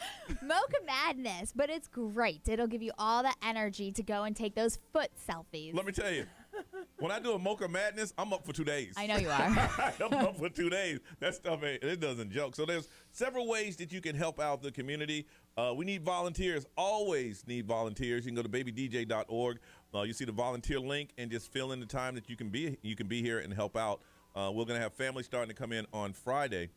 Mocha Madness, but it's great. It'll give you all the energy to go and take those foot selfies. Let me tell you, when I do a Mocha Madness, I'm up for 2 days. I know you are. I'm up for 2 days. That stuff, it doesn't joke. So there's several ways that you can help out the community. We need volunteers, always need volunteers. You can go to babydj.org. You see the volunteer link and just fill in the time that you can be here and help out. We're going to have families starting to come in on Friday,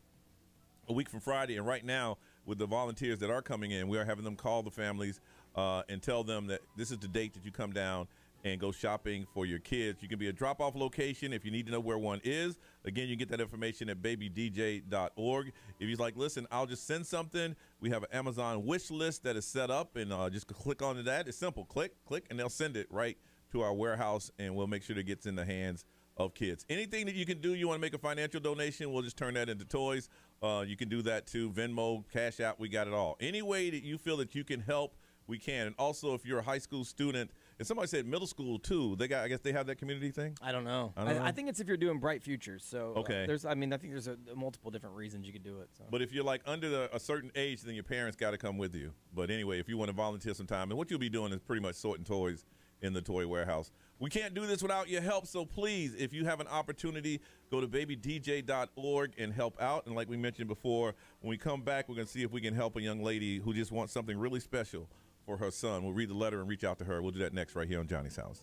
a week from Friday. And right now, with the volunteers that are coming in, we are having them call the families and tell them that this is the date that you come down and go shopping for your kids. You can be a drop-off location if you need to know where one is. Again, you get that information at babydj.org. If you're like, listen, I'll just send something, we have an Amazon wish list that is set up, and just click onto that. It's simple. Click, and they'll send it right to our warehouse, and we'll make sure that it gets in the hands of kids. Anything that you can do, you want to make a financial donation, we'll just turn that into toys. You can do that too. Venmo, Cash App, we got it all. Any way that you feel that you can help, we can. And also, if you're a high school student, and somebody said middle school too, I guess they have that community thing. I don't know. I think it's if you're doing Bright Futures. So okay. I think there's multiple different reasons you could do it. So. But if you're like under a certain age, then your parents got to come with you. But anyway, if you want to volunteer some time, and what you'll be doing is pretty much sorting toys in the toy warehouse. We can't do this without your help, so please, if you have an opportunity, go to babydj.org and help out. And like we mentioned before, when we come back, we're going to see if we can help a young lady who just wants something really special for her son. We'll read the letter and reach out to her. We'll do that next right here on Johnny's House.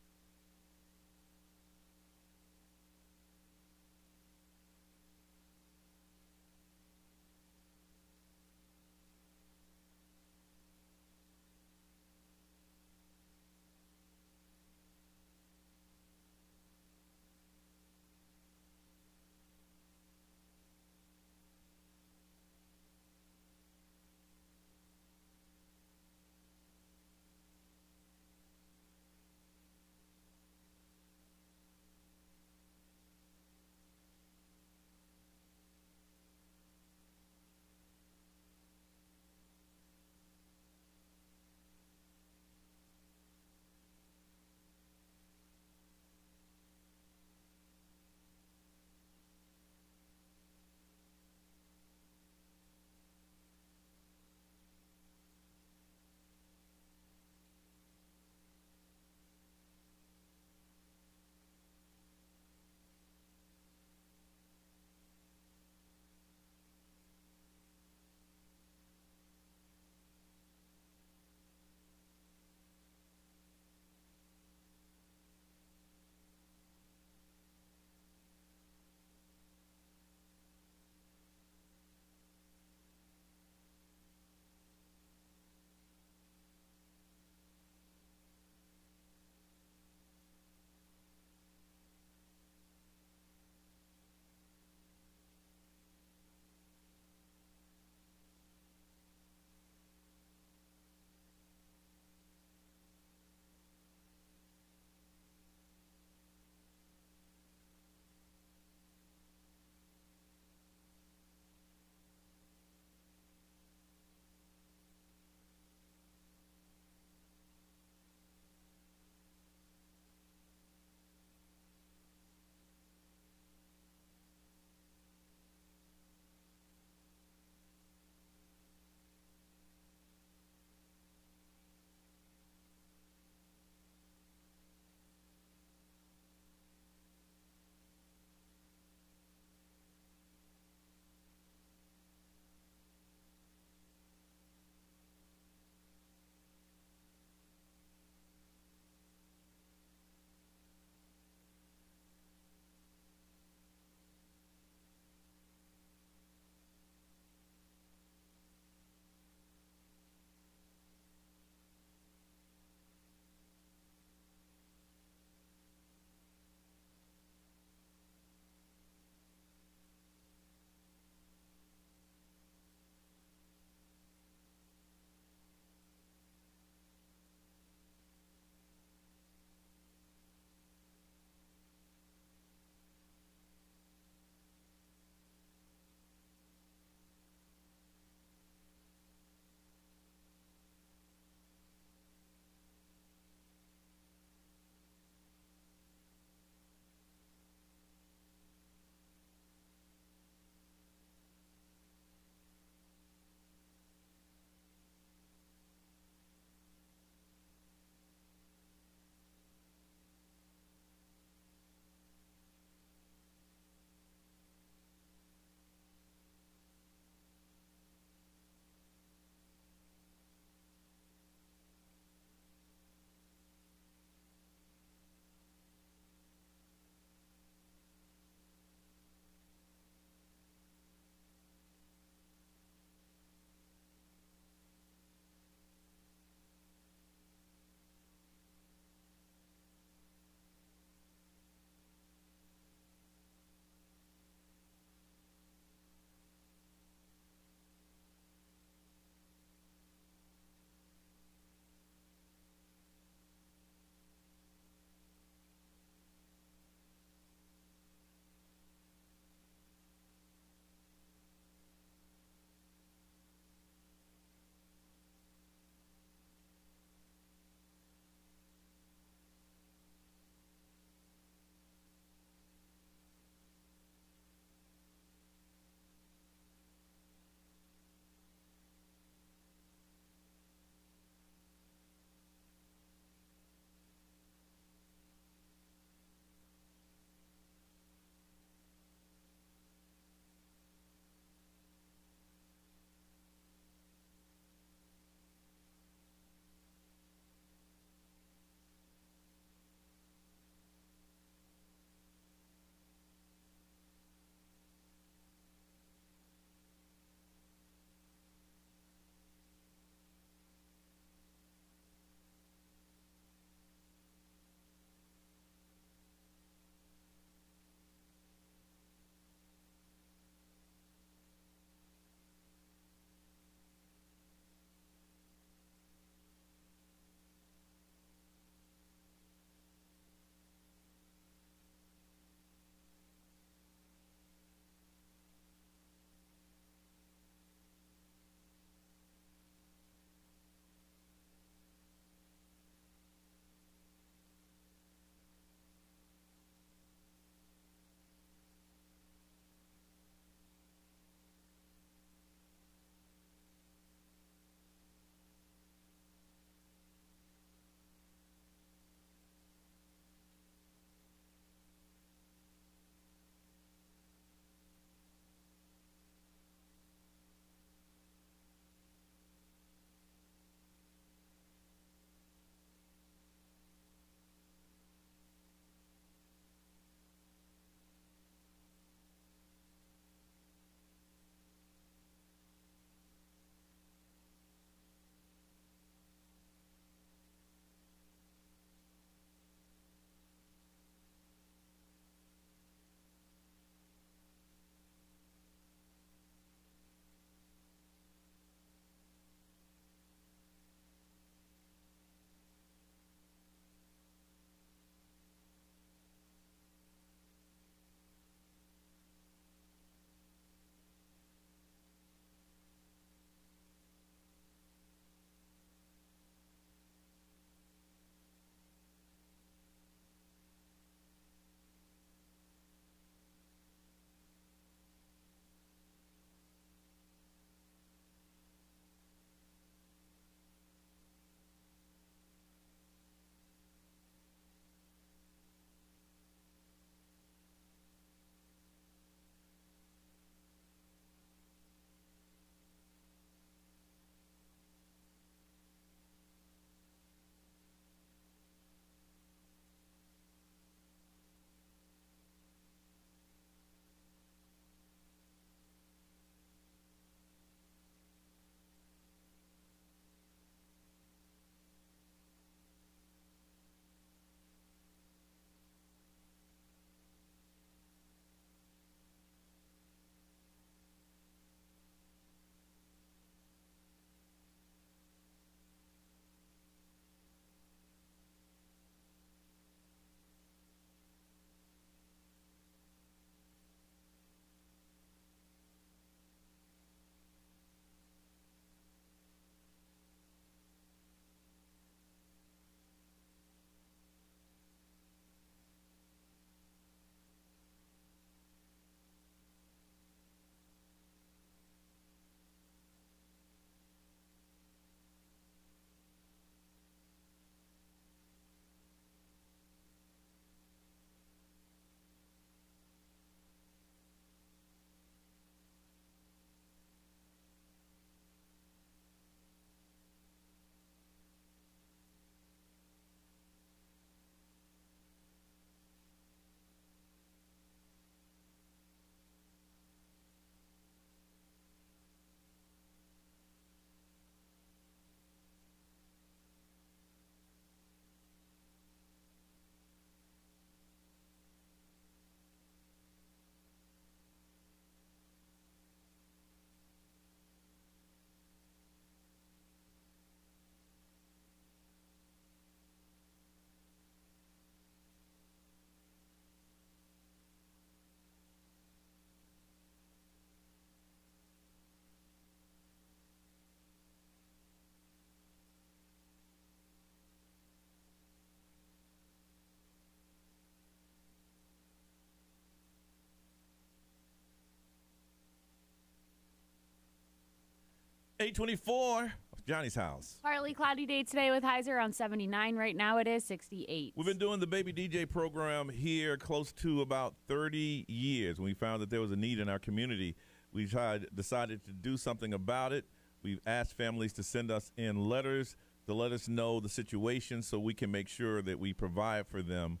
824, Johnny's house. Partly cloudy day today with highs around 79. Right now it is 68. We've been doing the Baby DJ program here close to about 30 years. When we found that there was a need in our community, we decided to do something about it. We've asked families to send us in letters to let us know the situation so we can make sure that we provide for them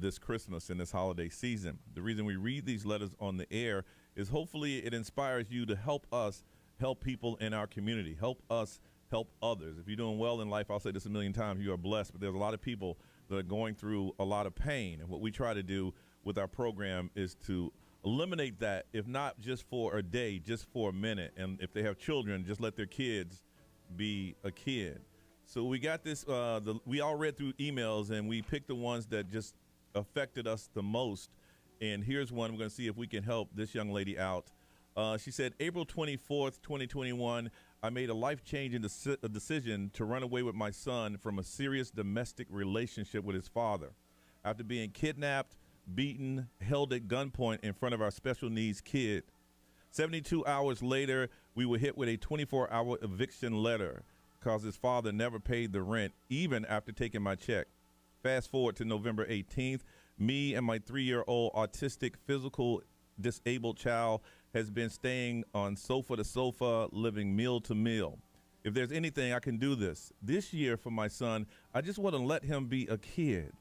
this Christmas and this holiday season. The reason we read these letters on the air is hopefully it inspires you to help us help people in our community, help us help others. If you're doing well in life, I'll say this a million times, you are blessed, but there's a lot of people that are going through a lot of pain. And what we try to do with our program is to eliminate that, if not just for a day, just for a minute. And if they have children, just let their kids be a kid. So we got this, we all read through emails and we picked the ones that just affected us the most. And here's one. We're going to see if we can help this young lady out. She said, April 24th, 2021, I made a life-changing decision to run away with my son from a serious domestic relationship with his father. After being kidnapped, beaten, held at gunpoint in front of our special needs kid. 72 hours later, we were hit with a 24-hour eviction letter because his father never paid the rent, even after taking my check. Fast forward to November 18th, me and my 3-year-old autistic, physical disabled child has been staying on sofa to sofa, living meal to meal. If there's anything I can do this year for my son, I just want to let him be a kid.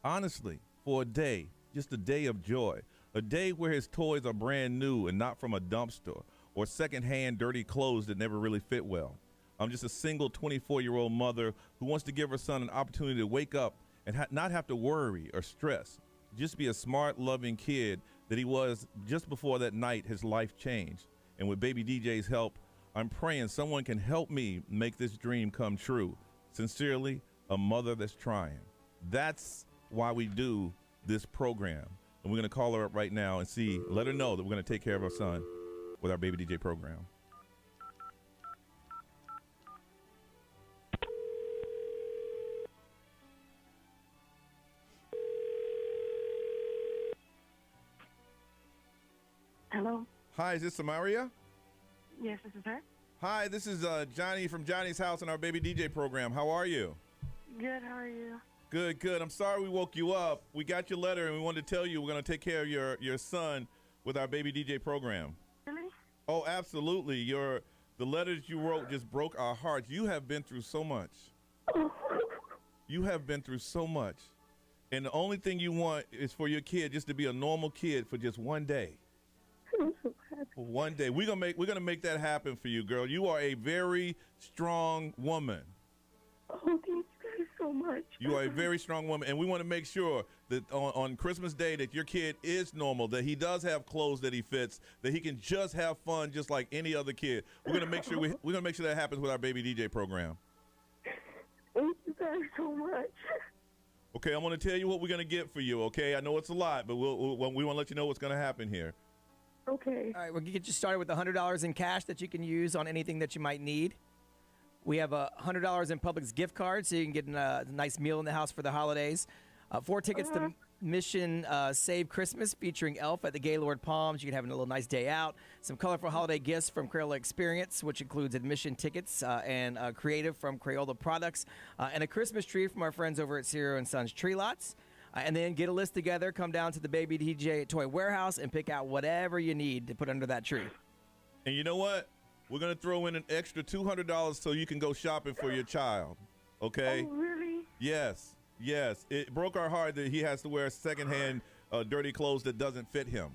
Honestly, for a day, just a day of joy, a day where his toys are brand new and not from a dumpster or secondhand dirty clothes that never really fit well. I'm just a single 24-year-old mother who wants to give her son an opportunity to wake up and not have to worry or stress. Just be a smart, loving kid that he was just before that night his life changed. And with Baby DJ's help, I'm praying someone can help me make this dream come true. Sincerely, a mother that's trying. That's why we do this program. And we're going to call her up right now and let her know that we're going to take care of our son with our Baby DJ program. Hello. Hi, is this Samaria? Yes, this is her. Hi, this is Johnny from Johnny's house and our Baby DJ program. How are you? Good. How are you? Good, good. I'm sorry we woke you up. We got your letter and we wanted to tell you we're going to take care of your son with our Baby DJ program. Really? Oh, absolutely. The letters you wrote just broke our hearts. You have been through so much. You have been through so much. And the only thing you want is for your kid just to be a normal kid for just one day. One day. We're gonna make that happen for you, girl. You are a very strong woman. Oh, thank you guys so much. You are a very strong woman, and we want to make sure that on Christmas Day that your kid is normal, that he does have clothes that he fits, that he can just have fun just like any other kid. We're gonna make sure we're gonna make sure that happens with our Baby DJ program. Thank you guys so much. Okay, I'm gonna tell you what we're gonna get for you. Okay, I know it's a lot, but we want to let you know what's gonna happen here. Okay. All right, we'll get you started with $100 in cash that you can use on anything that you might need. We have $100 in Publix gift cards, so you can get a nice meal in the house for the holidays. 4 tickets to Mission Save Christmas featuring Elf at the Gaylord Palms. You can have a little nice day out. Some colorful holiday gifts from Crayola Experience, which includes admission tickets and creative from Crayola Products, and a Christmas tree from our friends over at Ciro & Sons Tree Lots. And then get a list together, come down to the Baby DJ Toy Warehouse, and pick out whatever you need to put under that tree. And you know what? We're going to throw in an extra $200 so you can go shopping for your child. Okay? Oh, really? Yes. Yes. It broke our heart that he has to wear secondhand dirty clothes that doesn't fit him.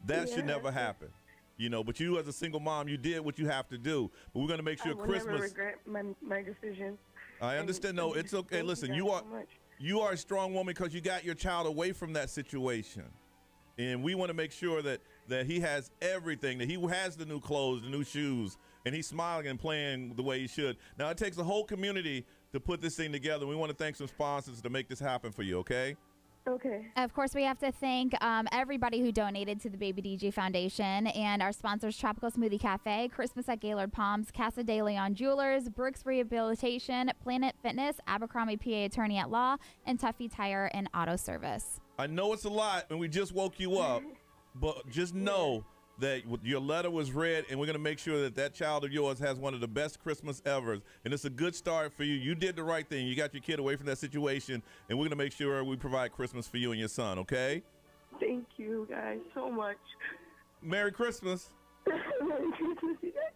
That should never happen. You know, but you as a single mom, you did what you have to do. But we're going to make sure I will Christmas. never regret my decision. I understand. No, it's okay. Listen, you are a strong woman because you got your child away from that situation. And we want to make sure that he has everything, that he has the new clothes, the new shoes, and he's smiling and playing the way he should. Now, it takes a whole community to put this thing together. We want to thank some sponsors to make this happen for you, okay? Okay. Of course, we have to thank everybody who donated to the Baby DJ Foundation and our sponsors, Tropical Smoothie Cafe, Christmas at Gaylord Palms, Casa de Leon Jewelers, Brooks Rehabilitation, Planet Fitness, Abercrombie PA Attorney at Law, and Tuffy Tire and Auto Service. I know it's a lot, and we just woke you up, but just know that your letter was read, and we're going to make sure that child of yours has one of the best Christmas ever. And it's a good start for you. You did the right thing. You got your kid away from that situation, and we're going to make sure we provide Christmas for you and your son, okay? Thank you guys so much. Merry Christmas. Merry Christmas, you guys.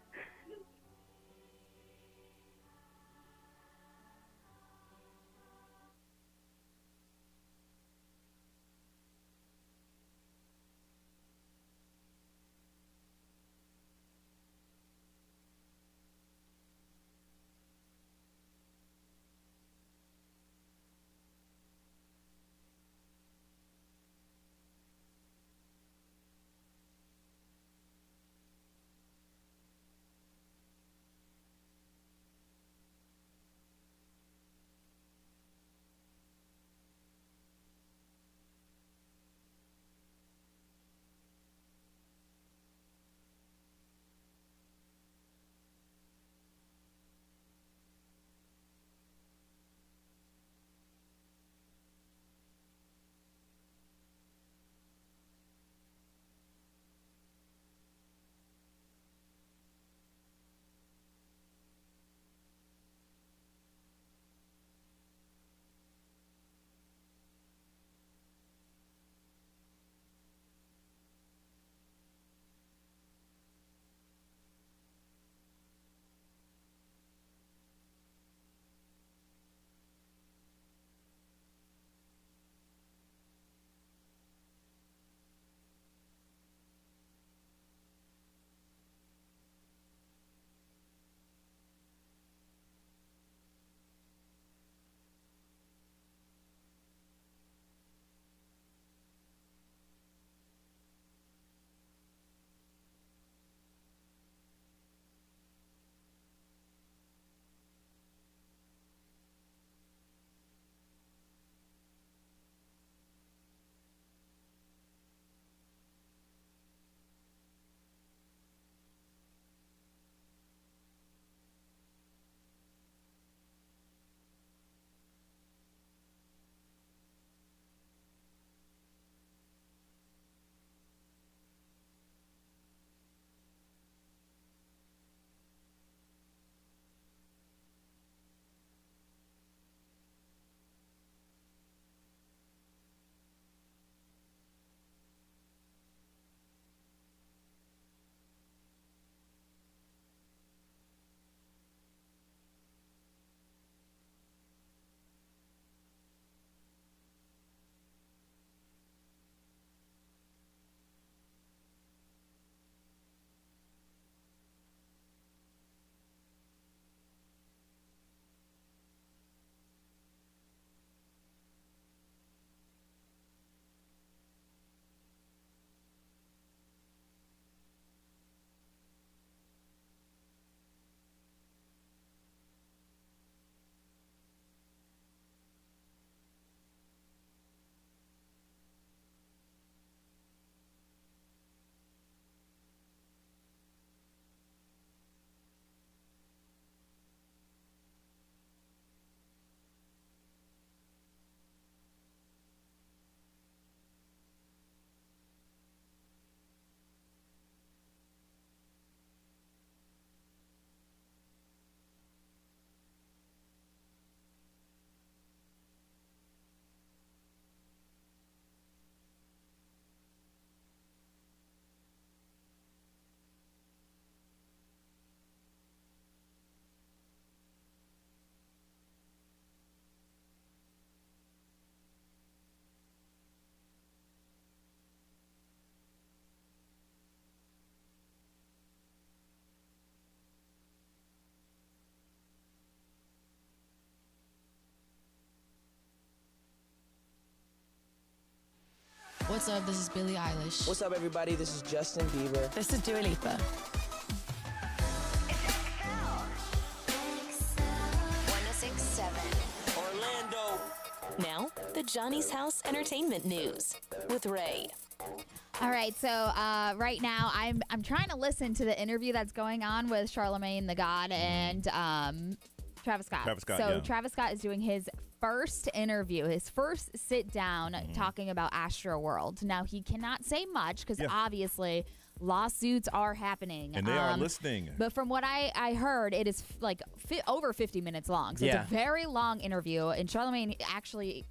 What's up? This is Billie Eilish. What's up, everybody? This is Justin Bieber. This is Dua Lipa. 106.7 Orlando. Now, the Johnny's House Entertainment News with Ray. All right, so right now I'm trying to listen to the interview that's going on with Charlemagne the God and Travis Scott. Travis Scott, So yeah. Travis Scott is doing his first interview, his first sit down talking about Astroworld. Now, he cannot say much because obviously lawsuits are happening. And they are listening. But from what I heard, it is like over 50 minutes long. So it's a very long interview. And Charlamagne actually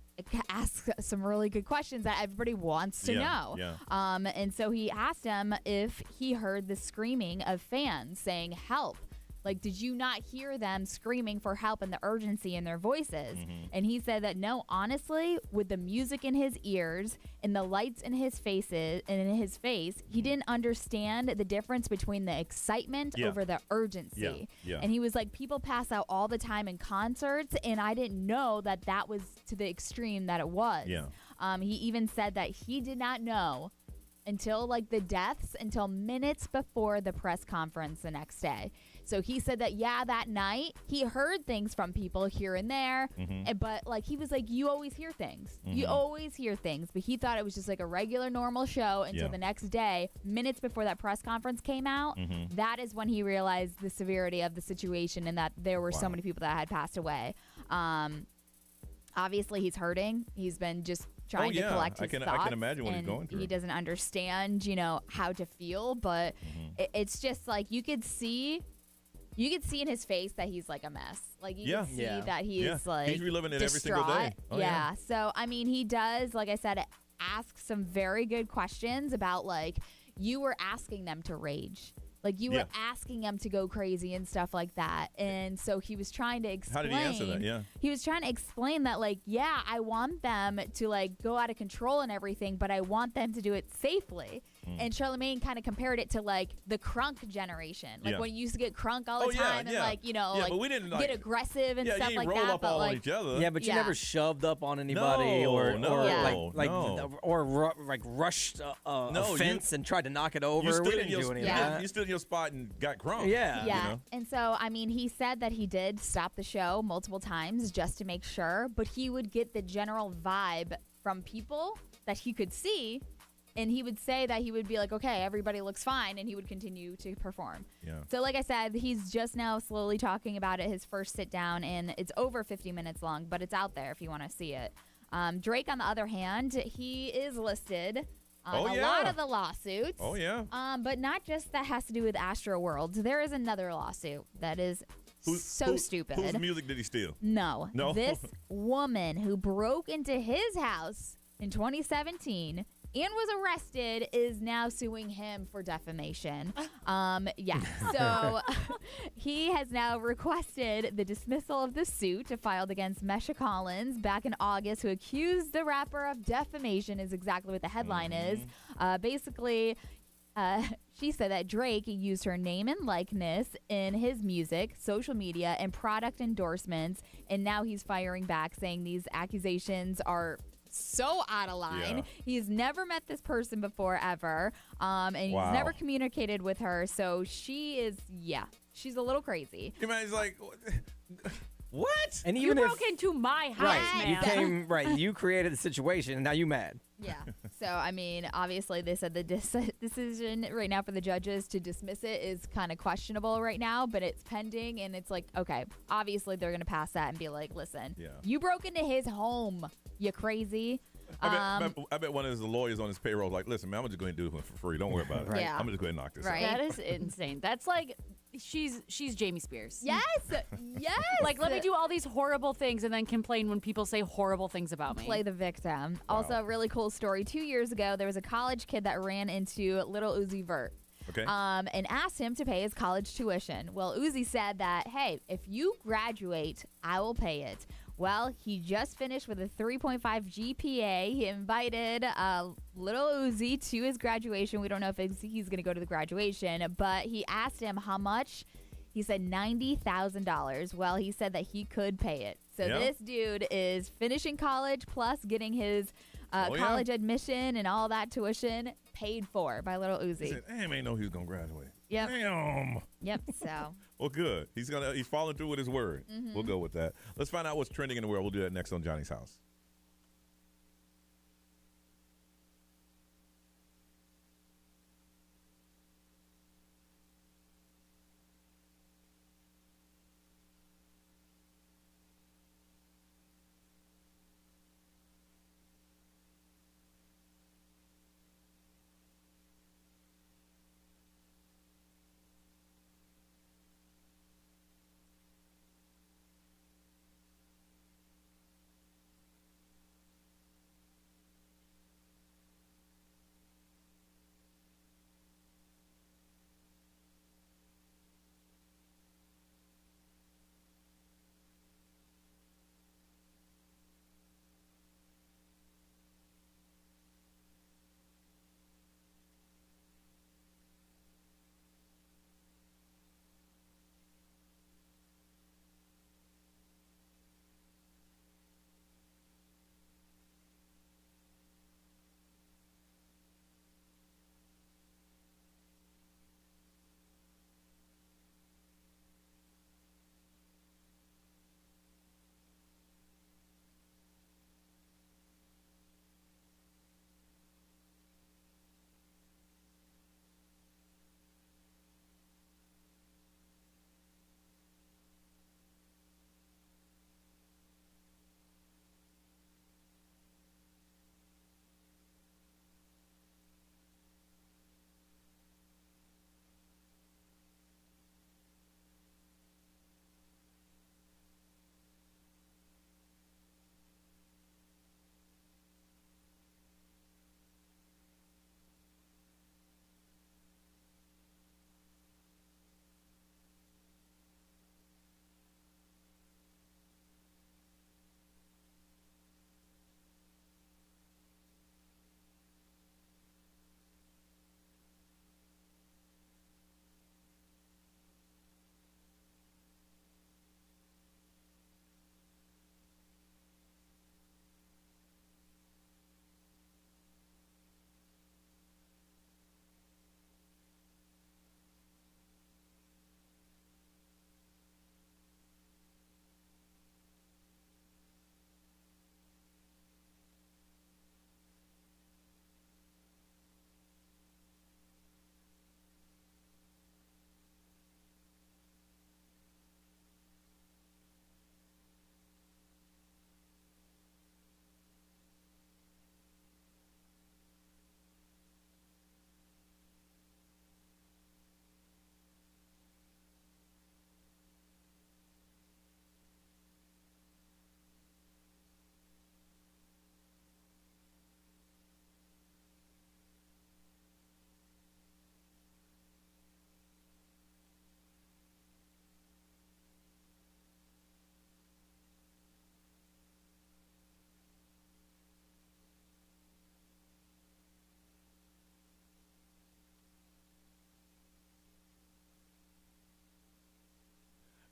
asks some really good questions that everybody wants to know. Yeah. And so he asked him if he heard the screaming of fans saying help. Like, did you not hear them screaming for help and the urgency in their voices? And he said that no, honestly, with the music in his ears and the lights in his face, he didn't understand the difference between the excitement over the urgency. Yeah. And he was like, people pass out all the time in concerts, and I didn't know that was to the extreme that it was. Yeah. He even said that he did not know until like the deaths, until minutes before the press conference the next day. So he said that, that night he heard things from people here and there, but like he was like, you always hear things. You always hear things. But he thought it was just like a regular, normal show until the next day, minutes before that press conference came out. That is when he realized the severity of the situation and that there were so many people that had passed away. Obviously, he's hurting. He's been just trying to collect his thoughts. I can imagine what he's going through. He doesn't understand, how to feel, but it's just like you could see in his face that he's like a mess. Like you can see that he's like he's reliving it distraught. every single day. Oh, yeah. So I mean, he does, like I said, ask some very good questions about like you were asking them to rage. Like you were asking him to go crazy and stuff like that. And so he was trying to explain. How did he answer that? Yeah. He was trying to explain that like, I want them to like go out of control and everything, but I want them to do it safely. And Charlamagne kind of compared it to like the crunk generation. Like when you used to get crunk all the time and like, but we didn't get aggressive and stuff you like roll that. up But all like, on each other. Yeah, but you never shoved up on anybody or rushed a fence and tried to knock it over. We didn't do any of that. You stood in your spot and got crunk. Yeah. And so, I mean, he said that he did stop the show multiple times just to make sure, but he would get the general vibe from people that he could see. And he would say that he would be like, okay, everybody looks fine, and he would continue to perform. Yeah. So like I said, he's just now slowly talking about it, his first sit down, and it's over 50 minutes long, but it's out there if you want to see it. Drake, on the other hand, he is listed on a lot of the lawsuits. Oh, yeah. But not just that has to do with Astroworld. There is another lawsuit that is stupid. Whose music did he steal? No. This woman who broke into his house in 2017 and was arrested is now suing him for defamation. So he has now requested the dismissal of the suit filed against Mesha Collins back in August, who accused the rapper of defamation, is exactly what the headline is. Basically, she said that Drake used her name and likeness in his music, social media, and product endorsements, and now he's firing back, saying these accusations are so out of line. He's never met this person before ever, and he's never communicated with her. So she is, she's a little crazy. You man, he's like, what? And you broke into my house, man. You created the situation, and now you mad. Yeah. So, I mean, obviously, they said the decision right now for the judges to dismiss it is kind of questionable right now, but it's pending, and it's like, okay, obviously they're going to pass that and be like, listen, you broke into his home, you crazy. I bet one of his lawyers on his payroll like, listen, man, I'm just going to do it for free. Don't worry about it. I'm just going to knock this out. That is insane. That's like she's Jamie Spears. Yes. Like, let me do all these horrible things and then complain when people say horrible things about me. Play the victim. Also, a really cool story. 2 years ago, there was a college kid that ran into Little Uzi Vert. Okay. And asked him to pay his college tuition. Well, Uzi said that, hey, if you graduate, I will pay it. Well, he just finished with a 3.5 GPA. He invited Little Uzi to his graduation. We don't know if he's going to go to the graduation, but he asked him how much. He said $90,000. Well, he said that he could pay it. So this dude is finishing college plus getting his college admission and all that tuition paid for by Little Uzi. He said, damn, I ain't know he was going to graduate. Yep. Damn. Yep, so. Well, good. He's following through with his word. We'll go with that. Let's find out what's trending in the world. We'll do that next on Johnny's House.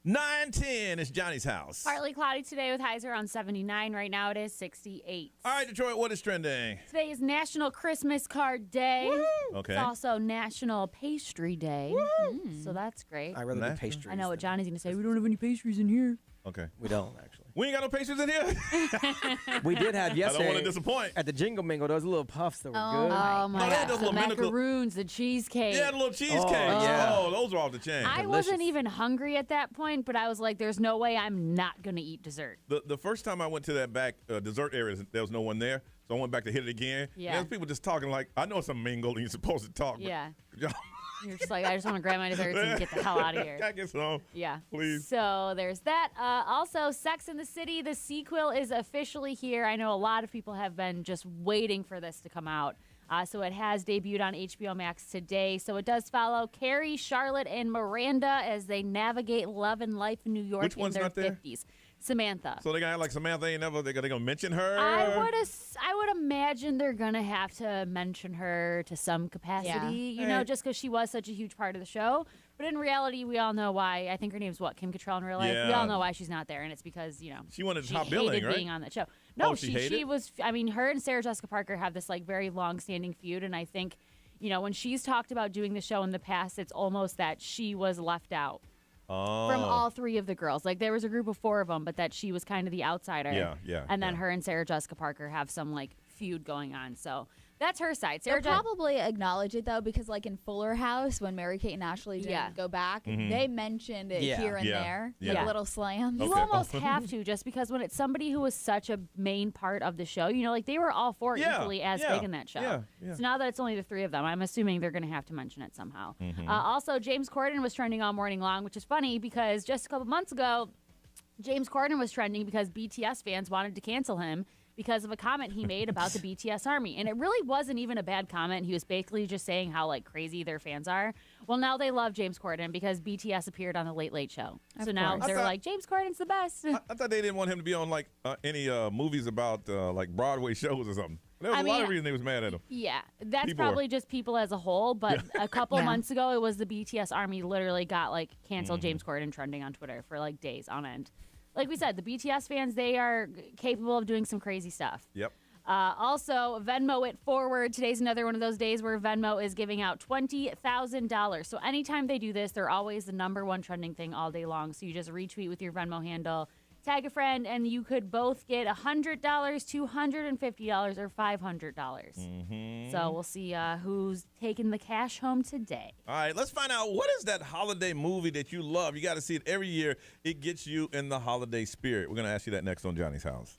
9:10 is Johnny's house. Partly cloudy today with highs around 79. Right now it is 68. All right, Detroit, what is trending? Today is National Christmas Card Day. Woo-hoo! Okay. It's also National Pastry Day. So that's great. I rather do pastries. I know what Johnny's going to say. We don't have any pastries in here. Okay. We don't, actually. We ain't got no pastries in here? We did have yesterday. I don't want to disappoint. At the Jingle Mingle, those little puffs that were good. Oh, my they had God. those The little miniature- macaroons, the cheesecake. Yeah, the little cheesecake. yeah. Oh, those are off the chain. I wasn't even hungry at that point, but I was like, there's no way I'm not going to eat dessert. The first time I went to that back dessert area, there was no one there. So I went back to hit it again. Yeah. And there's people just talking like, I know it's a mingle and you're supposed to talk. But Yeah. You're just like, I just want to grab my desserts and get the hell out of here. Can I get some? Yeah. Please. So there's that. Also, Sex and the City, the sequel is officially here. I know a lot of people have been just waiting for this to come out. So it has debuted on HBO Max today. So it does follow Carrie, Charlotte, and Miranda as they navigate love and life in New York Which one's in their not there? 50s. Samantha. So they got like Samantha ain't never, they're going to mention her? I would imagine they're going to have to mention her to some capacity, you know, just because she was such a huge part of the show. But in reality, we all know why. I think her name's what, Kim Cattrall in real life? Yeah. We all know why she's not there, and it's because, you know, She wanted she top hated billing, right? being on that show. No, Oh, she hated she it? was, I mean, her and Sarah Jessica Parker have this, like, very long-standing feud, and I think, you know, when she's talked about doing the show in the past, it's almost that she was left out. From all three of the girls. Like, there was a group of 4 of them, but that she was kind of the outsider. Yeah. And then her and Sarah Jessica Parker have some, like, feud going on. So that's her side. They'll probably acknowledge it, though, because, like, in Fuller House, when Mary-Kate and Ashley didn't go back, they mentioned it here and there. Yeah. Like little slams. You almost have to, just because when it's somebody who was such a main part of the show, you know, like, they were all 4 equally as big in that show. Yeah. So now that it's only the 3 of them, I'm assuming they're going to have to mention it somehow. Also, James Corden was trending all morning long, which is funny because just a couple months ago, James Corden was trending because BTS fans wanted to cancel him because of a comment he made about the BTS Army. And it really wasn't even a bad comment. He was basically just saying how, like, crazy their fans are. Well, now they love James Corden because BTS appeared on The Late Late Show. So now they're like, James Corden's the best. I thought they didn't want him to be on, like, any movies about, like, Broadway shows or something. There was a lot of reasons they was mad at him. Yeah, that's People probably just people as a whole. But a couple months ago, it was the BTS Army literally got, like, canceled James Corden trending on Twitter for, like, days on end. Like we said, the BTS fans, they are capable of doing some crazy stuff. Yep. Also, Venmo it forward. Today's another one of those days where Venmo is giving out $20,000. So anytime they do this, they're always the #1 trending thing all day long. So you just retweet with your Venmo handle, tag a friend, and you could both get $100, $250, or $500. So we'll see who's taking the cash home today. All right, let's find out what is that holiday movie that you love. You got to see it every year. It gets you in the holiday spirit. We're going to ask you that next on Johnny's House.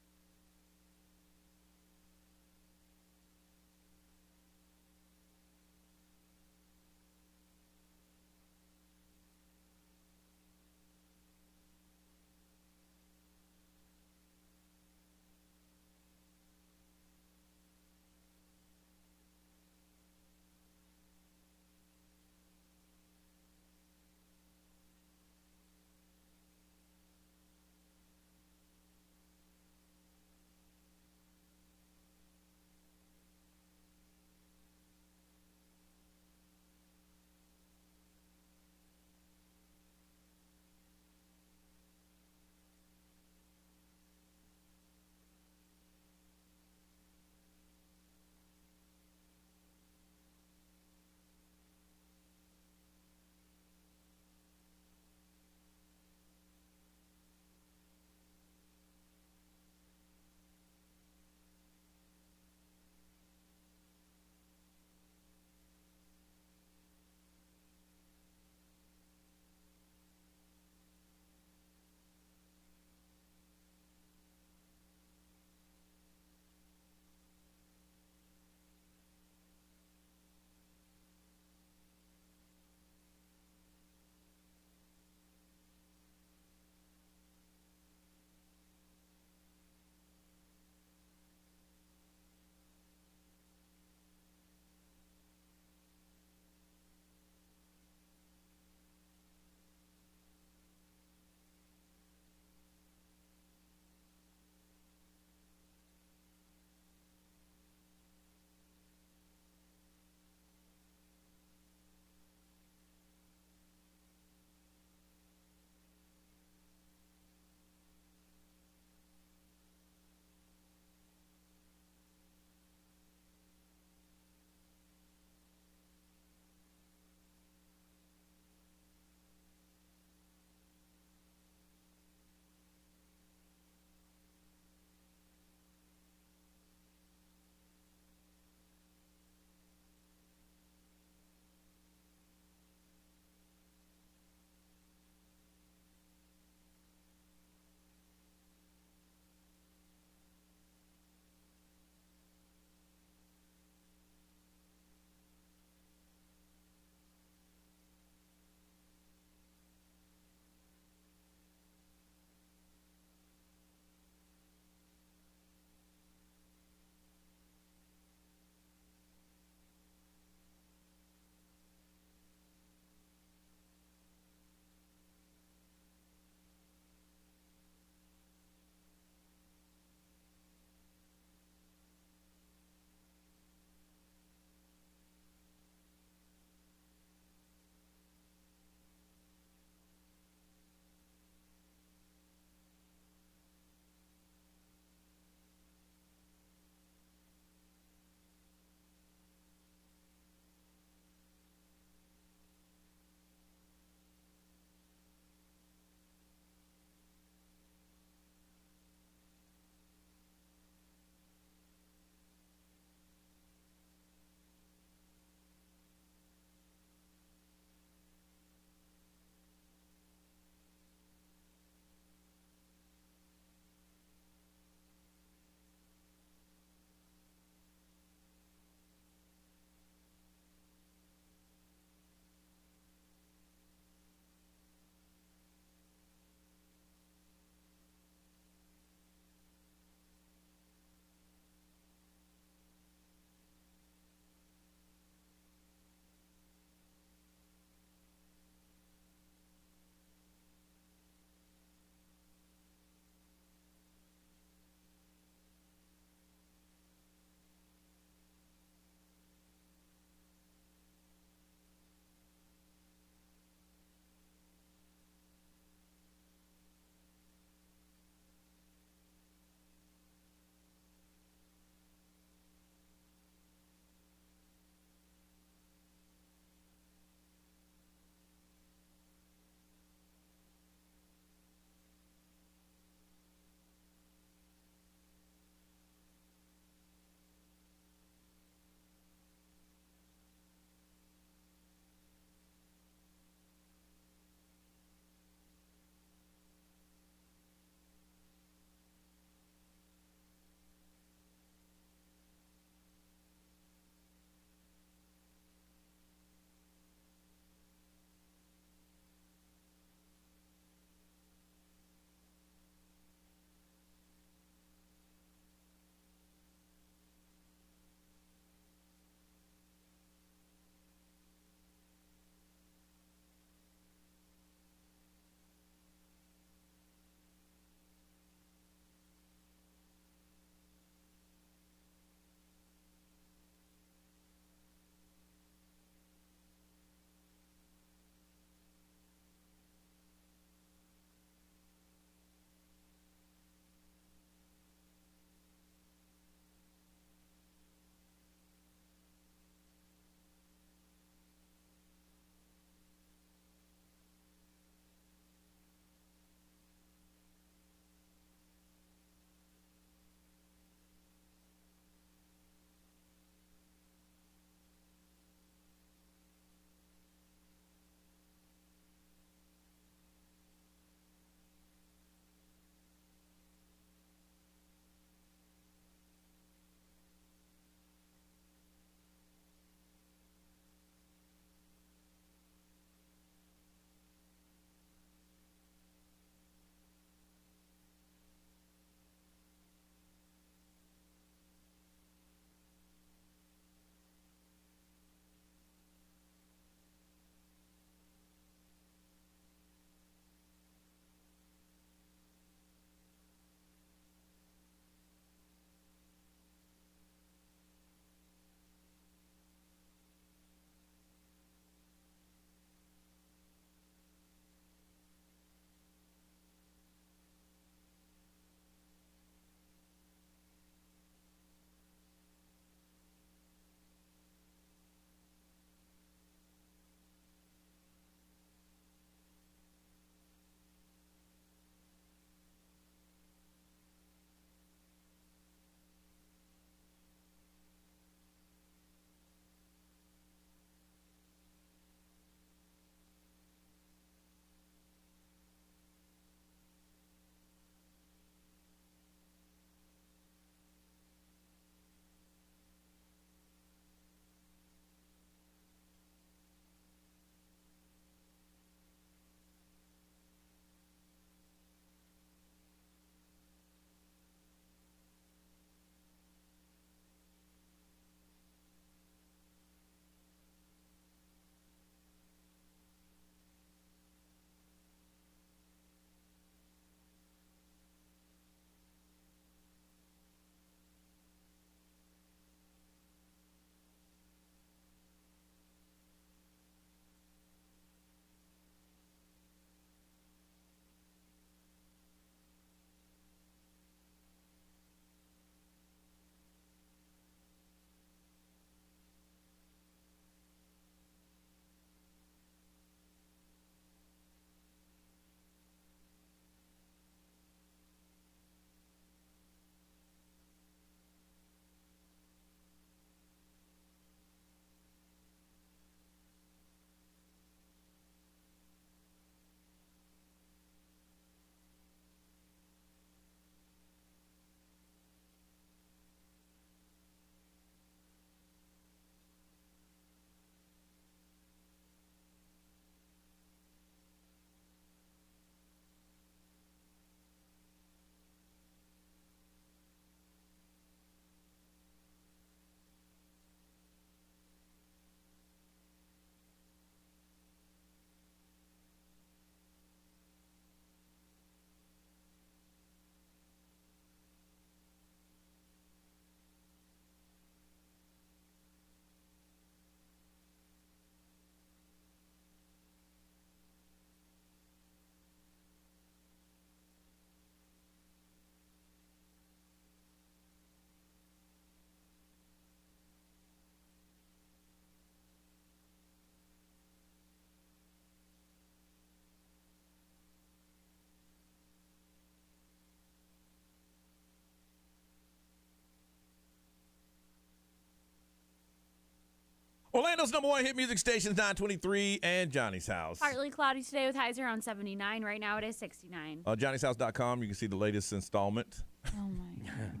Orlando's #1 hit music stations 923 and Johnny's House. Partly cloudy today with highs around 79. Right now it is 69. Johnny'sHouse.com. You can see the latest installment. Oh my god.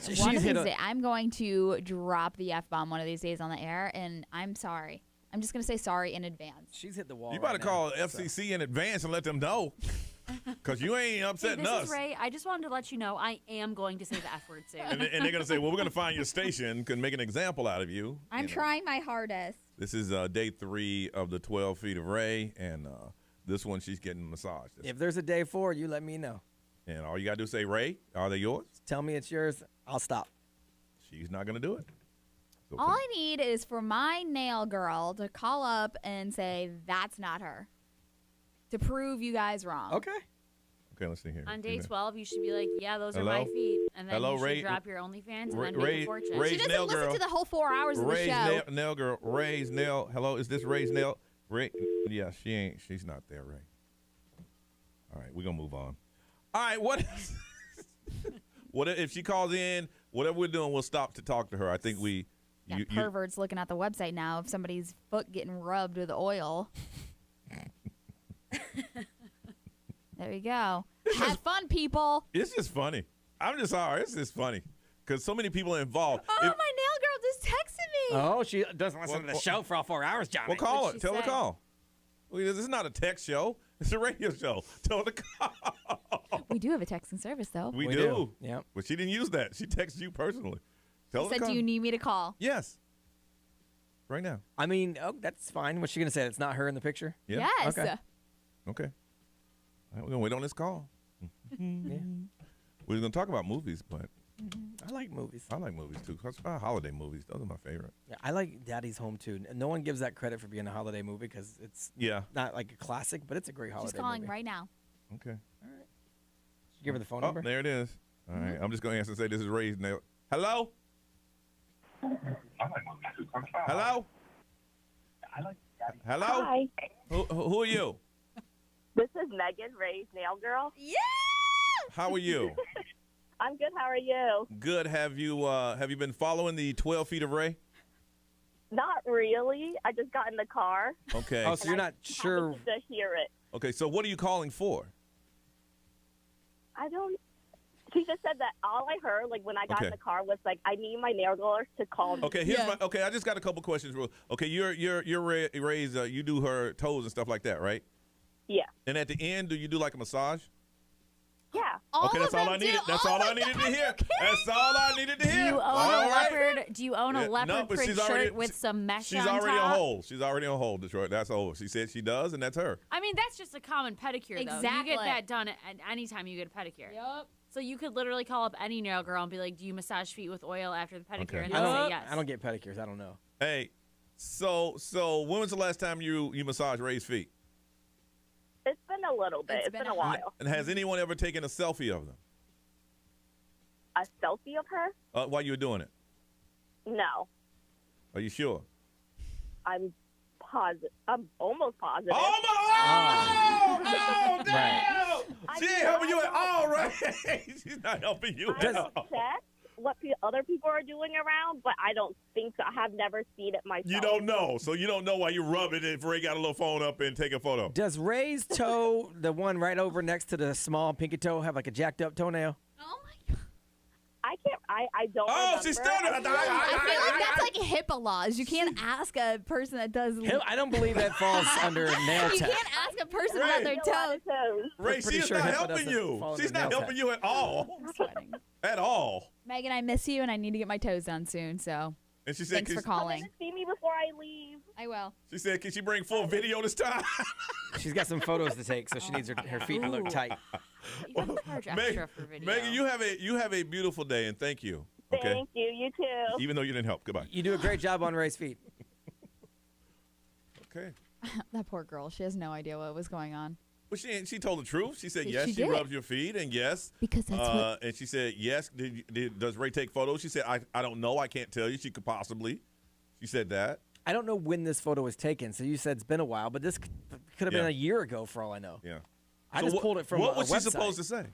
So One of these days, I'm going to drop the F-bomb one of these days on the air, and I'm sorry. I'm just going to say sorry in advance. She's hit the wall. You better call FCC in advance and let them know. Because you ain't upsetting this us. is Ray. I just wanted to let you know I am going to say the F word soon. And they're going to say, well, we're going to find your station, can make an example out of you. I'm trying my hardest. This is day 3 of the 12 feet of Ray, and this one she's getting massaged. If there's a day 4, you let me know. And all you got to do is say, Ray, are they yours? Tell me it's yours. I'll stop. She's not going to do it. So All I need is for my nail girl to call up and say, that's not her. To prove you guys wrong. Okay. Okay, let's see here. On day 12, you should be like, yeah, those Hello? are my feet. And then Hello, you should Ray- drop your OnlyFans and Ray- then make a fortune. Ray's She doesn't nail listen girl. to the whole 4 hours of the Ray's show. nail girl. Ray's nail. Hello, is this Ray's nail? Ray? Yeah, she ain't. She's not there, Ray. All right, we're going to move on. All right, what if she calls in, whatever we're doing, we'll stop to talk to her. I think we... Yeah, perverts looking at the website now of somebody's foot getting rubbed with oil. There you go. Have fun, people. It's just funny. I'm just sorry. It's just funny because so many people are involved. Oh, my nail girl just texted me. Oh, she doesn't listen to the show for all 4 hours, Johnny. Well, call What'd her. she Tell her to say? call. Well, this is not a text show. It's a radio show. Tell her to call. We do have a texting service, though. We do. Yeah. But she didn't use that. She texted you personally. Tell She her to said, call. do you need me to call? Yes. Right now. I mean, that's fine. What's she going to say? It's not her in the picture? Yeah. Yes. Okay. Okay. All right, we're going to wait on this call. Yeah. We're going to talk about movies, but I like movies. I like movies too. Holiday movies. Those are my favorite. Yeah, I like Daddy's Home too. No one gives that credit for being a holiday movie because it's not like a classic, but it's a great holiday She's calling movie. right now. Okay. Give her the phone Oh, number. there it is. All right. I'm just going to answer and say this is Ray's nail. Hello? Hello? Hello? Hi. Who are you? This is Megan, Ray's nail girl. Yeah. How are you? I'm good. How are you? Good. Have you been following the 12 feet of Ray? Not really. I just got in the car. Okay. Oh, so you're not sure. To hear it. Okay. So what are you calling for? I don't. She just said that all I heard, like when I got in Okay. the car, was like, I need my nail girl to call me. Okay. Here's my. Okay. I just got a couple questions. Okay. You're Ray's. You do her toes and stuff like that, right? Yeah. And at the end, do you do like a massage? Yeah. Okay, that's all I needed. That's all I needed to hear. That's all I needed to hear. Do you own All a right. leopard? Do you own a Yeah, leopard no, but print she's shirt already- with some mesh She's on already top? on hold. She's already on hold, Detroit. That's over. She said she does, and that's her. I mean, that's just a common pedicure, though. You Exactly. get that done at any time you get a pedicure. Yep. So you could literally call up any nail girl and be like, "Do you massage feet with oil after the pedicure?" Okay. And I they'll don't, say yes. I don't get pedicures. I don't know. Hey, so when was the last time you massaged Ray's feet? It's been a little bit. It's been a while. And has anyone ever taken a selfie of them A selfie of her? while you were doing it? No. Are you sure? I'm positive. I'm almost positive. Oh, no! Right. She ain't helping you at all, right? She's not helping you I at all. checked what other people are doing around, but I don't think so. I have never seen it myself. You don't know, so you don't know why you rub it if Ray got a little phone up and take a photo. Does Ray's toe, the one right over next to the small pinky toe, have like a jacked up toenail? I can't. I don't. Oh, remember. she's still. I feel like that's like HIPAA laws. You can't ask a person that does. I don't believe that falls under nail You tech. can't ask a person about their toes. Ray, pretty she's sure not HIPAA helping doesn't you. fall She's under not nail helping tech. you at all. I'm sweating. At all. Megan, I miss you, and I need to get my toes done soon. So And she said, thanks for Come in calling. and see me before I leave. I will. She said, can she bring full video this time? She's got some photos to take, so she needs her feet to look tight. You gotta charge extra for video. Megan, you have a beautiful day, and thank you. Okay. Thank you. You too. Even though you didn't help. Goodbye. You do a great job on Ray's feet. Okay. That poor girl. She has no idea what was going on. Well, she told the truth. She said, She yes, she did. rubs your feet, and yes. Because that's what. And she said, yes, does Ray take photos? She said, I don't know. I can't tell you. She could possibly. She said that. I don't know when this photo was taken, so you said it's been a while, but this could have been a year ago for all I know. Yeah. I So just pulled it from What a was she website. supposed to say?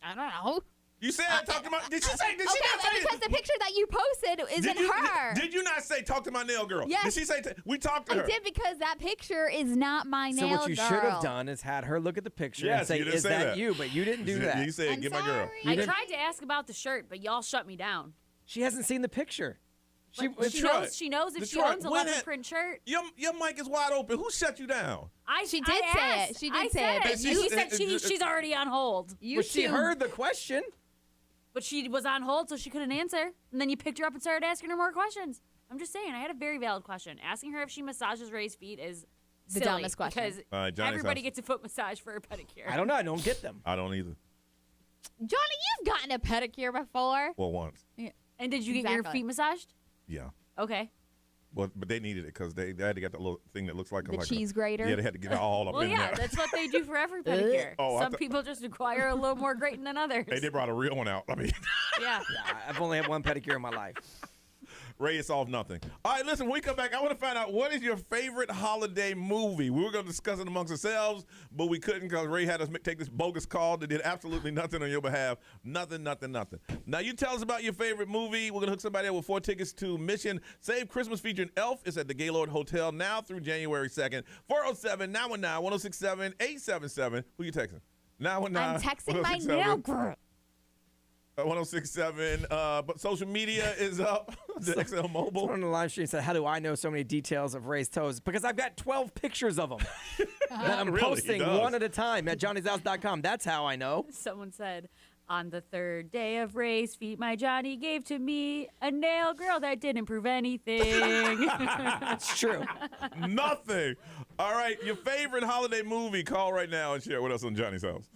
I don't know. You said talk to my. Did she say? Did she Okay, not say? because the picture that you posted isn't her. Did you not say talk to my nail girl? Yes. Did she say we talked to her? I did because that picture is not my nail So girl. what you should have done is had her look at the picture and say, you didn't "Is say that you?" But you didn't do that. You said, "Get my girl." I tried to ask about the shirt, but y'all shut me down. She hasn't seen the picture. She knows if she owns a leopard print shirt. Your mic is wide open. Who shut you down? She did say it. She did say it. But she said she's already on hold. She heard the question. But she was on hold, so she couldn't answer. And then you picked her up and started asking her more questions. I'm just saying, I had a very valid question. Asking her if she massages Ray's feet is The silly dumbest question. Because everybody gets a foot massage for a pedicure. I don't know. I don't get them. I don't either. Johnny, you've gotten a pedicure before. Well, once. Yeah. And did you get your feet massaged? Yeah. Okay. Well, but they needed it because they had to get that little thing that looks like The cheese grater? Yeah, they had to get it all up Well, in yeah, there. that's what they do for every pedicure. Oh, Some people just require a little more grating than others. Hey, they brought a real one out. I mean, Yeah. I've only had one pedicure in my life. Ray, it's off nothing. All right, listen, when we come back, I want to find out what is your favorite holiday movie. We were going to discuss it amongst ourselves, but we couldn't because Ray had us take this bogus call that did absolutely nothing on your behalf. Nothing. Now, you tell us about your favorite movie. We're going to hook somebody up with 4 tickets to Mission Save Christmas featuring Elf. It's at the Gaylord Hotel now through January 2nd. 407-919-1067-877. Who you texting? 919. I'm texting my nail girl. 1067. But social media is up. The XL Mobile. Someone on the live stream said, "How do I know so many details of Ray's toes?" Because I've got 12 pictures of them that I'm Really? posting He does. one at a time at johnny'shouse.com. That's how I know. Someone said, on the third day of Ray's feet, my Johnny gave to me a nail girl that didn't prove anything. It's true. Nothing. All right, your favorite holiday movie. Call right now and share with us on Johnny's House.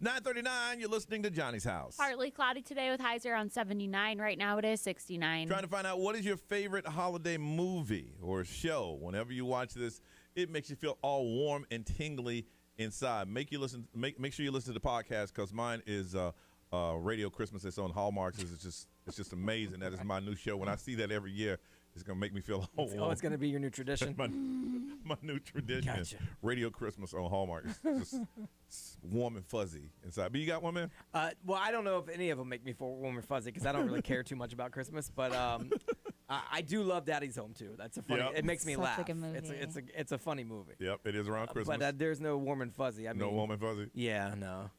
9:39, you're listening to Johnny's House. Partly cloudy today with highs around 79. Right now it is 69. Trying to find out what is your favorite holiday movie or show. Whenever you watch this, it makes you feel all warm and tingly inside. Make sure you listen to the podcast because mine is Radio Christmas. It's on Hallmark. It's just amazing. That is my new show. When I see that every year, it's gonna make me feel all warm. Oh, it's gonna be your new tradition. my new tradition. Gotcha. Radio Christmas on Hallmark. It's just warm and fuzzy inside. But you got one, man? Well, I don't know if any of them make me feel warm and fuzzy because I don't really care too much about Christmas. But I do love Daddy's Home too. That's a funny. Yep. It makes me Such a laugh. good movie. It's a funny movie. Yep, it is around Christmas. But there's no warm and fuzzy. I mean, no warm and fuzzy? Yeah, no.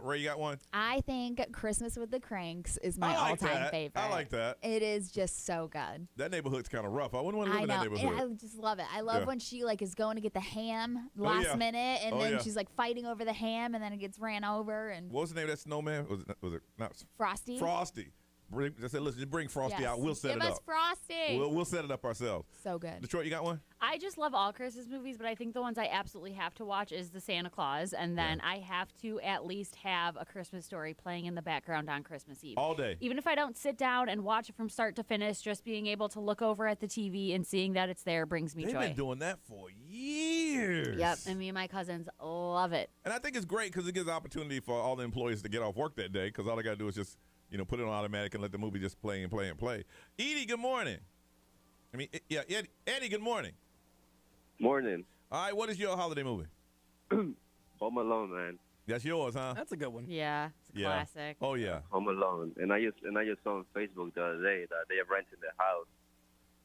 Ray, you got one? I think Christmas with the Cranks is my I like all-time that. favorite. I like that. It is just so good. That neighborhood's kind of rough. I wouldn't want to live in that I neighborhood. just love it. I love Yeah. when she like is going to get the ham last minute, and then she's like fighting over the ham, and then it gets ran over. And What was the name of that snowman? Was it not Frosty? Frosty. I said, listen, just bring Frosty Yes. out. We'll set Give it us up. Frosty. We'll set it up ourselves. So good. Detroit, you got one? I just love all Christmas movies, but I think the ones I absolutely have to watch is the Santa Claus, and then I have to at least have A Christmas Story playing in the background on Christmas Eve. All day. Even if I don't sit down and watch it from start to finish, just being able to look over at the TV and seeing that it's there brings me They've joy. been doing that for years. Yep, and me and my cousins love it. And I think it's great because it gives opportunity for all the employees to get off work that day because all they got to do is just, put it on automatic and let the movie just play and play and play. Edie, good morning. Eddie, good morning. Morning. All right, what is your holiday movie? Home Alone, man. That's yours, huh? That's a good one. Yeah, it's a classic. Oh, yeah. Home Alone. And I just saw on Facebook the other day that they are renting the house.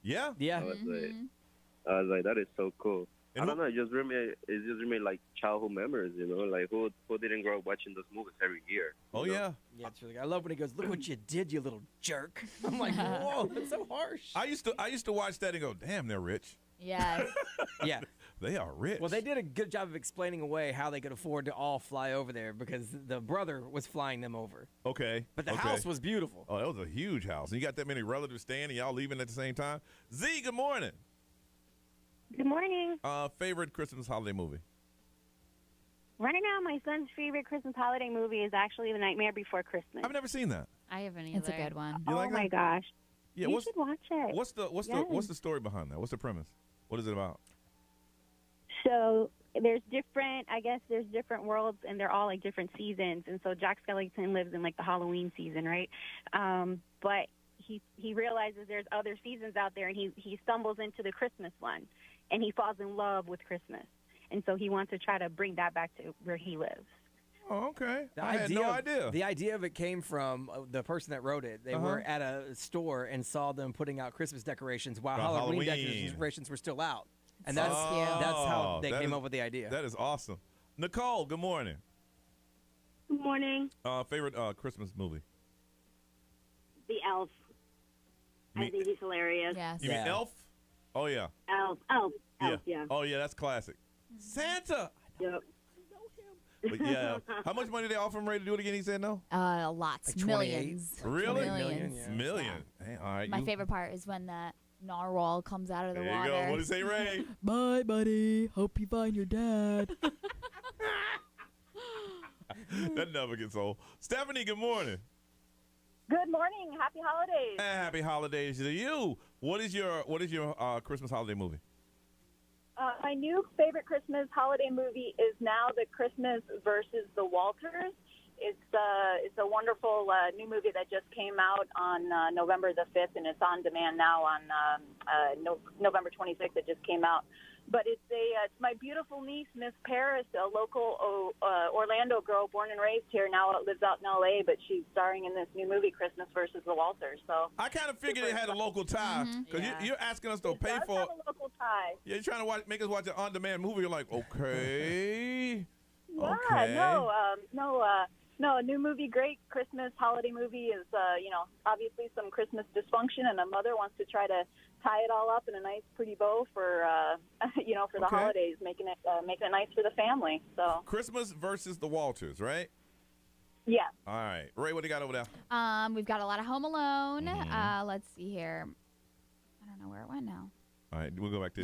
Yeah? Yeah. I was like, that is so cool. I don't know. It just remade like childhood memories, like who didn't grow up watching those movies every year? Oh, yeah. Yeah, it's really good. I love when he goes, "Look what you did, you little jerk." I'm like, whoa, that's so harsh. I used to watch that and go, damn, they're rich. Yes. Yeah. They are rich. Well, they did a good job of explaining away how they could afford to all fly over there because the brother was flying them over. Okay. But the house was beautiful. Oh, that was a huge house. And you got that many relatives staying and y'all leaving at the same time? Z, good morning. Good morning. Favorite Christmas holiday movie? Right now, my son's favorite Christmas holiday movie is actually The Nightmare Before Christmas. I've never seen that. I haven't either. It's a good one. You oh like my that? gosh. Yeah, you should watch it. What's the story behind that? What's the premise? What is it about? So there's different worlds, and they're all like different seasons. And so Jack Skellington lives in like the Halloween season, right? But he realizes there's other seasons out there, and he stumbles into the Christmas one, and he falls in love with Christmas. And so he wants to try to bring that back to where he lives. Oh, okay. I had no idea. The idea of it came from the person that wrote it. They were at a store and saw them putting out Christmas decorations while Halloween decorations were still out. And that's how they came up with the idea. That is awesome. Nicole, good morning. Good morning. Favorite Christmas movie? The Elf. I think he's hilarious. Yes. You mean Elf? Oh, yeah. Elf, yeah. Oh, yeah, that's classic. Santa. Yep. But yeah, how much money did they offer him ready to do it again? He said no? Lots. Like millions. Really? Millions. Million. Hey, all right. My favorite part is when that narwhal comes out of the There water. you go. What did he say, Ray? Bye, buddy. Hope you find your dad. That never gets old. Stephanie, good morning. Good morning. Happy holidays. Happy holidays to you. What is your Christmas holiday movie? My new favorite Christmas holiday movie is now The Christmas versus the Walters. It's a wonderful new movie that just came out on November the 5th, and it's on demand now on November 26th. It just came out. But it's my beautiful niece, Miss Paris, a local Orlando girl born and raised here. Now lives out in L.A., but she's starring in this new movie, Christmas versus the Walters. So I kind of figured it had a local tie because you're asking us to pay it does for. have a local tie. Yeah, you're trying to make us watch an on-demand movie. You're like, okay, Yeah, okay. No, a new movie, great Christmas holiday movie is, obviously some Christmas dysfunction, and a mother wants to try to tie it all up in a nice, pretty bow for, for the holidays, making it nice for the family. So Christmas versus the Walters, right? Yeah. All right, Ray, what do you got over there? We've got a lot of Home Alone. Let's see here. I don't know where it went now. All right, we'll go back to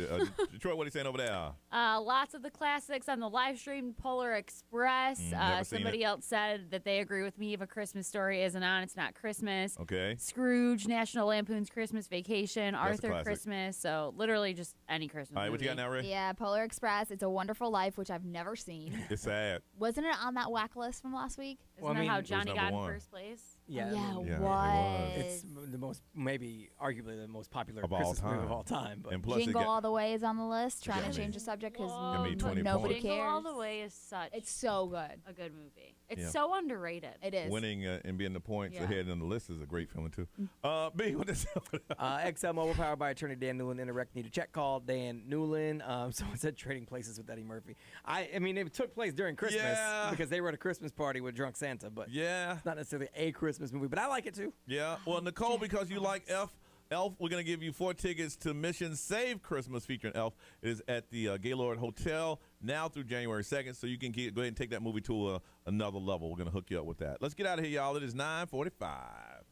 Detroit. What are you saying over there? Lots of the classics on the live stream. Polar Express. Never seen Somebody it. else said that they agree with me. If A Christmas Story isn't on, it's not Christmas. Okay. Scrooge, National Lampoon's Christmas Vacation, That's a Arthur classic. Christmas. So literally just any Christmas All right, what movie. you got now, Ray? Yeah, Polar Express. It's a Wonderful Life, which I've never seen. It's sad. Wasn't it on that whack list from last week? Isn't that how Johnny number got in one. first place? Yeah, Yeah, I mean, it it was. it's the most, maybe arguably the most popular Of all Christmas movie time. of all time. But And plus, Jingle All the Way is on the list. Trying got to me. change the subject because Got me 20 nobody points. Jingle cares. All the Way is such It's so good. a good movie. It's Yeah. so underrated. It is. Winning and being the points Yeah. ahead on the list is a great feeling, too. B, what is XL Mobile powered by attorney Dan Newland. Interact need a check call. Dan Newland. Someone said Trading Places with Eddie Murphy. I mean, it took place during Christmas Yeah. because they were at a Christmas party with Drunk Santa, but Yeah. it's not necessarily a Christmas movie. But I like it too. Yeah. Well, Nicole, because you like Elf, we're going to give you 4 tickets to Mission Save Christmas featuring Elf. It is at the Gaylord Hotel now through January 2nd, so you can go ahead and take that movie to another level. We're going to hook you up with that. Let's get out of here, y'all. It is 9:45.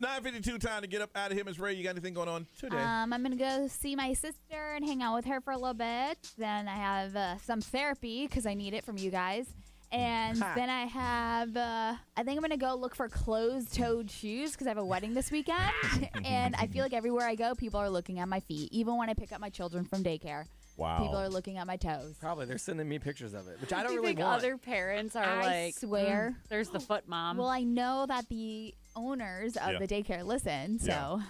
9:52, time to get up out of here. Miss Ray, you got anything going on today? I'm going to go see my sister and hang out with her for a little bit. Then I have some therapy because I need it from you guys. And then I have, I think I'm going to go look for closed-toed shoes because I have a wedding this weekend. And I feel like everywhere I go, people are looking at my feet. Even when I pick up my children from daycare. Wow. People are looking at my toes. Probably. They're sending me pictures of it, which I Do don't you really think want. other parents are I swear. There's the foot mom. Well, I know that the owners of the daycare listen, so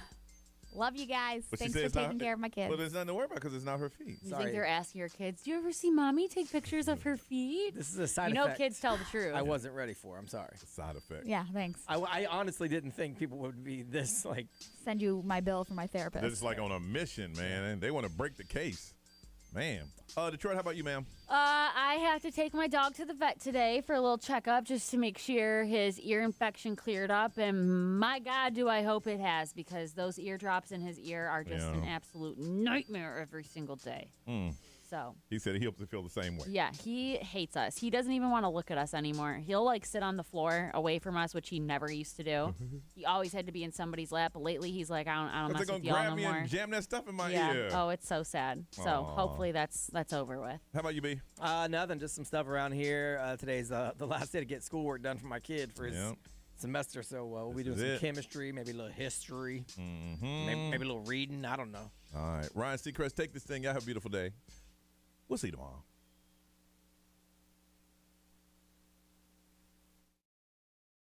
love you guys. But Thanks for taking care of my kids. Well, there's nothing to worry about because it's not her feet. You think they're asking your kids, do you ever see mommy take pictures of her feet? This is a side You know effect. kids tell the truth. I wasn't ready for. I'm sorry. Side effect. Yeah, thanks. I honestly didn't think people would be this like. Send you my bill for my therapist. They're just like on a mission, man, and they want to break the case. Man. Detroit, how about you, ma'am? I have to take my dog to the vet today for a little checkup just to make sure his ear infection cleared up. And my God, do I hope it has, because those eardrops in his ear are just an absolute nightmare every single day. So he said he hopes to feel the same way. yeah, he hates us. He doesn't even want to look at us anymore. He'll like sit on the floor away from us, which he never used to do. He always had to be in somebody's lap. But lately, he's like, I don't mess They're with gonna y'all grab no me more. and jam that stuff in my yeah. ear. Oh, it's so sad. So Aw. hopefully that's over with. How about you, B? Nothing. Just some stuff around here. Today's the last day to get schoolwork done for my kid for his semester. So we'll be doing some chemistry, maybe a little history, maybe a little reading. I don't know. All right. Ryan Seacrest, take this thing. Y'all have a beautiful day. We'll see you tomorrow.